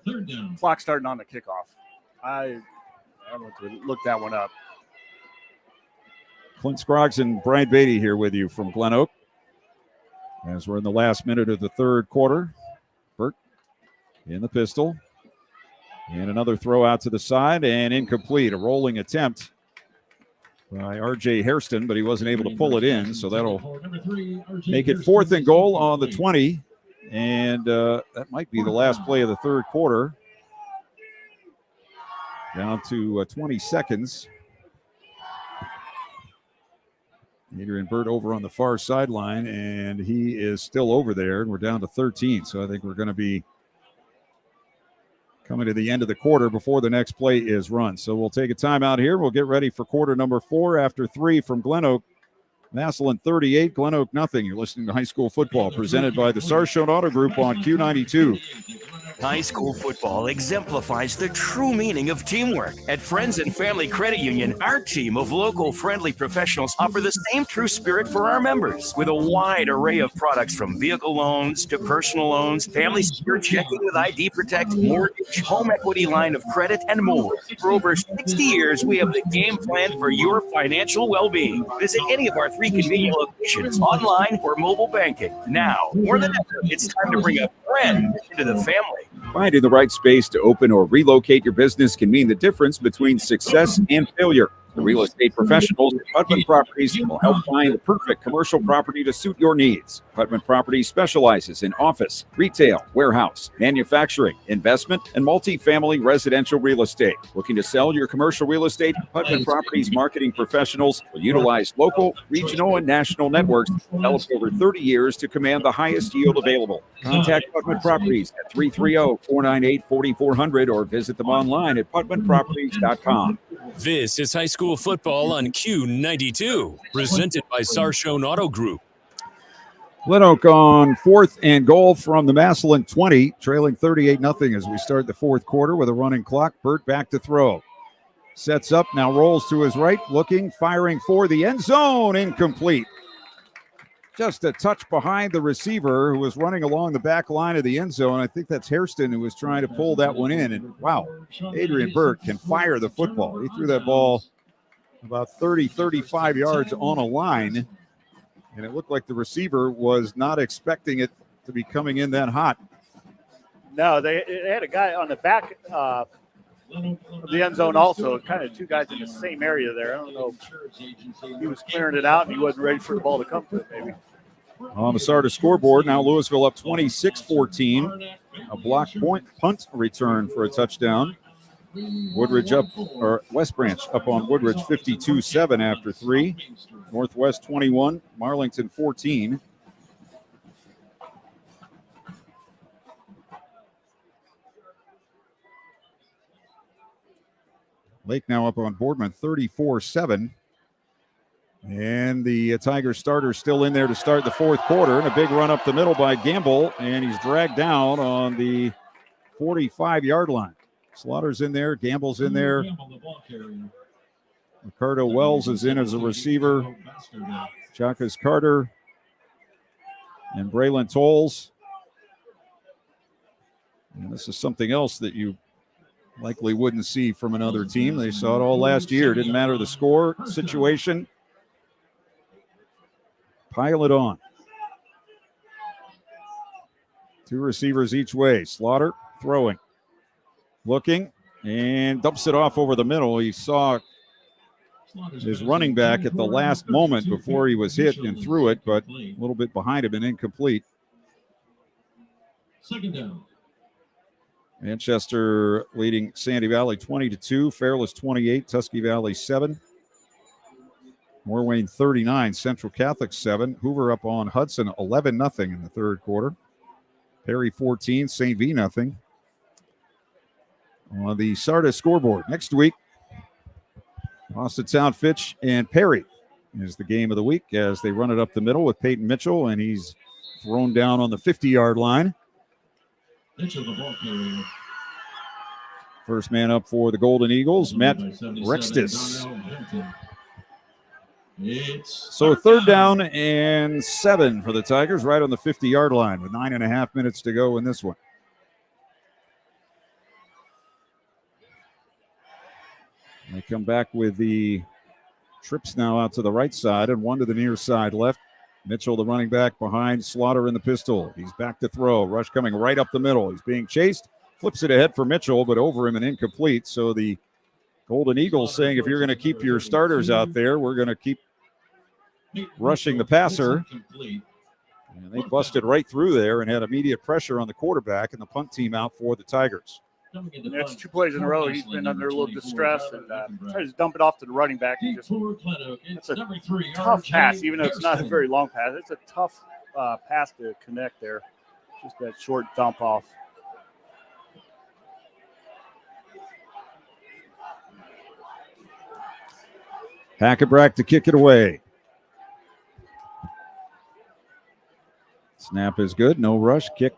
clock starting on the kickoff. I want to look that one up. Clint Scroggs and Brian Beatty here with you from GlenOak. As we're in the last minute of the third quarter. Burt in the pistol. And another throw out to the side and incomplete. A rolling attempt by R.J. Hairston, but he wasn't able to pull it in. So that'll make it fourth and goal on the 20. And that might be the last play of the third quarter. Down to 20 seconds. Adrian Burt over on the far sideline, and he is still over there. And we're down to 13. So I think we're going to be coming to the end of the quarter before the next play is run. So we'll take a timeout here. We'll get ready for quarter number 4 after 3 from GlenOak Massillon 38, GlenOak nothing. You're listening to high school football presented by the Sarshone Auto Group on Q92. High school football exemplifies the true meaning of teamwork. At Friends and Family Credit Union, our team of local friendly professionals offer the same true spirit for our members with a wide array of products from vehicle loans to personal loans, family secure checking with ID Protect, mortgage, home equity line of credit, and more. For over 60 years, we have the game plan for your financial well-being. Visit any of our 3 convenient locations, online or mobile banking. Now, more than ever, it's time to bring a friend into the family. Finding the right space to open or relocate your business can mean the difference between success and failure. The real estate professionals at Putman Properties will help find the perfect commercial property to suit your needs. Putman Properties specializes in office, retail, warehouse, manufacturing, investment, and multifamily residential real estate. Looking to sell your commercial real estate? Putman Properties marketing professionals will utilize local, regional, and national networks developed over 30 years to command the highest yield available. Contact Putman Properties at 330-498-4400 or visit them online at putmanproperties.com. This is high school football on Q92, presented by Sarshone Auto Group. GlenOak on 4th and goal from the Massillon 20, trailing 38-0 as we start the fourth quarter with a running clock. Burt back to throw. Sets up, now rolls to his right, looking, firing for the end zone, incomplete. Just a touch behind the receiver who was running along the back line of the end zone. I think that's Hairston who was trying to pull that one in. And wow, Adrian Burt can fire the football. He threw that ball about 30, 35 yards on a line. And it looked like the receiver was not expecting it to be coming in that hot. No, they had a guy on the back of the end zone also, kind of 2 guys in the same area there. I don't know if he was clearing it out and he wasn't ready for the ball to come to it, maybe. On the Sardis scoreboard, now Louisville up 26-14. A block punt return for a touchdown. Woodridge up, or West Branch up on Woodridge 52-7 after 3. Northwest 21, Marlington 14. Lake now up on Boardman 34-7. And the Tigers starter still in there to start the fourth quarter. And a big run up the middle by Gamble, and he's dragged down on the 45-yard line. Slaughter's in there, Gamble's in there. Ricardo Wells is in as a receiver. Chakas Carter and Braylon Tolles. And this is something else that you likely wouldn't see from another team. They saw it all last year. Didn't matter the score, situation. Pile it on. 2 receivers each way. Slaughter throwing. Looking and dumps it off over the middle. He saw his running back at the last moment before he was hit and threw it, but a little bit behind him and incomplete. Second down. Manchester leading Sandy Valley 20-2. Fairless 28. Tusky Valley 7. Moorwayne 39. Central Catholic 7. Hoover up on Hudson 11-0 in the third quarter. Perry 14. St. V 0. On the Sardis scoreboard next week, Austintown, Fitch, and Perry is the game of the week as they run it up the middle with Peyton Mitchell, and he's thrown down on the 50-yard line. Mitchell, the ball carrier. First man up for the Golden Eagles, Matt Rextis. So third down and 7 for the Tigers, right on the 50-yard line with 9.5 minutes to go in this one. They come back with the trips now out to the right side and 1 to the near side left. Mitchell, the running back, behind Slaughter in the pistol. He's back to throw. Rush coming right up the middle. He's being chased. Flips it ahead for Mitchell, but over him and incomplete. So the Golden Eagles saying, if you're going to keep your starters out there, we're going to keep rushing the passer. And they busted right through there and had immediate pressure on the quarterback, and the punt team out for the Tigers. That's 2 plays in a row. He's been under a little distress and tries to dump it off to the running back. It's a tough pass, even though it's not a very long pass. It's a tough pass to connect there. Just that short dump off. Hackenbrack to kick it away. Snap is good. No rush. Kick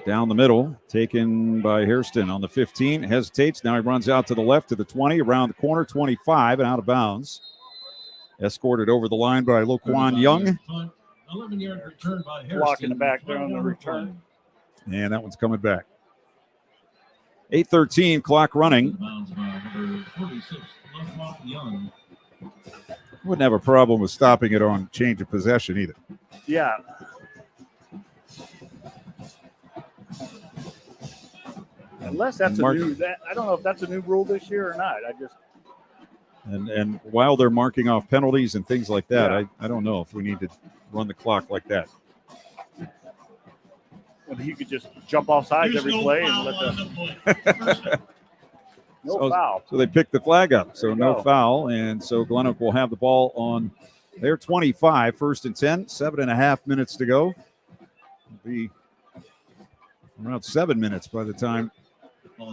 down the middle. Taken by Hairston on the 15. Hesitates. Now he runs out to the left to the 20. Around the corner. 25 and out of bounds. Escorted over the line by Loquan Young. 11-yard return by Hairston. Walking the back there on the return. And that one's coming back. 8:13 clock running. Wouldn't have a problem with stopping it on change of possession either. Yeah. Unless that's a new, I don't know if that's a new rule this year or not. I just. And while they're marking off penalties and things like that, yeah. I don't know if we need to run the clock like that. Well, you could just jump off sides every play and let the. Foul. So they picked the flag up. So no foul. And so GlenOak will have the ball on their 25, 1st and 10, 7.5 minutes to go. It'll be around 7 minutes by the time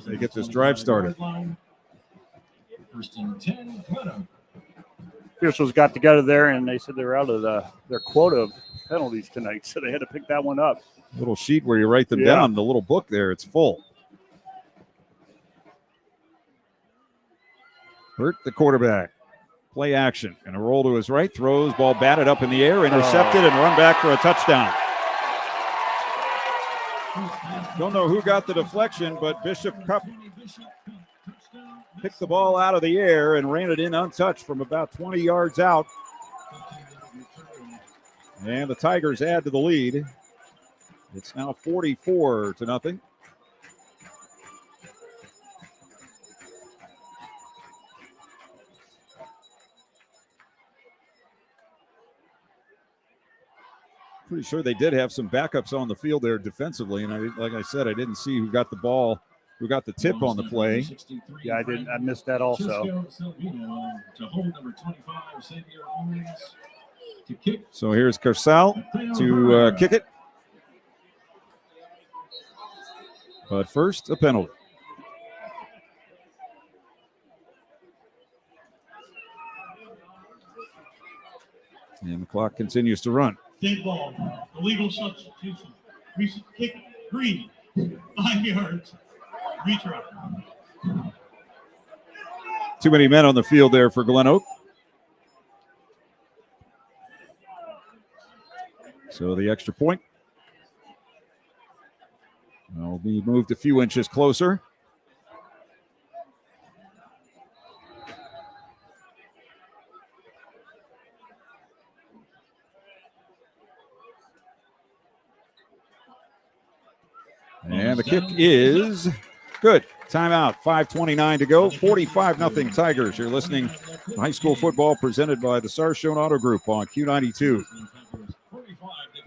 they get this drive started. 1st and 10, GlenOak. Officials got together there and they said they were out of their quota of penalties tonight, so they had to pick that one up. Little sheet where you write them down, the little book there, it's full. Hurt the quarterback. Play action. And a roll to his right. Throws, ball batted up in the air, intercepted, and run back for a touchdown. Don't know who got the deflection, but Bishop Cup picked the ball out of the air and ran it in untouched from about 20 yards out. And the Tigers add to the lead. It's now 44-0. Pretty sure they did have some backups on the field there defensively, and like I said, I didn't see who got the ball, who got the tip on the play. Yeah, I didn't. I missed that also. So here's Carsal to kick it. But first, a penalty. And the clock continues to run. Dead ball. Illegal substitution. Recent kick. Green. 5 yards. Retry. Too many men on the field there for GlenOak. So the extra point will be moved a few inches closer. And the kick is good. Timeout. 5:29 to go. 45-0 Tigers. You're listening to high school football presented by the Sarshone Auto Group on Q92.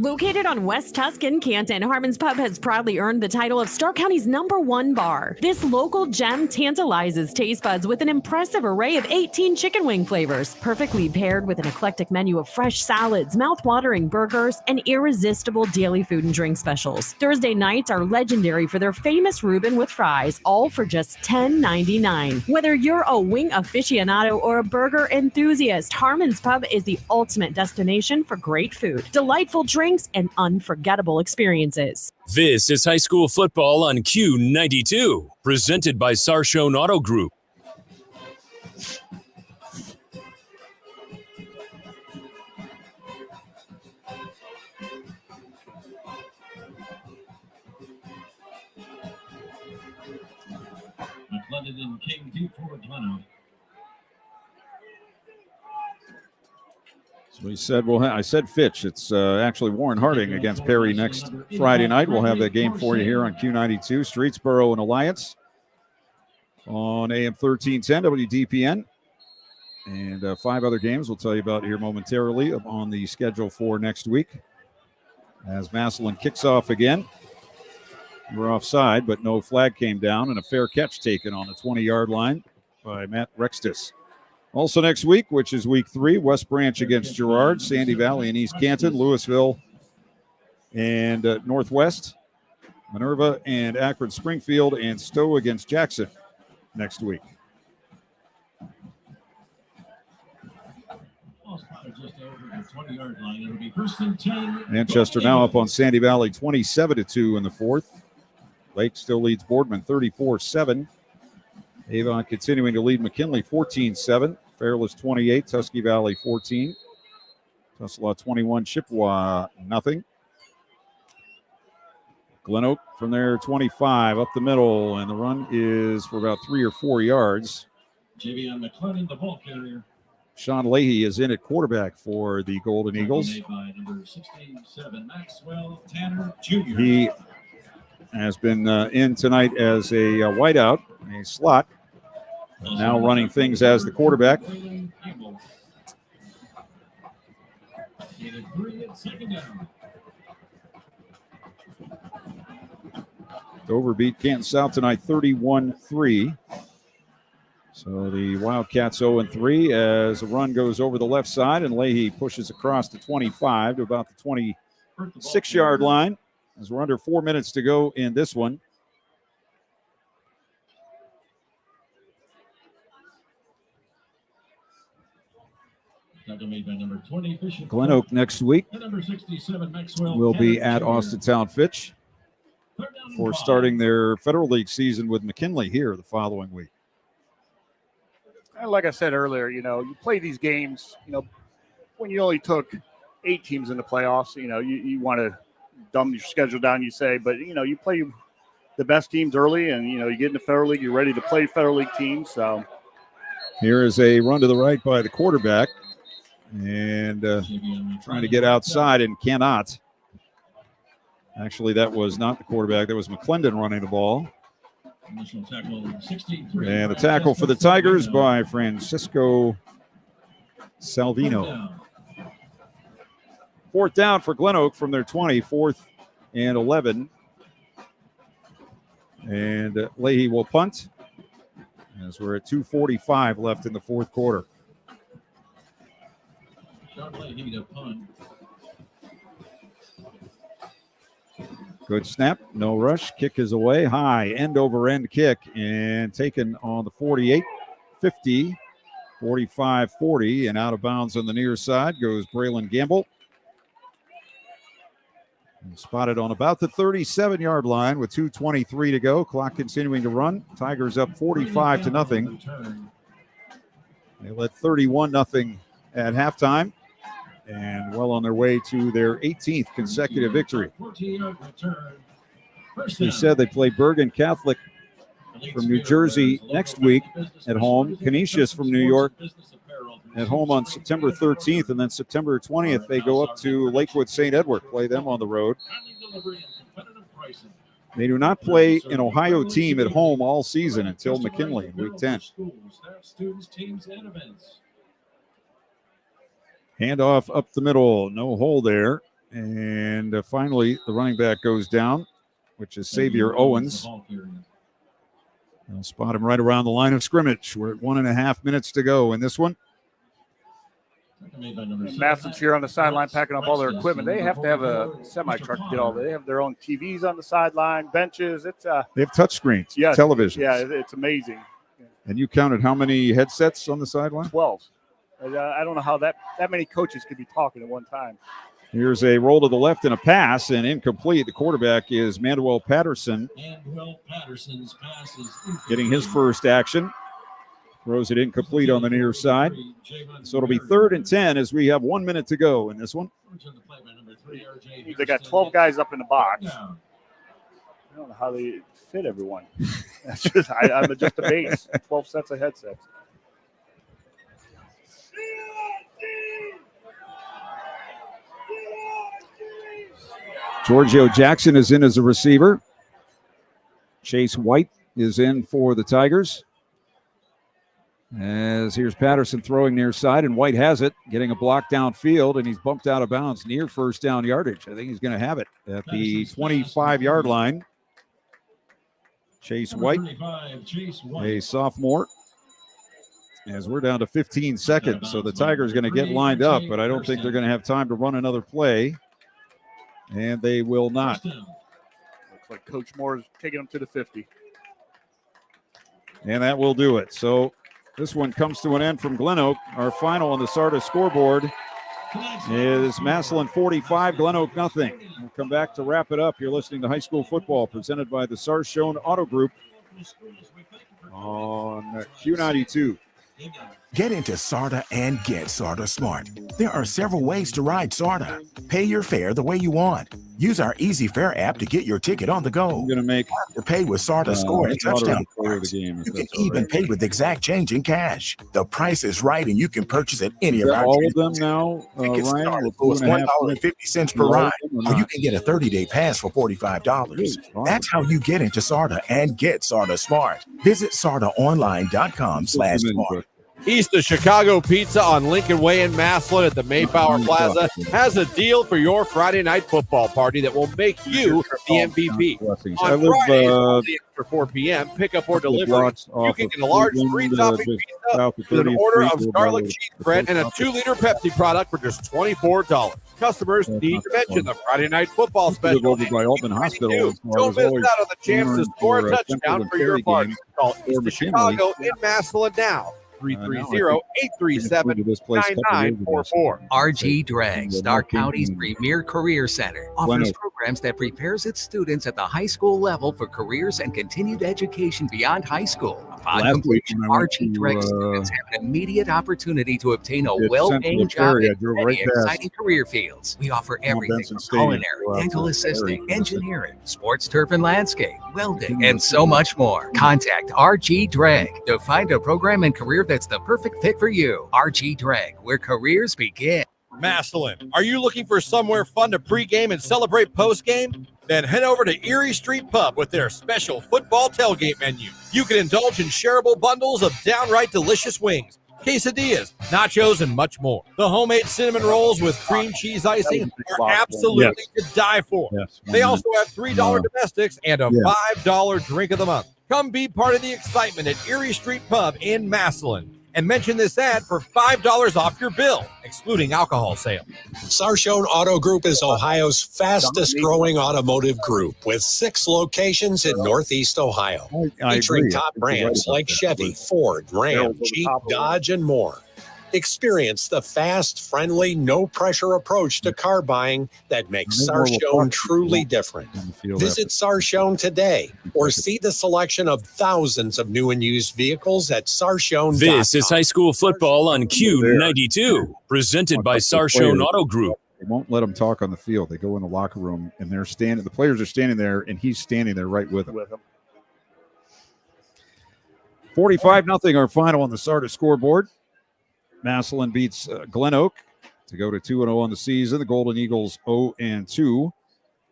Located on West Tuscan, Canton, Harmon's Pub has proudly earned the title of Stark County's #1 bar. This local gem tantalizes taste buds with an impressive array of 18 chicken wing flavors, perfectly paired with an eclectic menu of fresh salads, mouth-watering burgers, and irresistible daily food and drink specials. Thursday nights are legendary for their famous Reuben with fries, all for just $10.99. Whether you're a wing aficionado or a burger enthusiast, Harmon's Pub is the ultimate destination for great food, delightful drinks, and unforgettable experiences. This is high school football on Q92, presented by Sarshone Auto Group. McLendon and King deep for GlenOak. We said, I said Fitch. It's actually Warren Harding against Perry next Friday night. We'll have that game for you here on Q92. Streetsboro and Alliance on AM 1310 WDPN. And 5 other games we'll tell you about here momentarily on the schedule for next week. As Massillon kicks off again. We're offside, but no flag came down, and a fair catch taken on the 20-yard line by Matt Rextus. Also next week, which is week 3, West Branch against Girard, Sandy Valley and East Canton, Louisville and Northwest, Minerva and Akron Springfield, and Stowe against Jackson next week. Just over the 20-yard line. It'll be 1st and 10. Manchester now up on Sandy Valley 27-2 in the fourth. Lake still leads Boardman 34-7. Avon continuing to lead McKinley 14-7. Fairless 28, Tusky Valley 14. Tuslaw 21, Chippewa nothing. GlenOak from there 25 up the middle, and the run is for about 3 or 4 yards. Javion McClellan, the ball carrier. Sean Leahy is in at quarterback for the Golden Eagles. Made by number 67, Maxwell Tanner Jr. He has been in tonight as a wideout, a slot. Now running things as the quarterback. Dover beat Canton South tonight 31-3. So the Wildcats 0-3 as the run goes over the left side, and Leahy pushes across the 25 to about the 26-yard line as we're under 4 minutes to go in this one. GlenOak next week will be at Austintown Fitch for starting their Federal League season with McKinley here the following week. Like I said earlier, you play these games, when you only took 8 teams in the playoffs, you want to dumb your schedule down, you say, but, you play the best teams early and, you get in the Federal League, you're ready to play Federal League teams. So here is a run to the right by the quarterback. And trying to get outside and cannot. Actually, that was not the quarterback. That was McClendon running the ball. And the tackle for the Tigers by Francisco Salvino. 4th down for GlenOak from their 20, 4th and 11. And Leahy will punt as we're at 2:45 left in the fourth quarter. Good snap, no rush. Kick is away. High end over end kick and taken on the 48, 50, 45, 40, and out of bounds on the near side goes Braylon Gamble. And spotted on about the 37-yard line with 2:23 to go. Clock continuing to run. Tigers up 45-0. They led 31-0 at halftime. And well on their way to their 18th consecutive victory. They said they play Bergen Catholic from New Jersey next week at home. Canisius from New York at home on September 13th. And then September 20th, they go up to Lakewood St. Edward, play them on the road. They do not play an Ohio team at home all season until McKinley in week 10. Handoff up the middle, no hole there. And finally, the running back goes down, which is Xavier Owens. I'll spot him right around the line of scrimmage. We're at 1.5 minutes to go in this one. Massillon's here on the sideline packing up all their equipment. They have to have a semi-truck to get all that. They have their own TVs on the sideline, benches. They have touch screens, televisions. Yeah, it's amazing. And you counted how many headsets on the sideline? 12. I don't know how that many coaches could be talking at one time. Here's a roll to the left and a pass, and incomplete. The quarterback is Manuel Patterson. Manuel Patterson's pass is getting his first action. Throws it incomplete on the near side. So it'll be 3rd and 10 as we have 1 minute to go in this one. They got 12 guys up in the box. I don't know how they fit everyone. I'm just a base. 12 sets of headsets. Giorgio Jackson is in as a receiver. Chase White is in for the Tigers. As here's Patterson throwing near side, and White has it, getting a block downfield, and he's bumped out of bounds near first down yardage. I think he's going to have it at the 25-yard line. Chase White, a sophomore. As we're down to 15 seconds, so the Tigers going to get lined up, but I don't think they're going to have time to run another play. And they will not. Looks like Coach Moore is taking them to the 50. And that will do it. So this one comes to an end from GlenOak. Our final on the Sardis scoreboard is Massillon 45, GlenOak nothing. We'll come back to wrap it up. You're listening to High School Football presented by the Sarshone Auto Group on Q92. Get into SARTA and get SARTA Smart. There are several ways to ride SARTA. Pay your fare the way you want. Use our Easy Fare app to get your ticket on the go. I'm going to make to pay with SARTA score and touchdown cards. You can even pay with exact change in cash. The price is right, and you can purchase at any of our all of them now. Ryan, Ryan, was $1.50 per ride, or you can get a 30-day pass for $45. That's how you get into SARTA and get SARTA Smart. Visit SARTAonline.com/smart. East of Chicago Pizza on Lincoln Way in Massillon at the Mayflower Plaza has a deal for your Friday night football party that will make you the MVP. On Fridays, only after 4 p.m., pickup or delivery, you can get a large 3-topping pizza with an order of garlic cheese bread and a 2-liter Pepsi product for just $24. Customers need to mention the Friday night football special. Over by Altman Hospital. Don't miss out on the chance to score a touchdown for your party. Call East of Chicago in Massillon now. 330-837-9944. RG Drag, Stark County's premier career center, offers programs that prepares its students at the high school level for careers and continued education beyond high school. Upon completion, RG Drag students have an immediate opportunity to obtain a well-paying job in many exciting career fields. We offer everything from culinary, dental assisting, engineering, sports turf and landscape, welding, and so much more. Contact RG Drag to find a program and career that's the perfect fit for you. RG Drag, where careers begin. Massillon, are you looking for somewhere fun to pregame and celebrate postgame? Then head over to Erie Street Pub with their special football tailgate menu. You can indulge in shareable bundles of downright delicious wings, quesadillas, nachos, and much more. The homemade cinnamon rolls with cream cheese icing are absolutely to die for. They also have $3 domestics and a $5 drink of the month. Come be part of the excitement at Erie Street Pub in Massillon. And mention this ad for $5 off your bill, excluding alcohol sale. Sarshone Auto Group is Ohio's fastest growing automotive group with 6 locations in Northeast Ohio, featuring top brands like Chevy, Ford, Ram, Jeep, Dodge, and more. Experience the fast, friendly, no-pressure approach to car buying that makes Sarshone truly different. Visit Sarshone today or see the selection of thousands of new and used vehicles at Sarshone.com. This is high school football on Q92, presented by Sarshone Auto Group. They won't let them talk on the field. They go in the locker room, and they're standing. The players are standing there, and he's standing there right with them. 45-0 our final on the SARTA scoreboard. Massillon beats GlenOak to go to 2-0 on the season. The Golden Eagles 0-2.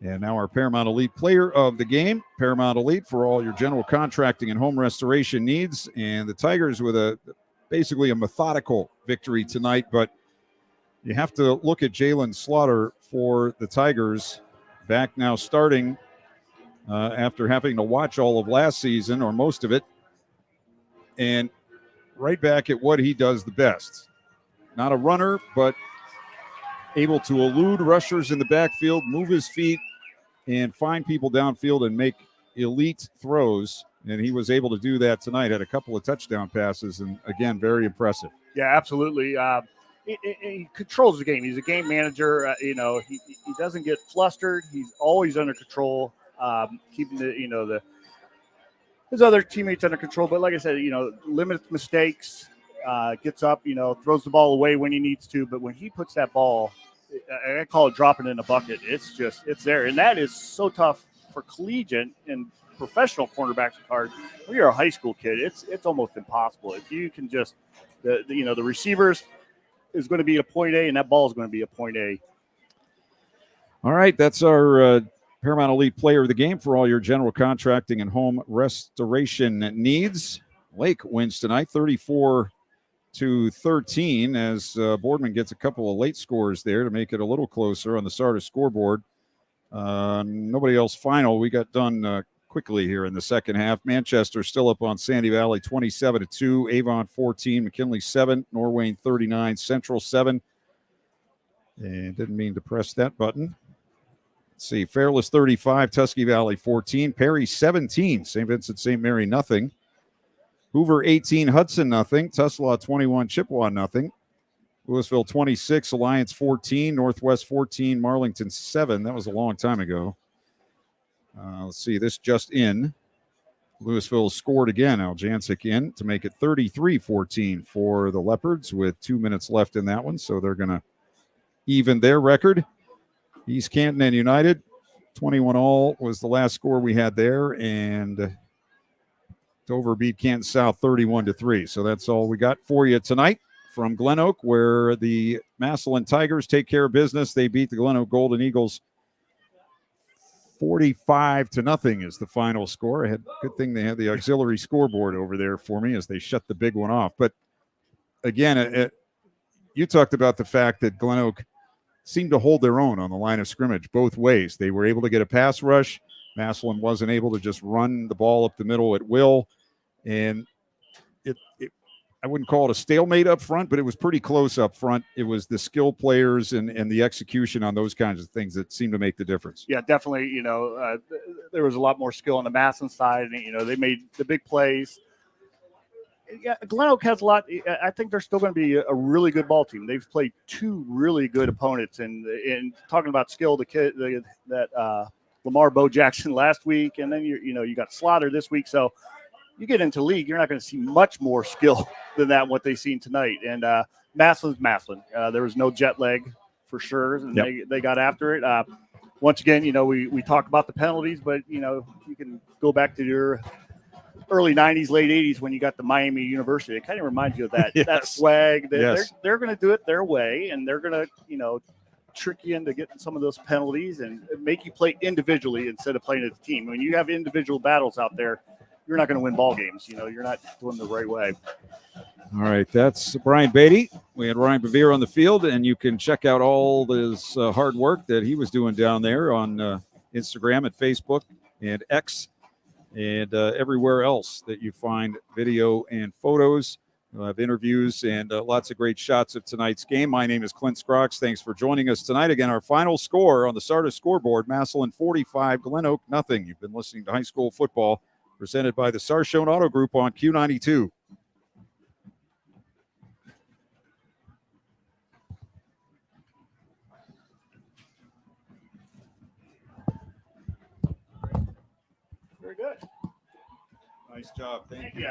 And now our Paramount Elite player of the game. Paramount Elite for all your general contracting and home restoration needs. And the Tigers with basically a methodical victory tonight. But you have to look at Jalen Slaughter for the Tigers, back now starting after having to watch all of last season or most of it. And right back at what he does the best. Not a runner, but able to elude rushers in the backfield, move his feet, and find people downfield and make elite throws. And he was able to do that tonight. Had a couple of touchdown passes, and again, very impressive. Yeah, absolutely. He controls the game. He's a game manager. He doesn't get flustered. He's always under control, keeping his other teammates under control. But like I said, limits mistakes, gets up, throws the ball away when he needs to. But when he puts that ball, I call it dropping in a bucket. It's there. And that is so tough for collegiate and professional cornerbacks and cards. When you're a high school kid, it's almost impossible. If you can just, the receivers is going to be a point A, and that ball is going to be a point A. All right, that's our Paramount Elite player of the game for all your general contracting and home restoration needs. Lake wins tonight 34-13 as Boardman gets a couple of late scores there to make it a little closer on the SARTA scoreboard. Nobody else final. We got done quickly here in the second half. Manchester still up on Sandy Valley 27-2, Avon 14, McKinley 7, Norwayne 39, Central 7. And didn't mean to press that button. Let's see, Fairless 35, Tusky Valley 14, Perry 17, St. Vincent St. Mary nothing. Hoover 18, Hudson nothing, Tuslaw 21, Chippewa nothing. Louisville 26, Alliance 14, Northwest 14, Marlington 7. That was a long time ago. Let's see, this just in. Louisville scored again. Aljancic in to make it 33-14 for the Leopards with 2 minutes left in that one. So they're going to even their record. East Canton and United, 21-all was the last score we had there. And Dover beat Canton South 31-3. So that's all we got for you tonight from GlenOak, where the Massillon Tigers take care of business. They beat the GlenOak Golden Eagles 45-0 is the final score. Good thing they had the auxiliary scoreboard over there for me as they shut the big one off. But again, you talked about the fact that GlenOak seemed to hold their own on the line of scrimmage both ways. They were able to get a pass rush. Massillon wasn't able to just run the ball up the middle at will. And I wouldn't call it a stalemate up front, but it was pretty close up front. It was the skill players and the execution on those kinds of things that seemed to make the difference. Yeah, definitely. There was a lot more skill on the Massillon side. They made the big plays. Yeah, GlenOak has a lot. I think they're still going to be a really good ball team. They've played two really good opponents. And talking about skill, the kid that Lamar Bo Jackson last week, and then you got Slaughter this week. So you get into league, you're not going to see much more skill than that what they've seen tonight. And Massillon's Massillon. There was no jet lag for sure, and they got after it. Once again, we talk about the penalties, but you can go back to your early 90s, late 80s when you got the Miami University. It kind of reminds you of that that swag. They're going to do it their way, and they're going to trick you into getting some of those penalties and make you play individually instead of playing as a team. When you have individual battles out there, you're not going to win ball games. You're not doing the right way. All right, that's Brian Beatty. We had Ryan Bevere on the field, and you can check out all this hard work that he was doing down there on Instagram and Facebook and X and everywhere else that you find video and photos. We'll have interviews and lots of great shots of tonight's game. My name is Clint Scroggs. Thanks for joining us tonight. Again, our final score on the SARTA scoreboard, Massillon 45, GlenOak 0. You've been listening to High School Football, presented by the Sarshone Auto Group on Q92. Very good. Nice job. Thank you.